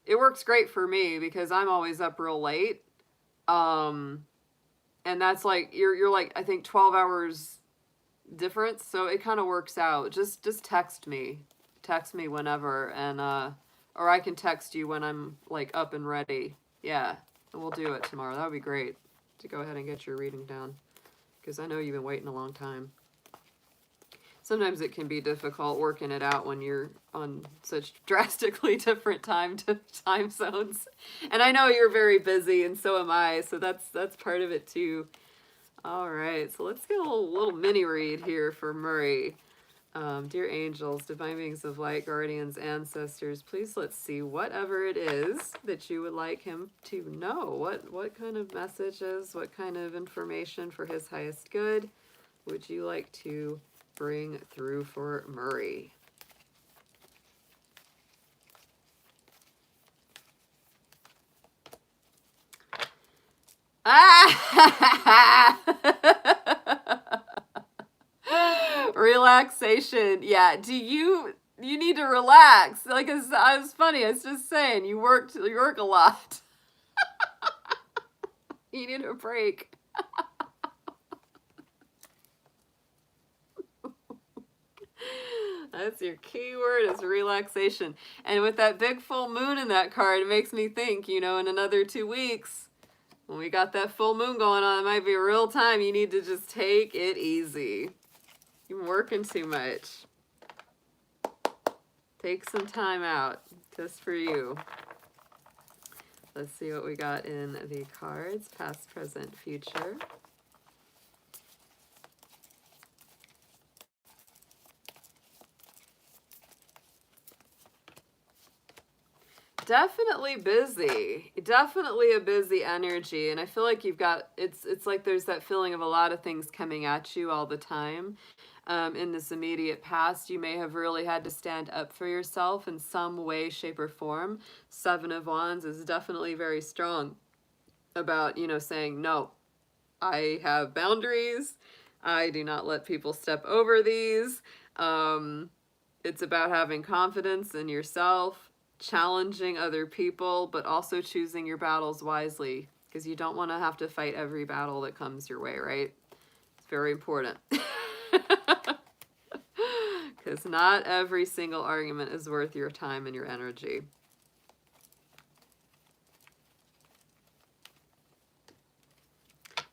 it works great for me because I'm always up real late. And that's, like, you're like, I think 12 hours difference. So it kind of works out. Just text me. Text me whenever. And, or I can text you when I'm, like, up and ready. Yeah, and we'll do it tomorrow. That would be great to go ahead and get your reading down. Because I know you've been waiting a long time. Sometimes it can be difficult working it out when you're on such drastically different time zones. And I know you're very busy, and so am I, so that's part of it too. All right, so let's get a little mini read here for Murray. Dear angels, divine beings of light, guardians, ancestors, please let's see whatever it is that you would like him to know. What kind of messages, what kind of information for his highest good would you like to bring through for Murray? Relaxation. Yeah. You need to relax. Like, I was funny. I was just saying, you work a lot. You need a break. That's your key word, is relaxation. And with that big full moon in that card, it makes me think, in another 2 weeks, when we got that full moon going on, it might be a real time. You need to just take it easy. You're working too much. Take some time out just for you. Let's see what we got in the cards, past, present, future. Definitely busy. Definitely a busy energy. And I feel like you've got, it's like there's that feeling of a lot of things coming at you all the time. In this immediate past, you may have really had to stand up for yourself in some way, shape, or form. Seven of Wands is definitely very strong about, saying, no, I have boundaries. I do not let people step over these. It's about having confidence in yourself, challenging other people, but also choosing your battles wisely, because you don't want to have to fight every battle that comes your way, right? It's very important. Because not every single argument is worth your time and your energy.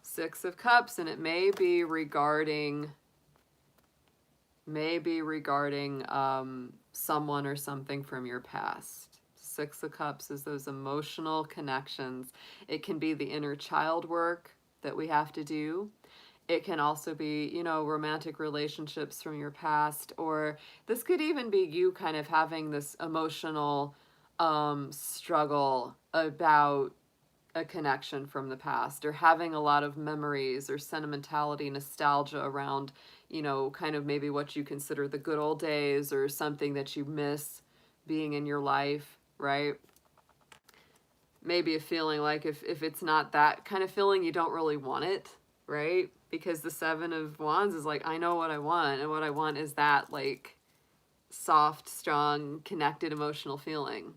Six of Cups, and it may be regarding someone or something from your past. Six of Cups is those emotional connections. It can be the inner child work that we have to do. It can also be, romantic relationships from your past, or this could even be you kind of having this emotional struggle about a connection from the past, or having a lot of memories or sentimentality, nostalgia around, kind of maybe what you consider the good old days, or something that you miss being in your life, right? Maybe a feeling like if it's not that kind of feeling, you don't really want it, right? Because the Seven of Wands is like, I know what I want, and what I want is that, like, soft, strong, connected, emotional feeling.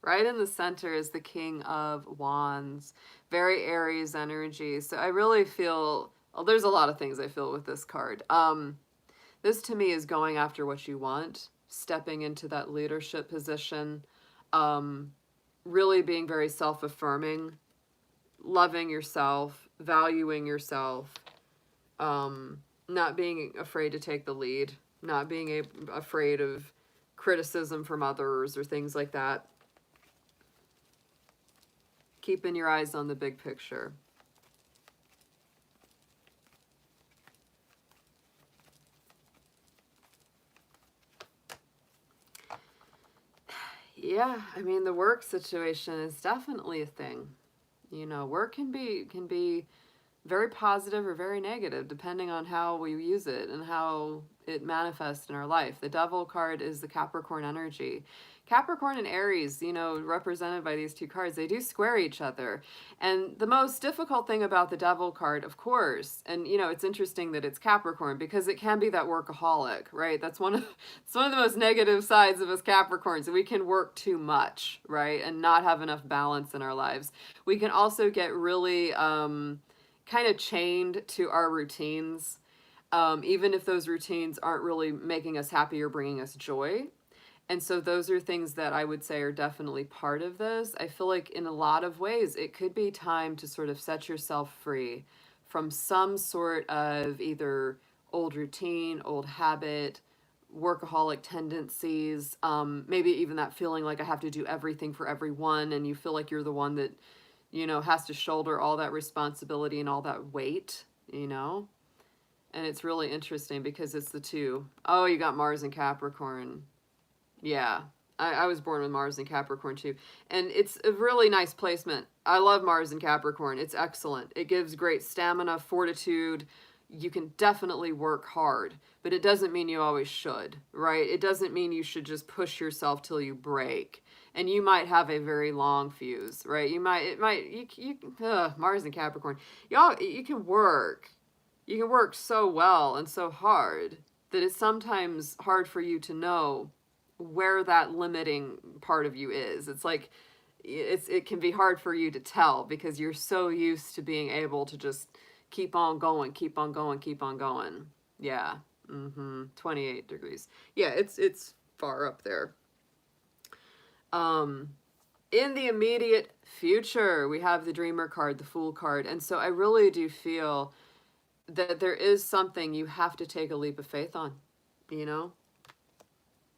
Right in the center is the King of Wands, very Aries energy. So I really feel, well, there's a lot of things I feel with this card. This to me is going after what you want, stepping into that leadership position, really being very self-affirming, loving yourself, valuing yourself, not being afraid to take the lead, not being afraid of criticism from others or things like that. Keeping your eyes on the big picture. Yeah, I mean, the work situation is definitely a thing. Work can be very positive or very negative, depending on how we use it and how it manifests in our life. The Devil card is the Capricorn energy. Capricorn and Aries, you know, represented by these two cards, they do square each other. And the most difficult thing about the Devil card, of course, and you know, it's interesting that it's Capricorn because it can be that workaholic, right? That's one of it's one of the most negative sides of us Capricorns. We can work too much, right? And not have enough balance in our lives. We can also get really kind of chained to our routines, even if those routines aren't really making us happy or bringing us joy. And so those are things that I would say are definitely part of this. I feel like in a lot of ways, it could be time to sort of set yourself free from some sort of either old routine, old habit, workaholic tendencies, maybe even that feeling like I have to do everything for everyone, and you feel like you're the one that, you know, has to shoulder all that responsibility and all that weight, you know? And it's really interesting because it's the two. Oh, you got Mars and Capricorn. Yeah. I was born with Mars and Capricorn too. And it's a really nice placement. I love Mars and Capricorn. It's excellent. It gives great stamina, fortitude. You can definitely work hard, but it doesn't mean you always should, right? It doesn't mean you should just push yourself till you break. And you might have a very long fuse, right? Mars and Capricorn. Y'all, you can work. You can work so well and so hard that it's sometimes hard for you to know where that limiting part of you is. It's like it can be hard for you to tell because you're so used to being able to just keep on going, keep on going, keep on going. Yeah. 28 degrees. Yeah, it's far up there. In the immediate future, we have the Dreamer card, the Fool card. And so I really do feel that there is something you have to take a leap of faith on, you know?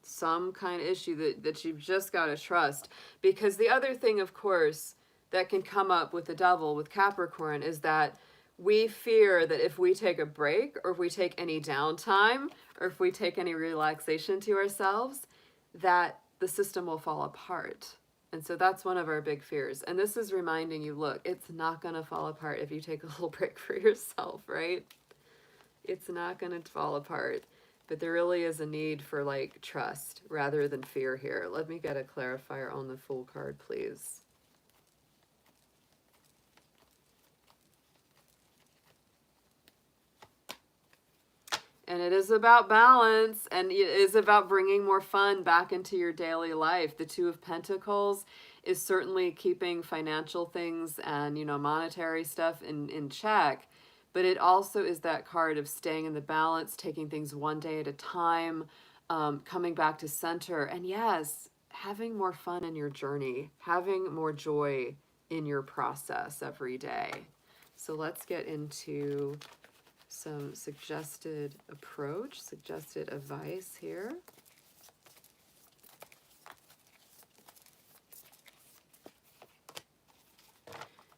Some kind of issue that you've just got to trust. Because the other thing, of course, that can come up with the Devil, with Capricorn, is that we fear that if we take a break, or if we take any downtime, or if we take any relaxation to ourselves, that the system will fall apart. And so that's one of our big fears. And this is reminding you, look, it's not going to fall apart if you take a little break for yourself, right? It's not going to fall apart. But there really is a need for like trust rather than fear here. Let me get a clarifier on the Fool card, please. And it is about balance, and it is about bringing more fun back into your daily life. The Two of Pentacles is certainly keeping financial things and, you know, monetary stuff in check. But it also is that card of staying in the balance, taking things one day at a time, coming back to center. And yes, having more fun in your journey, having more joy in your process every day. So let's get into some suggested approach, suggested advice here.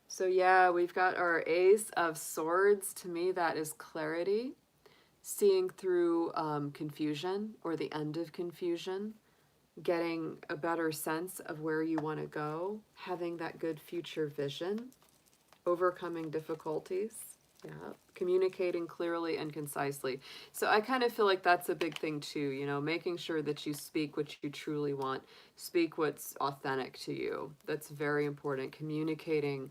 So yeah, we've got our Ace of Swords. To me, that is clarity, seeing through confusion or the end of confusion, getting a better sense of where you want to go, having that good future vision, overcoming difficulties. Yeah, communicating clearly and concisely. So I kind of feel like that's a big thing too, you know, making sure that you speak what you truly want, speak what's authentic to you. That's very important. Communicating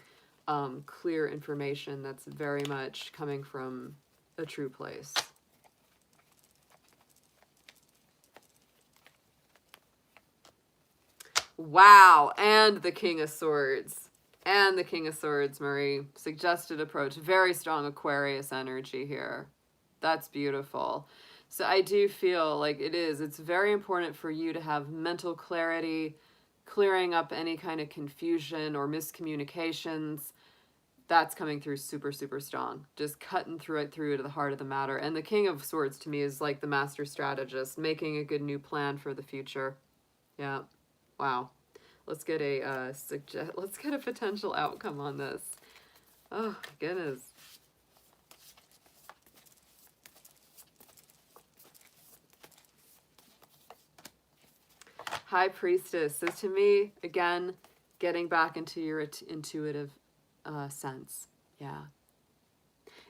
clear information that's very much coming from a true place. Wow, and the King of Swords. And the King of Swords, Marie. Suggested approach. Very strong Aquarius energy here. That's beautiful. So I do feel like it's very important for you to have mental clarity, clearing up any kind of confusion or miscommunications. That's coming through super, super strong. Just cutting through to the heart of the matter. And the King of Swords to me is like the master strategist, making a good new plan for the future. Yeah. Wow. Let's get a let's get a potential outcome on this. Oh, goodness. High Priestess. So to me, again, getting back into your intuitive sense. Yeah.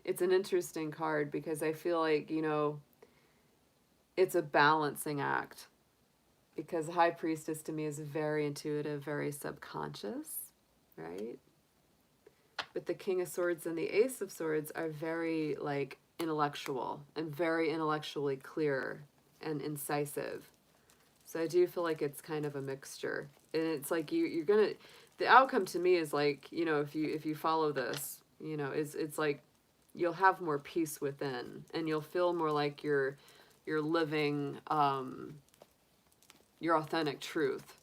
It's an interesting card because I feel like, you know, it's a balancing act. because the High Priestess to me is very intuitive, very subconscious, right? But the King of Swords and the Ace of Swords are very like intellectual and very intellectually clear and incisive. So I do feel like it's kind of a mixture. And it's like you're gonna, the outcome to me is like, you know, if you follow this, you know, it's like you'll have more peace within, and you'll feel more like you're living your authentic truth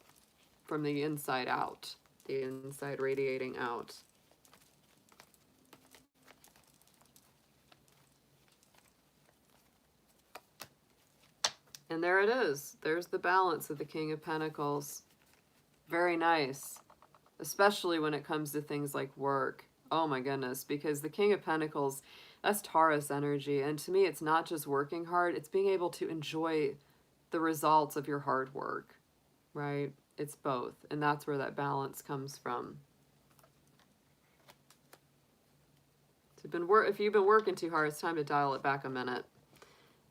from the inside out, the inside radiating out. And there it is. There's the balance of the King of Pentacles. Very nice, especially when it comes to things like work. Oh my goodness, because the King of Pentacles, that's Taurus energy. And to me, it's not just working hard, it's being able to enjoy the results of your hard work, right? It's both. And that's where that balance comes from. So if you've been working too hard, it's time to dial it back a minute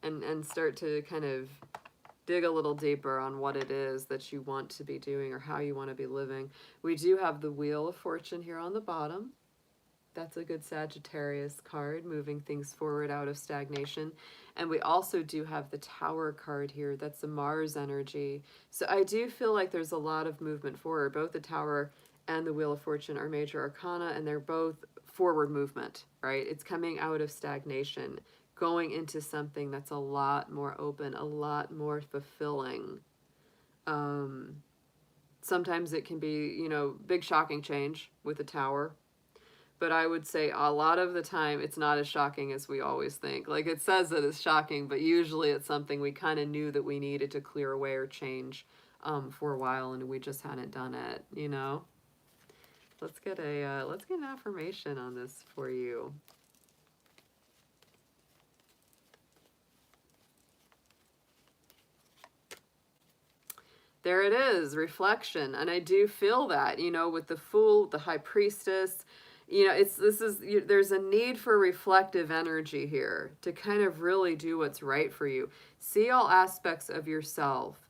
and start to kind of dig a little deeper on what it is that you want to be doing or how you want to be living. We do have the Wheel of Fortune here on the bottom. That's a good Sagittarius card, moving things forward out of stagnation. And we also do have the Tower card here. That's the Mars energy. So I do feel like there's a lot of movement forward. Both the Tower and the Wheel of Fortune are major arcana, and they're both forward movement, right? It's coming out of stagnation, going into something that's a lot more open, a lot more fulfilling. Sometimes it can be, you know, big shocking change with the Tower. But I would say a lot of the time it's not as shocking as we always think. Like it says that it's shocking, but usually it's something we kind of knew that we needed to clear away or change for a while, and we just hadn't done it, you know? Let's get an affirmation on this for you. There it is, reflection. And I do feel that, you know, with the Fool, the High Priestess, you know, there's a need for reflective energy here to kind of really do what's right for you. See all aspects of yourself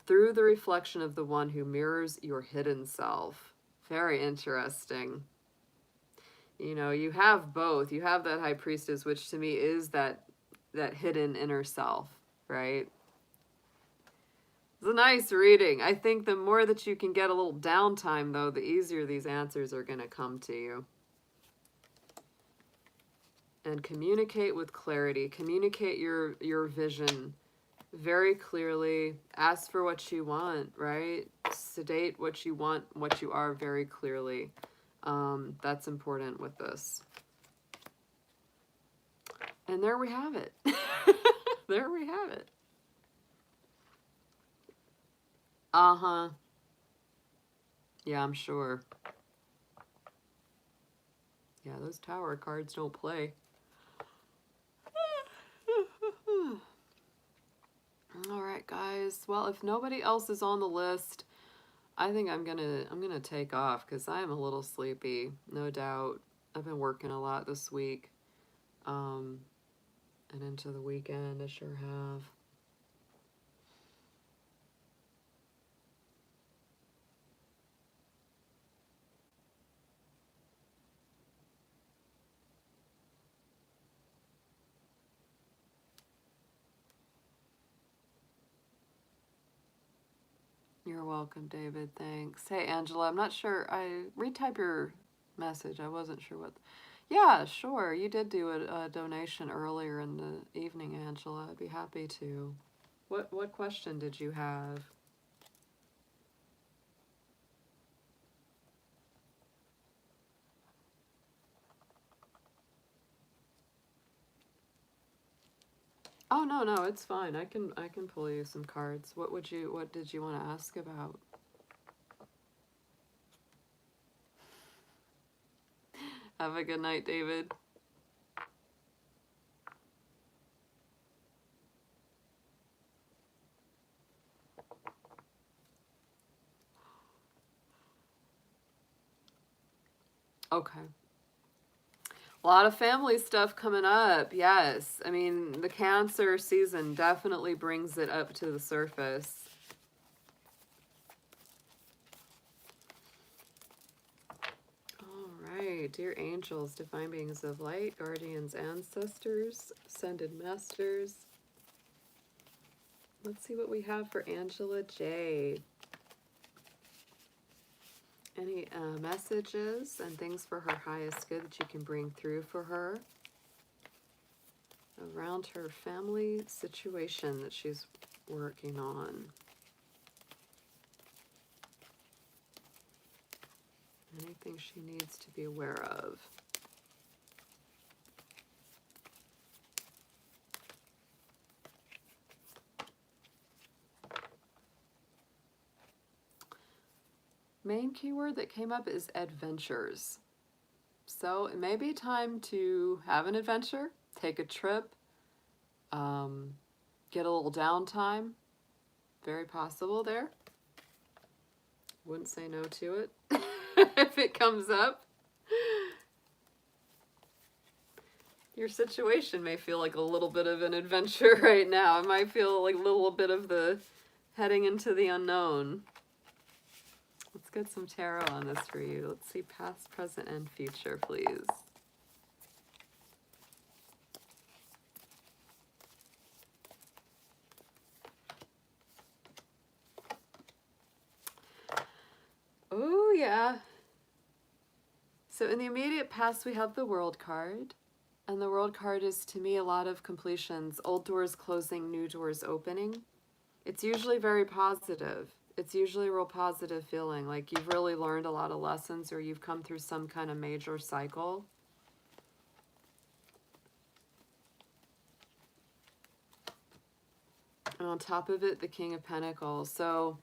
through the reflection of the one who mirrors your hidden self. Very interesting. You know, you have both. You have that High Priestess, which to me is that hidden inner self, right? It's a nice reading. I think the more that you can get a little downtime, though, the easier these answers are going to come to you. And communicate with clarity. Communicate your vision very clearly. Ask for what you want, right? Sedate what you want, what you are very clearly. That's important with this. And there we have it. There we have it. Uh-huh. Yeah, I'm sure. Yeah, those Tower cards don't play. All right, guys. Well, if nobody else is on the list, I think I'm gonna take off because I am a little sleepy, no doubt. I've been working a lot this week, and into the weekend. I sure have. You're welcome, David. Thanks. Hey, Angela, I'm not sure. I retype your message. I wasn't sure what. Yeah, sure. You did do a donation earlier in the evening, Angela. I'd be happy to. What question did you have? Oh, no, it's fine. I can pull you some cards. What did you want to ask about? Have a good night, David. Okay. A lot of family stuff coming up. Yes. I mean, the Cancer season definitely brings it up to the surface. right, dear angels, divine beings of light, guardians, ancestors, ascended masters. Let's see what we have for Angela J. Any messages and things for her highest good that you can bring through for her around her family situation that she's working on. Anything she needs to be aware of. Main keyword that came up is adventures. So it may be time to have an adventure, take a trip, get a little downtime. Very possible there. Wouldn't say no to it if it comes up. Your situation may feel like a little bit of an adventure right now. It might feel like a little bit of the heading into the unknown. Let's get some tarot on this for you. Let's see past, present, and future, please. Oh, yeah. So in the immediate past, we have the World card. And the World card is, to me, a lot of completions. Old doors closing, new doors opening. It's usually very positive. It's usually a real positive feeling, like you've really learned a lot of lessons or you've come through some kind of major cycle. And on top of it, the King of Pentacles. So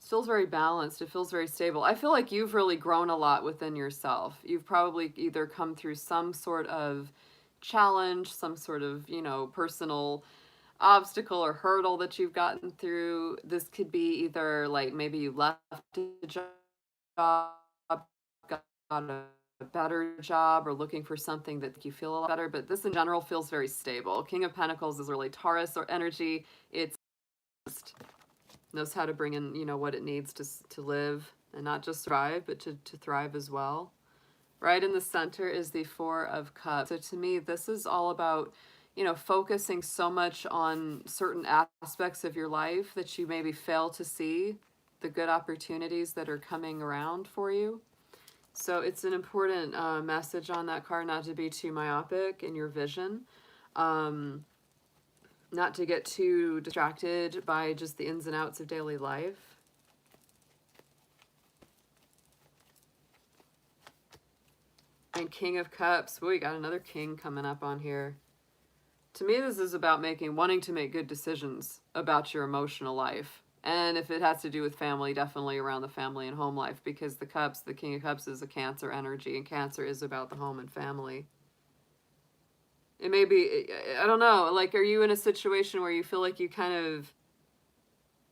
it feels very balanced. It feels very stable. I feel like you've really grown a lot within yourself. You've probably either come through some sort of challenge, some sort of, you know, personal obstacle or hurdle that you've gotten through. This could be either like maybe you left a job, got a better job, or looking for something that you feel a lot better, but this in general feels very stable. King of Pentacles is really Taurus or energy. It's just knows how to bring in, you know, what it needs to live and not just thrive, but to thrive as well. Right in the center is the Four of Cups. So to me, this is all about, you know, focusing so much on certain aspects of your life that you maybe fail to see the good opportunities that are coming around for you. So it's an important message on that card, not to be too myopic in your vision, not to get too distracted by just the ins and outs of daily life. And King of Cups. We got another king coming up on here. To me, this is about wanting to make good decisions about your emotional life. And if it has to do with family, definitely around the family and home life, because the Cups, the King of Cups is a Cancer energy, and Cancer is about the home and family. It may be, I don't know, like, are you in a situation where you feel like you kind of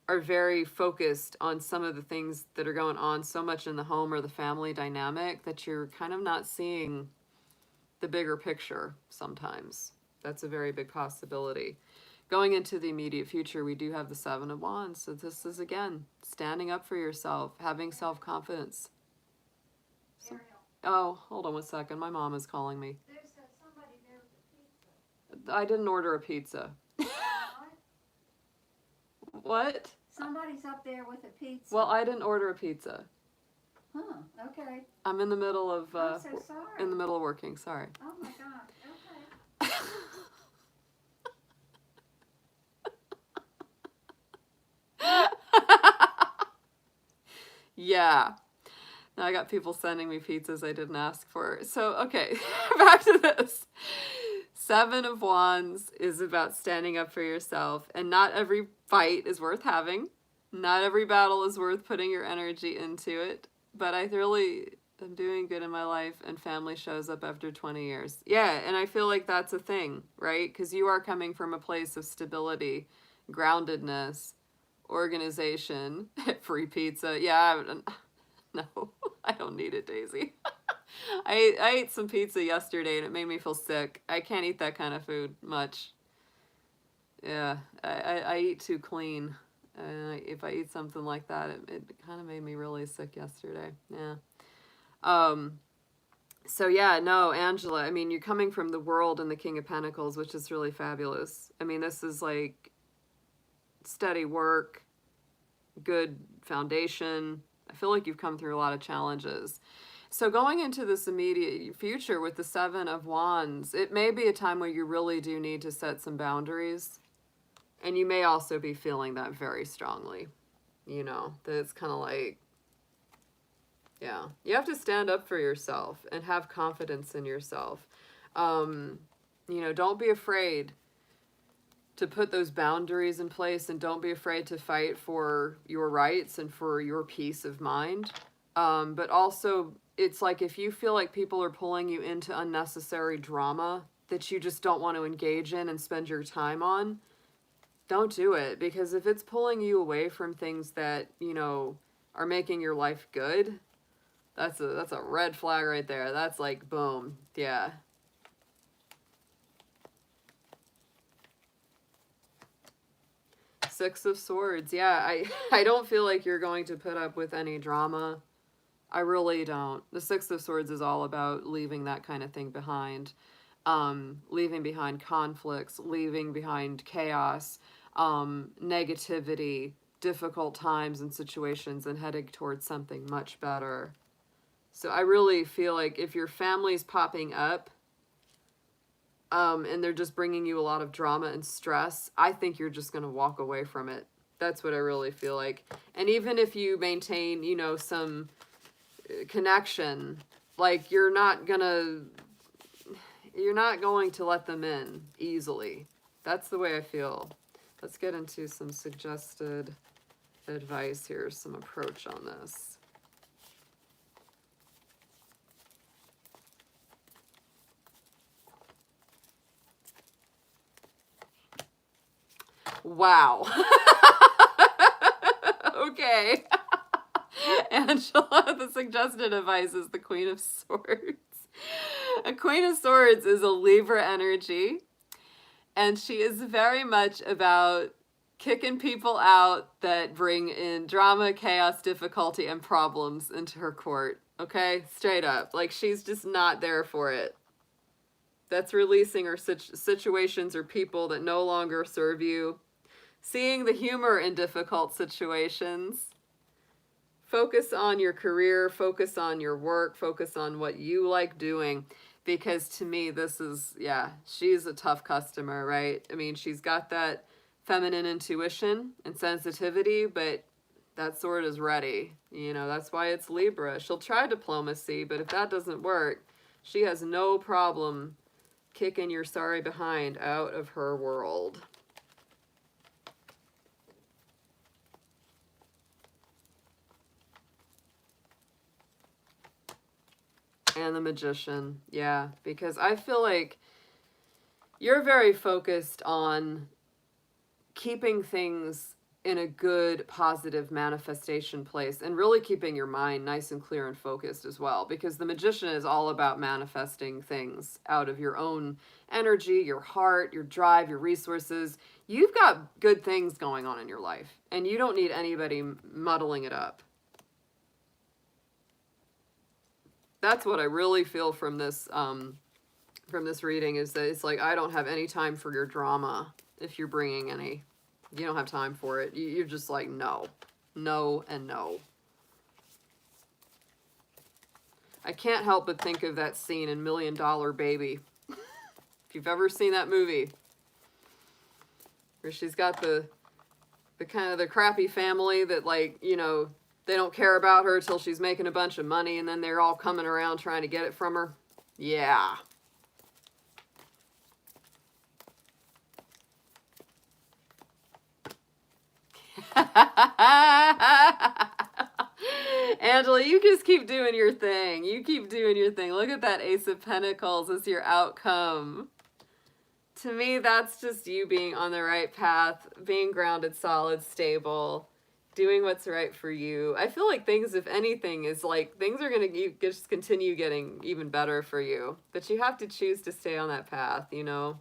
are very focused on some of the things that are going on so much in the home or the family dynamic that you're kind of not seeing the bigger picture sometimes? That's a very big possibility. Going into the immediate future, we do have the Seven of Wands. So this is, again, standing up for yourself, having self-confidence. So, oh, hold on one second. My mom is calling me. There's somebody there with a pizza. I didn't order a pizza. What? Somebody's up there with a pizza. Well, I didn't order a pizza. Huh, okay. I'm in the middle of I'm so sorry. in the middle of working, sorry. Oh my gosh, okay. Yeah. Now I got people sending me pizzas I didn't ask for. So, okay, back to this. Seven of Wands is about standing up for yourself, and not every fight is worth having. Not every battle is worth putting your energy into it. But I really am doing good in my life, and family shows up after 20 years. Yeah, and I feel like that's a thing, right? Because you are coming from a place of stability, groundedness, organization, free pizza. Yeah, no, I don't need it, Daisy. I ate some pizza yesterday and it made me feel sick. I can't eat that kind of food much. Yeah, I eat too clean. If I eat something like that, it kind of made me really sick yesterday. Yeah. So yeah, no, Angela, I mean, you're coming from the world and the King of Pentacles, which is really fabulous. I mean, this is like steady work, good foundation. I feel like you've come through a lot of challenges. So going into this immediate future with the Seven of Wands, it may be a time where you really do need to set some boundaries. And you may also be feeling that very strongly. You know, that it's kind of like, yeah, you have to stand up for yourself and have confidence in yourself. You know, don't be afraid to put those boundaries in place, and don't be afraid to fight for your rights and for your peace of mind. But also, it's like if you feel like people are pulling you into unnecessary drama that you just don't want to engage in and spend your time on, don't do it. Because if it's pulling you away from things that, you know, are making your life good, that's a red flag right there. That's like, boom, yeah. Six of Swords. Yeah, I don't feel like you're going to put up with any drama. I really don't. The Six of Swords is all about leaving that kind of thing behind. Leaving behind conflicts, leaving behind chaos, negativity, difficult times and situations, and heading towards something much better. So I really feel like if your family's popping up, and they're just bringing you a lot of drama and stress, I think you're just going to walk away from it. That's what I really feel like. And even if you maintain, you know, some connection, like you're not going to let them in easily. That's the way I feel. Let's get into some suggested advice here, some approach on this. Wow. Okay. Angela, the suggested advice is the Queen of Swords. A Queen of Swords is a Libra energy, and she is very much about kicking people out that bring in drama, chaos, difficulty, and problems into her court. Okay? Straight up. Like, she's just not there for it. That's releasing her situations or people that no longer serve you. Seeing the humor in difficult situations. Focus on your career, focus on your work, focus on what you like doing. Because to me, this is, yeah, she's a tough customer, right? I mean, she's got that feminine intuition and sensitivity, but that sword is ready. You know, that's why it's Libra. She'll try diplomacy, but if that doesn't work, she has no problem kicking your sorry behind out of her world. And the Magician, yeah, because I feel like you're very focused on keeping things in a good, positive manifestation place and really keeping your mind nice and clear and focused as well, because the Magician is all about manifesting things out of your own energy, your heart, your drive, your resources. You've got good things going on in your life, and you don't need anybody muddling it up. That's what I really feel from this reading, is that it's like, I don't have any time for your drama. If you're bringing any, you don't have time for it. You're just like, no, no, and no. I can't help but think of that scene in $1 Million Baby. If you've ever seen that movie, where she's got the kind of the crappy family that, like, you know, they don't care about her till she's making a bunch of money, and then they're all coming around trying to get it from her. Yeah. Angela, you just keep doing your thing. You keep doing your thing. Look at that Ace of Pentacles as your outcome. To me, that's just you being on the right path, being grounded, solid, stable, doing what's right for you. I feel like things, if anything, is like, things are going to just continue getting even better for you. But you have to choose to stay on that path, you know?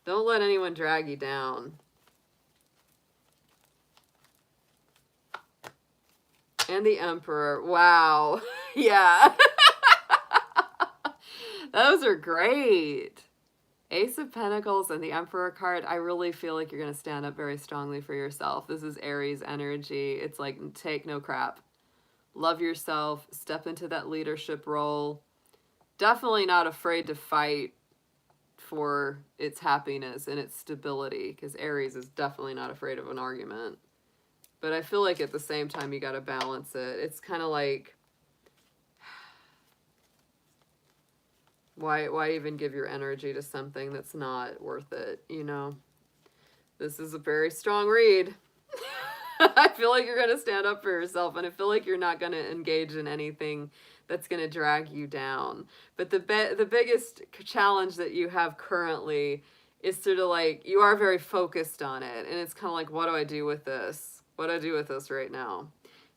Don't let anyone drag you down. And the Emperor. Wow. Yeah. Those are great. Ace of Pentacles and the Emperor card, I really feel like you're going to stand up very strongly for yourself. This is Aries energy. It's like, take no crap. Love yourself. Step into that leadership role. Definitely not afraid to fight for its happiness and its stability, because Aries is definitely not afraid of an argument. But I feel like at the same time, you got to balance it. It's kind of like, why even give your energy to something that's not worth it, you know? This is a very strong read. I feel like you're going to stand up for yourself, and I feel like you're not going to engage in anything that's going to drag you down. But the biggest challenge that you have currently is sort of like, you are very focused on it, and it's kind of like, what do I do with this? What do I do with this right now?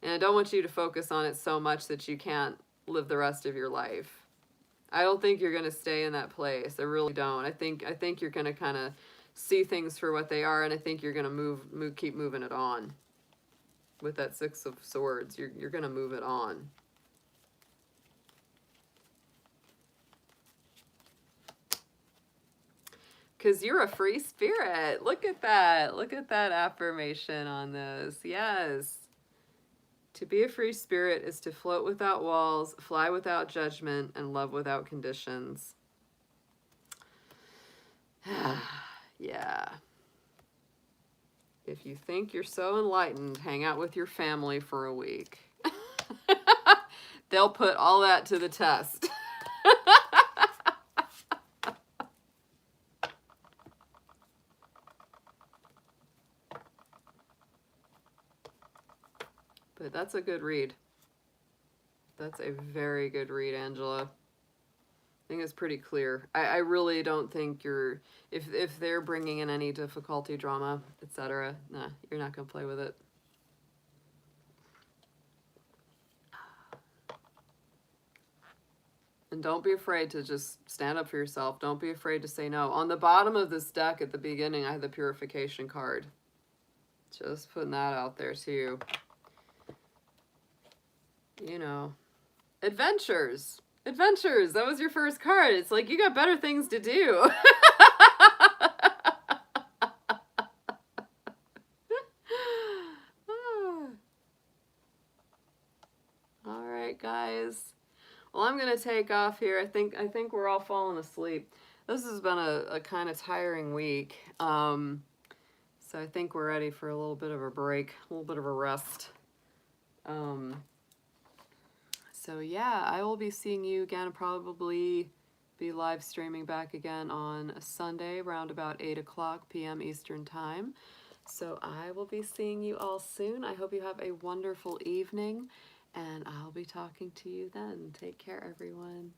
And I don't want you to focus on it so much that you can't live the rest of your life. I don't think you're going to stay in that place. I really don't. I think you're going to kind of see things for what they are, and I think you're going to keep moving it on. With that Six of Swords, you're going to move it on. Because you're a free spirit. Look at that. Look at that affirmation on this. Yes. To be a free spirit is to float without walls, fly without judgment, and love without conditions. Yeah. If you think you're so enlightened, hang out with your family for a week. They'll put all that to the test. But that's a good read. That's a very good read, Angela. I think it's pretty clear. I really don't think you're, if they're bringing in any difficulty, drama, etc., nah, you're not going to play with it. And don't be afraid to just stand up for yourself. Don't be afraid to say no. On the bottom of this deck at the beginning, I had the Purification card. Just putting that out there too. You know, adventures. Adventures. That was your first card. It's like, you got better things to do. All right, guys. Well, I'm going to take off here. I think we're all falling asleep. This has been a kind of tiring week. So I think we're ready for a little bit of a break, a little bit of a rest. So yeah, I will be seeing you again, probably be live streaming back again on a Sunday around about 8:00 p.m. Eastern Time. So I will be seeing you all soon. I hope you have a wonderful evening, and I'll be talking to you then. Take care, everyone.